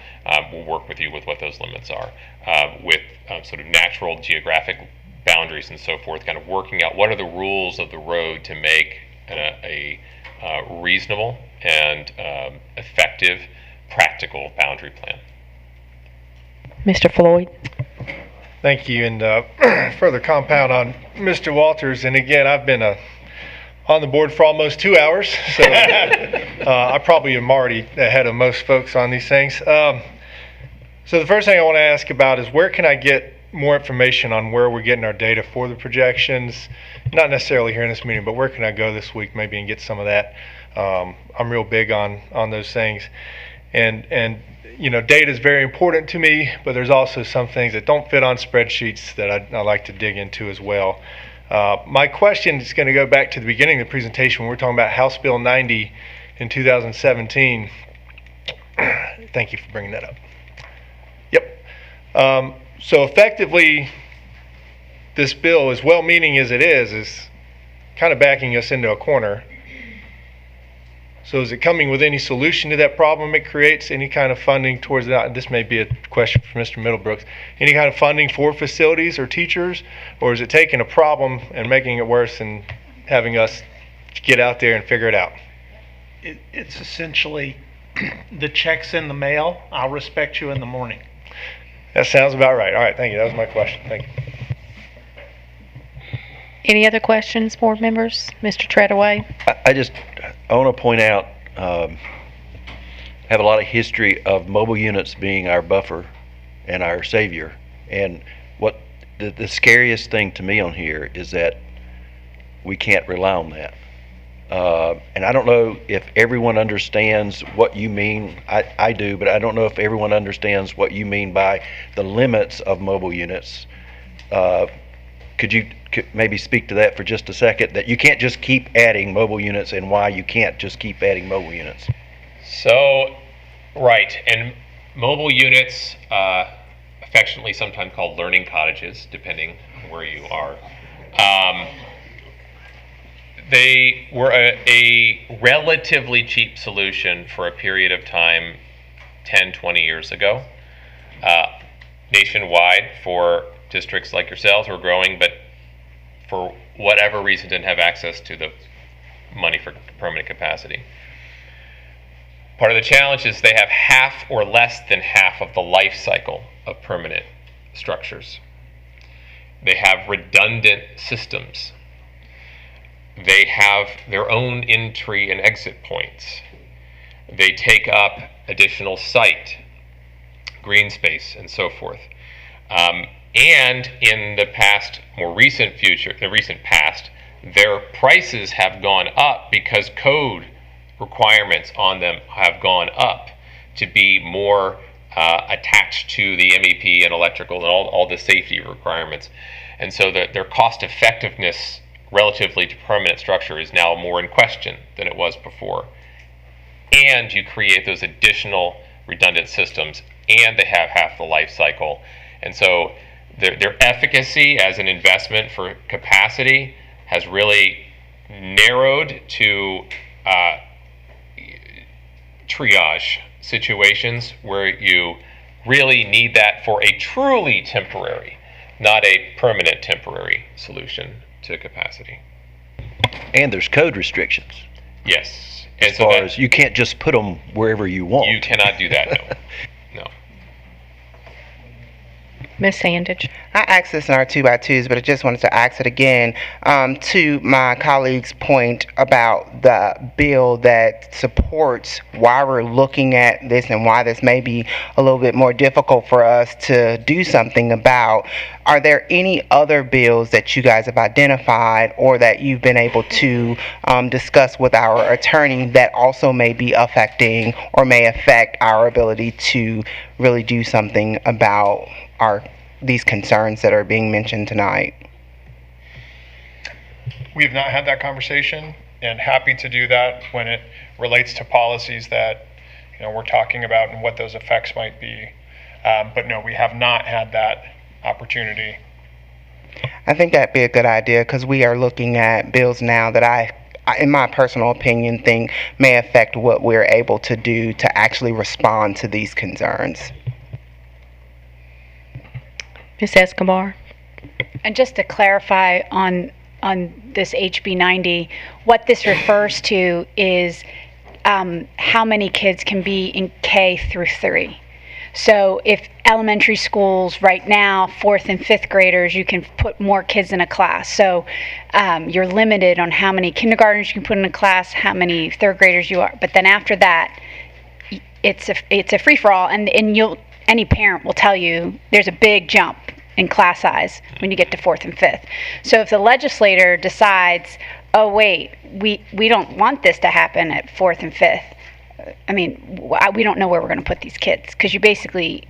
We'll work with you with what those limits are. With sort of natural geographic boundaries and so forth, kind of working out what are the rules of the road to make a reasonable and effective, practical boundary plan. Mr. Floyd. Thank you. And further compound on Mr. Walters, and again, I've been on the board for almost 2 hours, so I probably am already ahead of most folks on these things. So the first thing I want to ask about is where can I get more information on where we're getting our data for the projections? Not necessarily here in this meeting, but where can I go this week maybe and get some of that? I'm real big on those things. And you know, data is very important to me, but there's also some things that don't fit on spreadsheets that I like to dig into as well. My question is going to go back to the beginning of the presentation when we're talking about House Bill 90 in 2017. Thank you for bringing that up. Yep. So effectively, this bill, as well-meaning as it is kind of backing us into a corner. So is it coming with any solution to that problem it creates? Any kind of funding towards that? This may be a question for Mr. Middlebrooks. Any kind of funding for facilities or teachers? Or is it taking a problem and making it worse and having us get out there and figure it out? It's essentially the check's in the mail. I'll respect you in the morning. That sounds about right. All right, thank you. That was my question. Thank you. Any other questions, board members? Mr. Treadaway? I want to point out have a lot of history of mobile units being our buffer and our savior. And what the scariest thing to me on here is that we can't rely on that. And I don't know if everyone understands what you mean. I do, but I don't know if everyone understands what you mean by the limits of mobile units. Could you maybe speak to that for just a second? That you can't just keep adding mobile units, and why you can't just keep adding mobile units? So, right, and mobile units, affectionately sometimes called learning cottages, depending on where you are, they were a relatively cheap solution for a period of time 10, 20 years ago. Nationwide, for districts like yourselves who are growing, but for whatever reason didn't have access to the money for permanent capacity. Part of the challenge is they have half or less than half of the life cycle of permanent structures. They have redundant systems. They have their own entry and exit points. They take up additional site, green space, and so forth. And in the past, more recent future, the recent past, their prices have gone up because code requirements on them have gone up to be more attached to the MEP and electrical and all the safety requirements. And so their cost effectiveness relatively to permanent structure is now more in question than it was before. And you create those additional redundant systems, and they have half the life cycle. And so their efficacy as an investment for capacity has really narrowed to triage situations where you really need that for a truly temporary, not a permanent temporary solution to capacity. And there's code restrictions. Yes. As far as you can't just put them wherever you want. You cannot do that, no. No. Ms. Sandage. I asked this in our 2x2s, but I just wanted to ask it again to my colleague's point about the bill that supports why we're looking at this and why this may be a little bit more difficult for us to do something about. Are there any other bills that you guys have identified or that you've been able to discuss with our attorney that also may be affecting or may affect our ability to really do something about these concerns that are being mentioned tonight? We have not had that conversation, and happy to do that when it relates to policies that we're talking about and what those effects might be. But no, we have not had that opportunity. I think that'd be a good idea because we are looking at bills now that I, in my personal opinion, think may affect what we're able to do to actually respond to these concerns. Ms. Escobar. And just to clarify on this HB 90, what this refers to is how many kids can be in K through 3. So if elementary schools right now, 4th and 5th graders, you can put more kids in a class. So you're limited on how many kindergartners you can put in a class, how many 3rd graders you are. But then after that, it's a free-for-all, and any parent will tell you there's a big jump in class size when you get to 4th and 5th. So if the legislator decides, oh wait, we don't want this to happen at 4th and 5th, I mean, we don't know where we're going to put these kids, because you basically,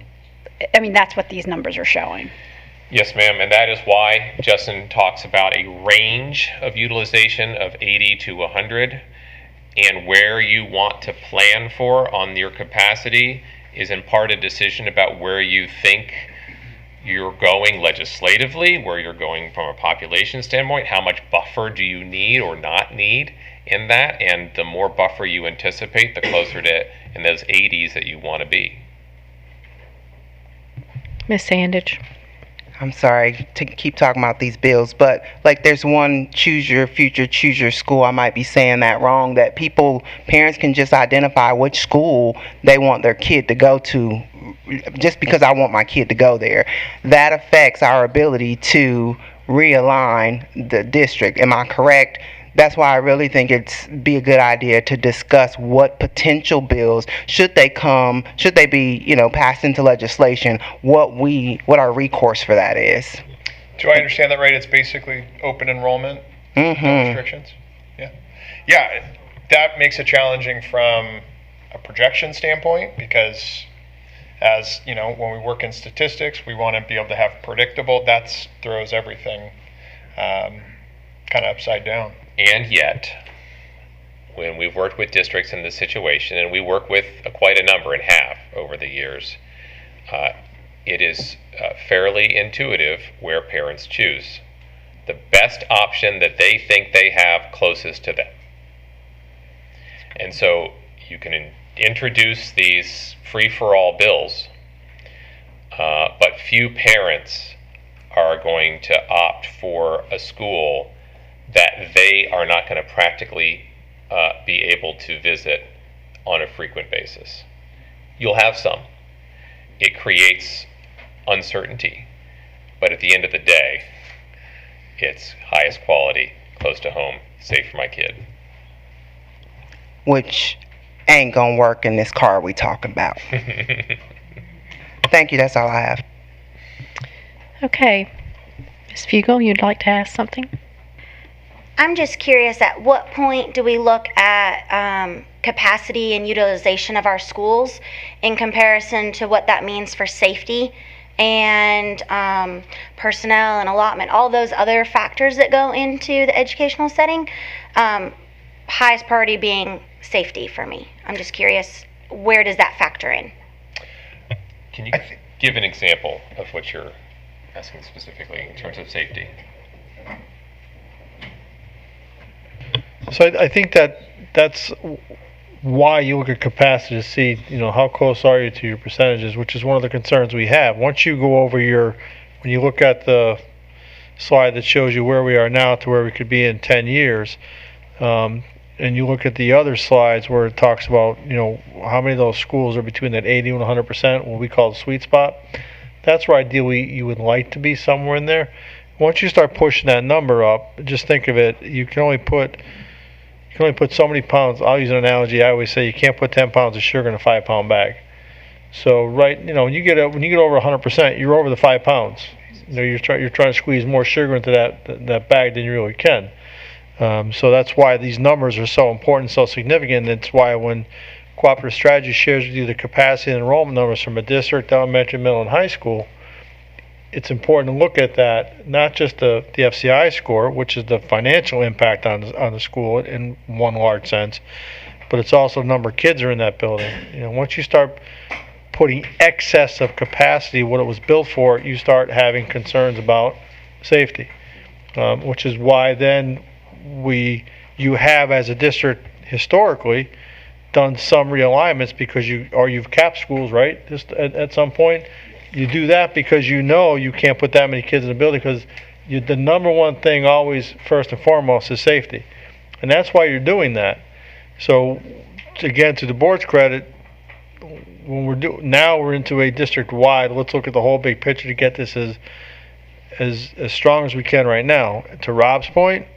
I mean, that's what these numbers are showing. Yes, ma'am, and that is why Justin talks about a range of utilization of 80 to 100, and where you want to plan for on your capacity is in part a decision about where you think you're going legislatively, where you're going from a population standpoint, how much buffer do you need or not need in that, and the more buffer you anticipate, the closer to in those 80s that you want to be. Ms. Sandage. I'm sorry to keep talking about these bills, but like there's one choose your future, choose your school. I might be saying that wrong, that parents can just identify which school they want their kid to go to just because I want my kid to go there. That affects our ability to realign the district. Am I correct That's why I really think it's be a good idea to discuss what potential bills, should they be, passed into legislation, what our recourse for that is. Do I understand that right? It's basically open enrollment, no restrictions? Yeah. Yeah, that makes it challenging from a projection standpoint because as, when we work in statistics, we want to be able to have predictable, that throws everything kind of upside down. And yet, when we've worked with districts in this situation, and we work with quite a number and have over the years, it is fairly intuitive where parents choose the best option that they think they have closest to them. And so you can introduce these free-for-all bills, but few parents are going to opt for a school that they are not going to practically be able to visit on a frequent basis. You'll have some. It creates uncertainty, but at the end of the day, it's highest quality, close to home, safe for my kid. Which ain't gonna work in this car we talking about. Thank you, that's all I have. Okay. Ms. Fugel, you'd like to ask something? I'm just curious, at what point do we look at capacity and utilization of our schools in comparison to what that means for safety and personnel and allotment, all those other factors that go into the educational setting? Highest priority being safety for me. I'm just curious, where does that factor in? Can you give an example of what you're asking specifically in terms of safety? So I think that's why you look at capacity to see, how close are you to your percentages, which is one of the concerns we have. Once you go over when you look at the slide that shows you where we are now to where we could be in 10 years, and you look at the other slides where it talks about, how many of those schools are between that 80 and 100%, what we call the sweet spot. That's where ideally you would like to be, somewhere in there. Once you start pushing that number up, just think of it, you can only put so many pounds. I'll use an analogy. I always say you can't put 10 pounds of sugar in a 5-pound bag. So when you get over 100%, you're over the 5 pounds. You're trying to squeeze more sugar into that bag than you really can. So that's why these numbers are so important, so significant. That's why when Cooperative Strategy shares with you the capacity and enrollment numbers from a district, elementary, middle, and high school, it's important to look at that, not just the FCI score, which is the financial impact on the school in one large sense, but it's also the number of kids are in that building. Once you start putting excess of capacity, what it was built for, you start having concerns about safety, which is why then you have, as a district historically, done some realignments because you've capped schools, right? Just at some point. You do that because you can't put that many kids in the building because the number one thing always, first and foremost, is safety. And that's why you're doing that. So, again, to the board's credit, when now we're into a district-wide, let's look at the whole big picture to get this as strong as we can right now. To Rob's point,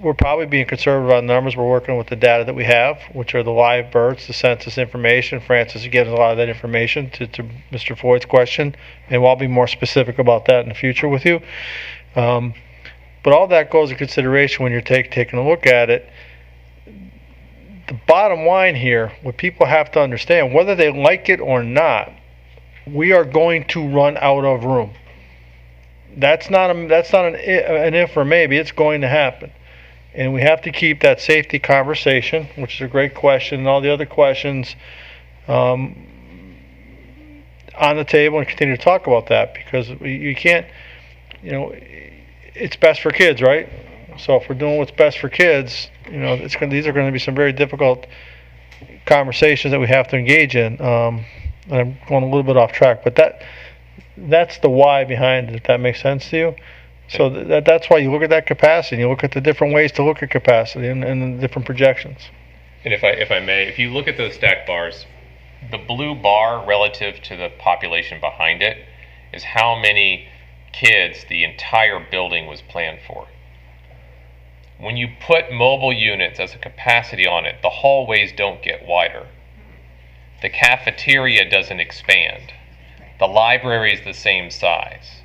we're probably being conservative on numbers. We're working with the data that we have, which are the live births, the census information. Francis is getting a lot of that information to Mr. Floyd's question, and I'll be more specific about that in the future with you. But all that goes into consideration when you're taking a look at it. The bottom line here, what people have to understand, whether they like it or not, we are going to run out of room. That's not an if or maybe. It's going to happen. And we have to keep that safety conversation, which is a great question, and all the other questions on the table, and continue to talk about that, because you can't, it's best for kids, right? So if we're doing what's best for kids, these are going to be some very difficult conversations that we have to engage in. And I'm going a little bit off track, but that's the why behind it, if that makes sense to you. So that's why you look at that capacity, and you look at the different ways to look at capacity and the different projections. And if I may, if you look at those stacked bars, the blue bar relative to the population behind it is how many kids the entire building was planned for. When you put mobile units as a capacity on it, the hallways don't get wider. The cafeteria doesn't expand. The library is the same size.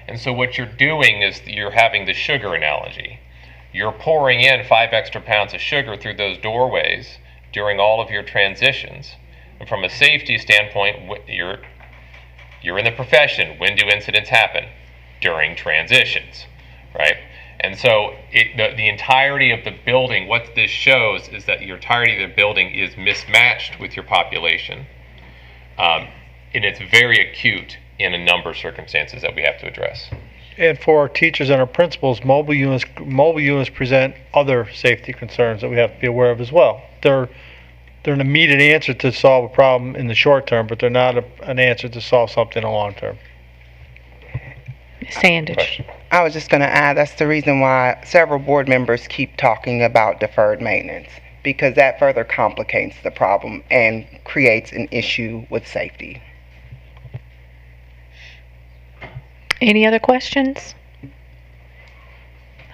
And so what you're doing is you're having the sugar analogy. You're pouring in 5 extra pounds of sugar through those doorways during all of your transitions. And from a safety standpoint, you're in the profession. When do incidents happen? During transitions, right? And so the entirety of the building, what this shows is that the entirety of the building is mismatched with your population. And it's very acute in a number of circumstances that we have to address. And for our teachers and our principals, mobile units present other safety concerns that we have to be aware of as well. They're an immediate answer to solve a problem in the short term, but they're not an answer to solve something in the long term. Ms. Sandage. I was just going to add, that's the reason why several board members keep talking about deferred maintenance, because that further complicates the problem and creates an issue with safety. Any other questions?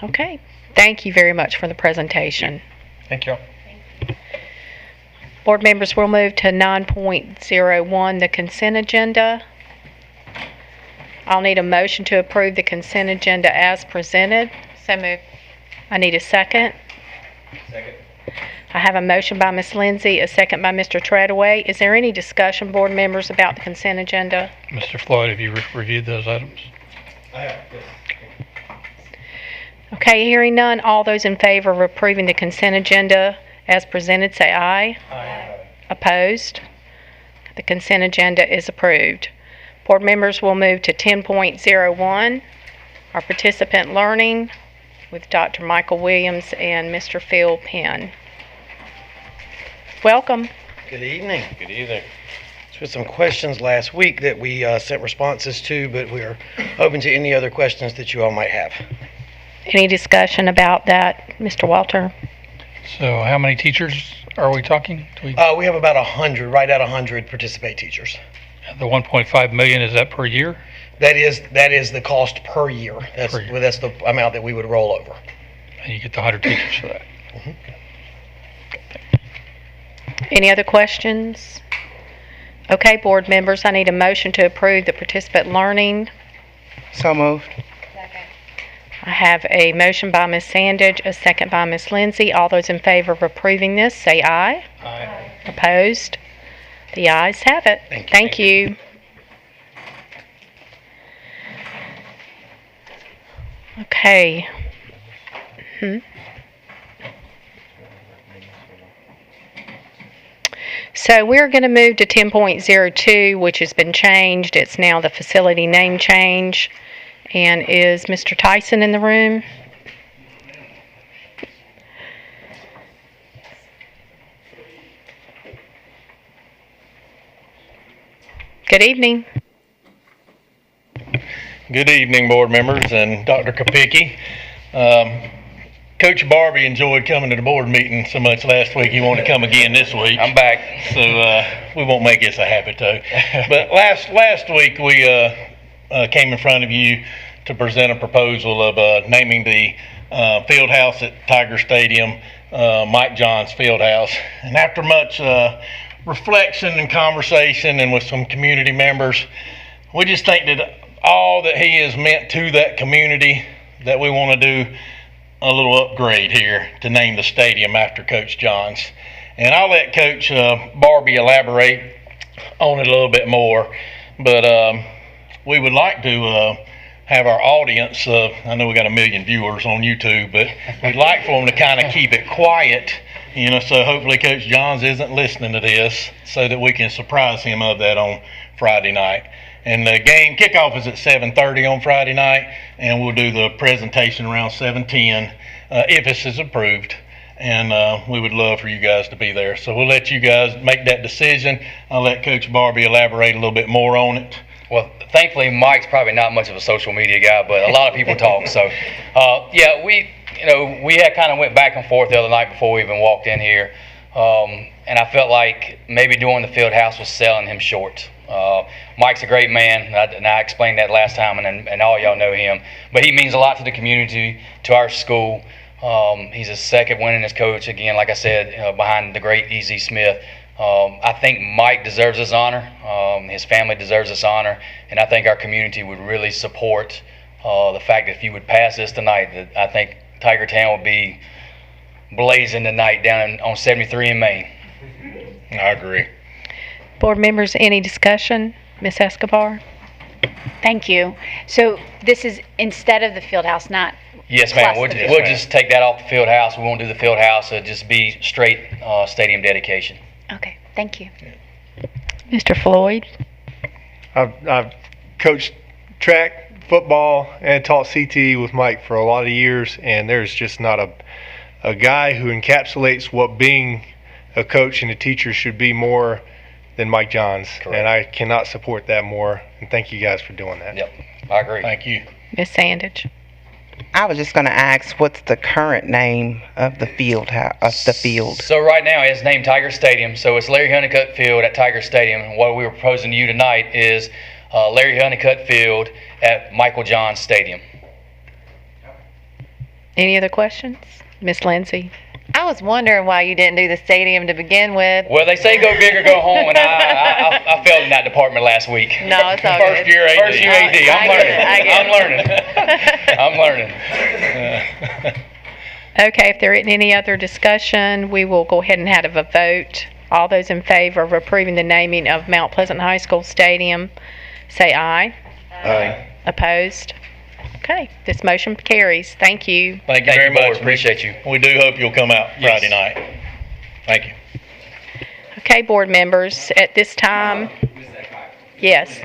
Okay. Thank you very much for the presentation. Thank you. Board members, we'll move to 9.01, the consent agenda. I'll need a motion to approve the consent agenda as presented. So moved. I need a second. Second. I have a motion by Ms. Lindsay, a second by Mr. Treadaway. Is there any discussion, board members, about the consent agenda? Mr. Floyd, have you reviewed those items? I have, yes. Okay, hearing none, all those in favor of approving the consent agenda as presented, say aye. Aye. Opposed? The consent agenda is approved. Board members will move to 10.01, our participant learning with Dr. Michael Williams and Mr. Phil Penn. Welcome. Good evening. Good evening. So we had some questions last week that we sent responses to, but we are open to any other questions that you all might have. Any discussion about that, Mr. Walter? So how many teachers are we talking? We have about 100, right at 100 participate teachers. The 1.5 million, is that per year? That is the cost per year. That's the amount that we would roll over. And you get the 100 teachers for that. Mm-hmm. Any other questions? Okay, board members, I need a motion to approve the participant learning. So moved. I have a motion by Ms. Sandage, a second by Ms. Lindsay. All those in favor of approving this, say aye. Aye. Opposed? The ayes have it. Thank you. Okay. So we're going to move to 10.02, which has been changed. It's now the facility name change. And is Mr. Tyson in the room? Good evening. Good evening, board members and Dr. Kopicki. Coach Barbie enjoyed coming to the board meeting so much last week, he wanted to come again this week. I'm back. So we won't make this a habit, though. But last week we came in front of you to present a proposal of naming the field house at Tiger Stadium Mike Johns Field House. And after much reflection and conversation and with some community members, we just think that all that he has meant to that community, that we want to do a little upgrade here to name the stadium after Coach Johns. And I'll let Coach Barbie elaborate on it a little bit more, but we would like to have our audience, I know we got 1 million viewers on YouTube, but we'd like for them to kind of keep it quiet, you know, so hopefully Coach Johns isn't listening to this so that we can surprise him of that on Friday night. And the game kickoff is at 7:30 on Friday night, and we'll do the presentation around 7:10 if this is approved. And we would love for you guys to be there. So we'll let you guys make that decision. I'll let Coach Barbie elaborate a little bit more on it. Well, thankfully, Mike's probably not much of a social media guy, but a lot of people talk. So, yeah, we had kind of went back and forth the other night before we even walked in here, and I felt like maybe doing the field house was selling him short. Mike's a great man, and I explained that last time, and all y'all know him. But he means a lot to the community, to our school. He's his second winningest coach, again, like I said, behind the great E.Z. Smith. I think Mike deserves this honor. His family deserves this honor. And I think our community would really support the fact that if you would pass this tonight, that I think Tiger Town would be blazing tonight down on 73 in Maine. I agree. Board members, any discussion? Ms. Escobar? Thank you. So this is instead of the field house, not Yes, ma'am. plus the We'll just take that off the field house. We won't do the field house. It'll just be straight stadium dedication. Okay, thank you. Mr. Floyd? I've coached track, football, and taught CTE with Mike for a lot of years, and there's just not a guy who encapsulates what being a coach and a teacher should be more than Mike Johns. Correct. And I cannot support that more, and thank you guys for doing that. Yep, I agree. Thank you. Ms. Sandage? I was just going to ask, what's the current name of the field? So right now it's named Tiger Stadium. So it's Larry Honeycutt Field at Tiger Stadium. And what we were proposing to you tonight is Larry Honeycutt Field at Michael Johns Stadium. Any other questions? Ms. Lindsay? I was wondering why you didn't do the stadium to begin with. Well, they say go big or go home, and I failed in that department last week. No, it's all First good. year AD. First year AD. I'm learning. I'm learning. Okay, if there isn't any other discussion, we will go ahead and have a vote. All those in favor of approving the naming of Mount Pleasant High School Stadium, say aye. Aye. Opposed? Okay, this motion carries. Thank you. Thank you very much. Appreciate you. We do hope you'll come out Friday night. Thank you. Okay, board members, at this time, yes. I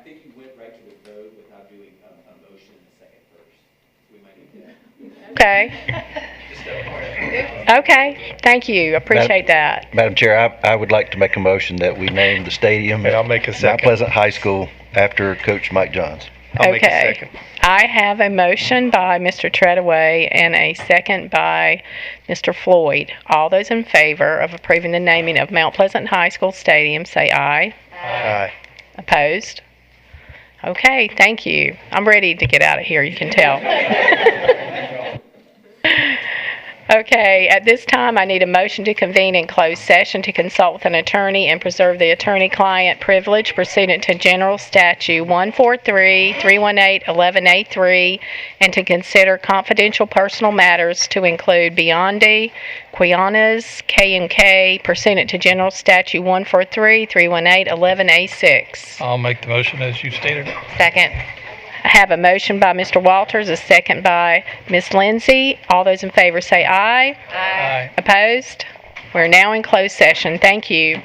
think you went right to the vote without doing a motion in the second first. We might need to. Okay. Okay, thank you. Appreciate that. Madam Chair, I would like to make a motion that we name the stadium And I'll make a Mount second. Pleasant High School after Coach Mike Johns. I'll make a Okay. second. I have a motion by Mr. Treadaway and a second by Mr. Floyd. All those in favor of approving the naming of Mount Pleasant High School Stadium, say aye. Aye. Opposed? Okay, thank you. I'm ready to get out of here, you can tell. Okay, at this time, I need a motion to convene in closed session to consult with an attorney and preserve the attorney-client privilege pursuant to General Statute 143-318-11A3, and to consider confidential personal matters to include Biondi, Quianas, K&K, pursuant to General Statute 143-318-11A6. I'll make the motion as you stated. Second. I have a motion by Mr. Walters, a second by Ms. Lindsay. All those in favor say aye. Aye. Opposed? We're now in closed session. Thank you.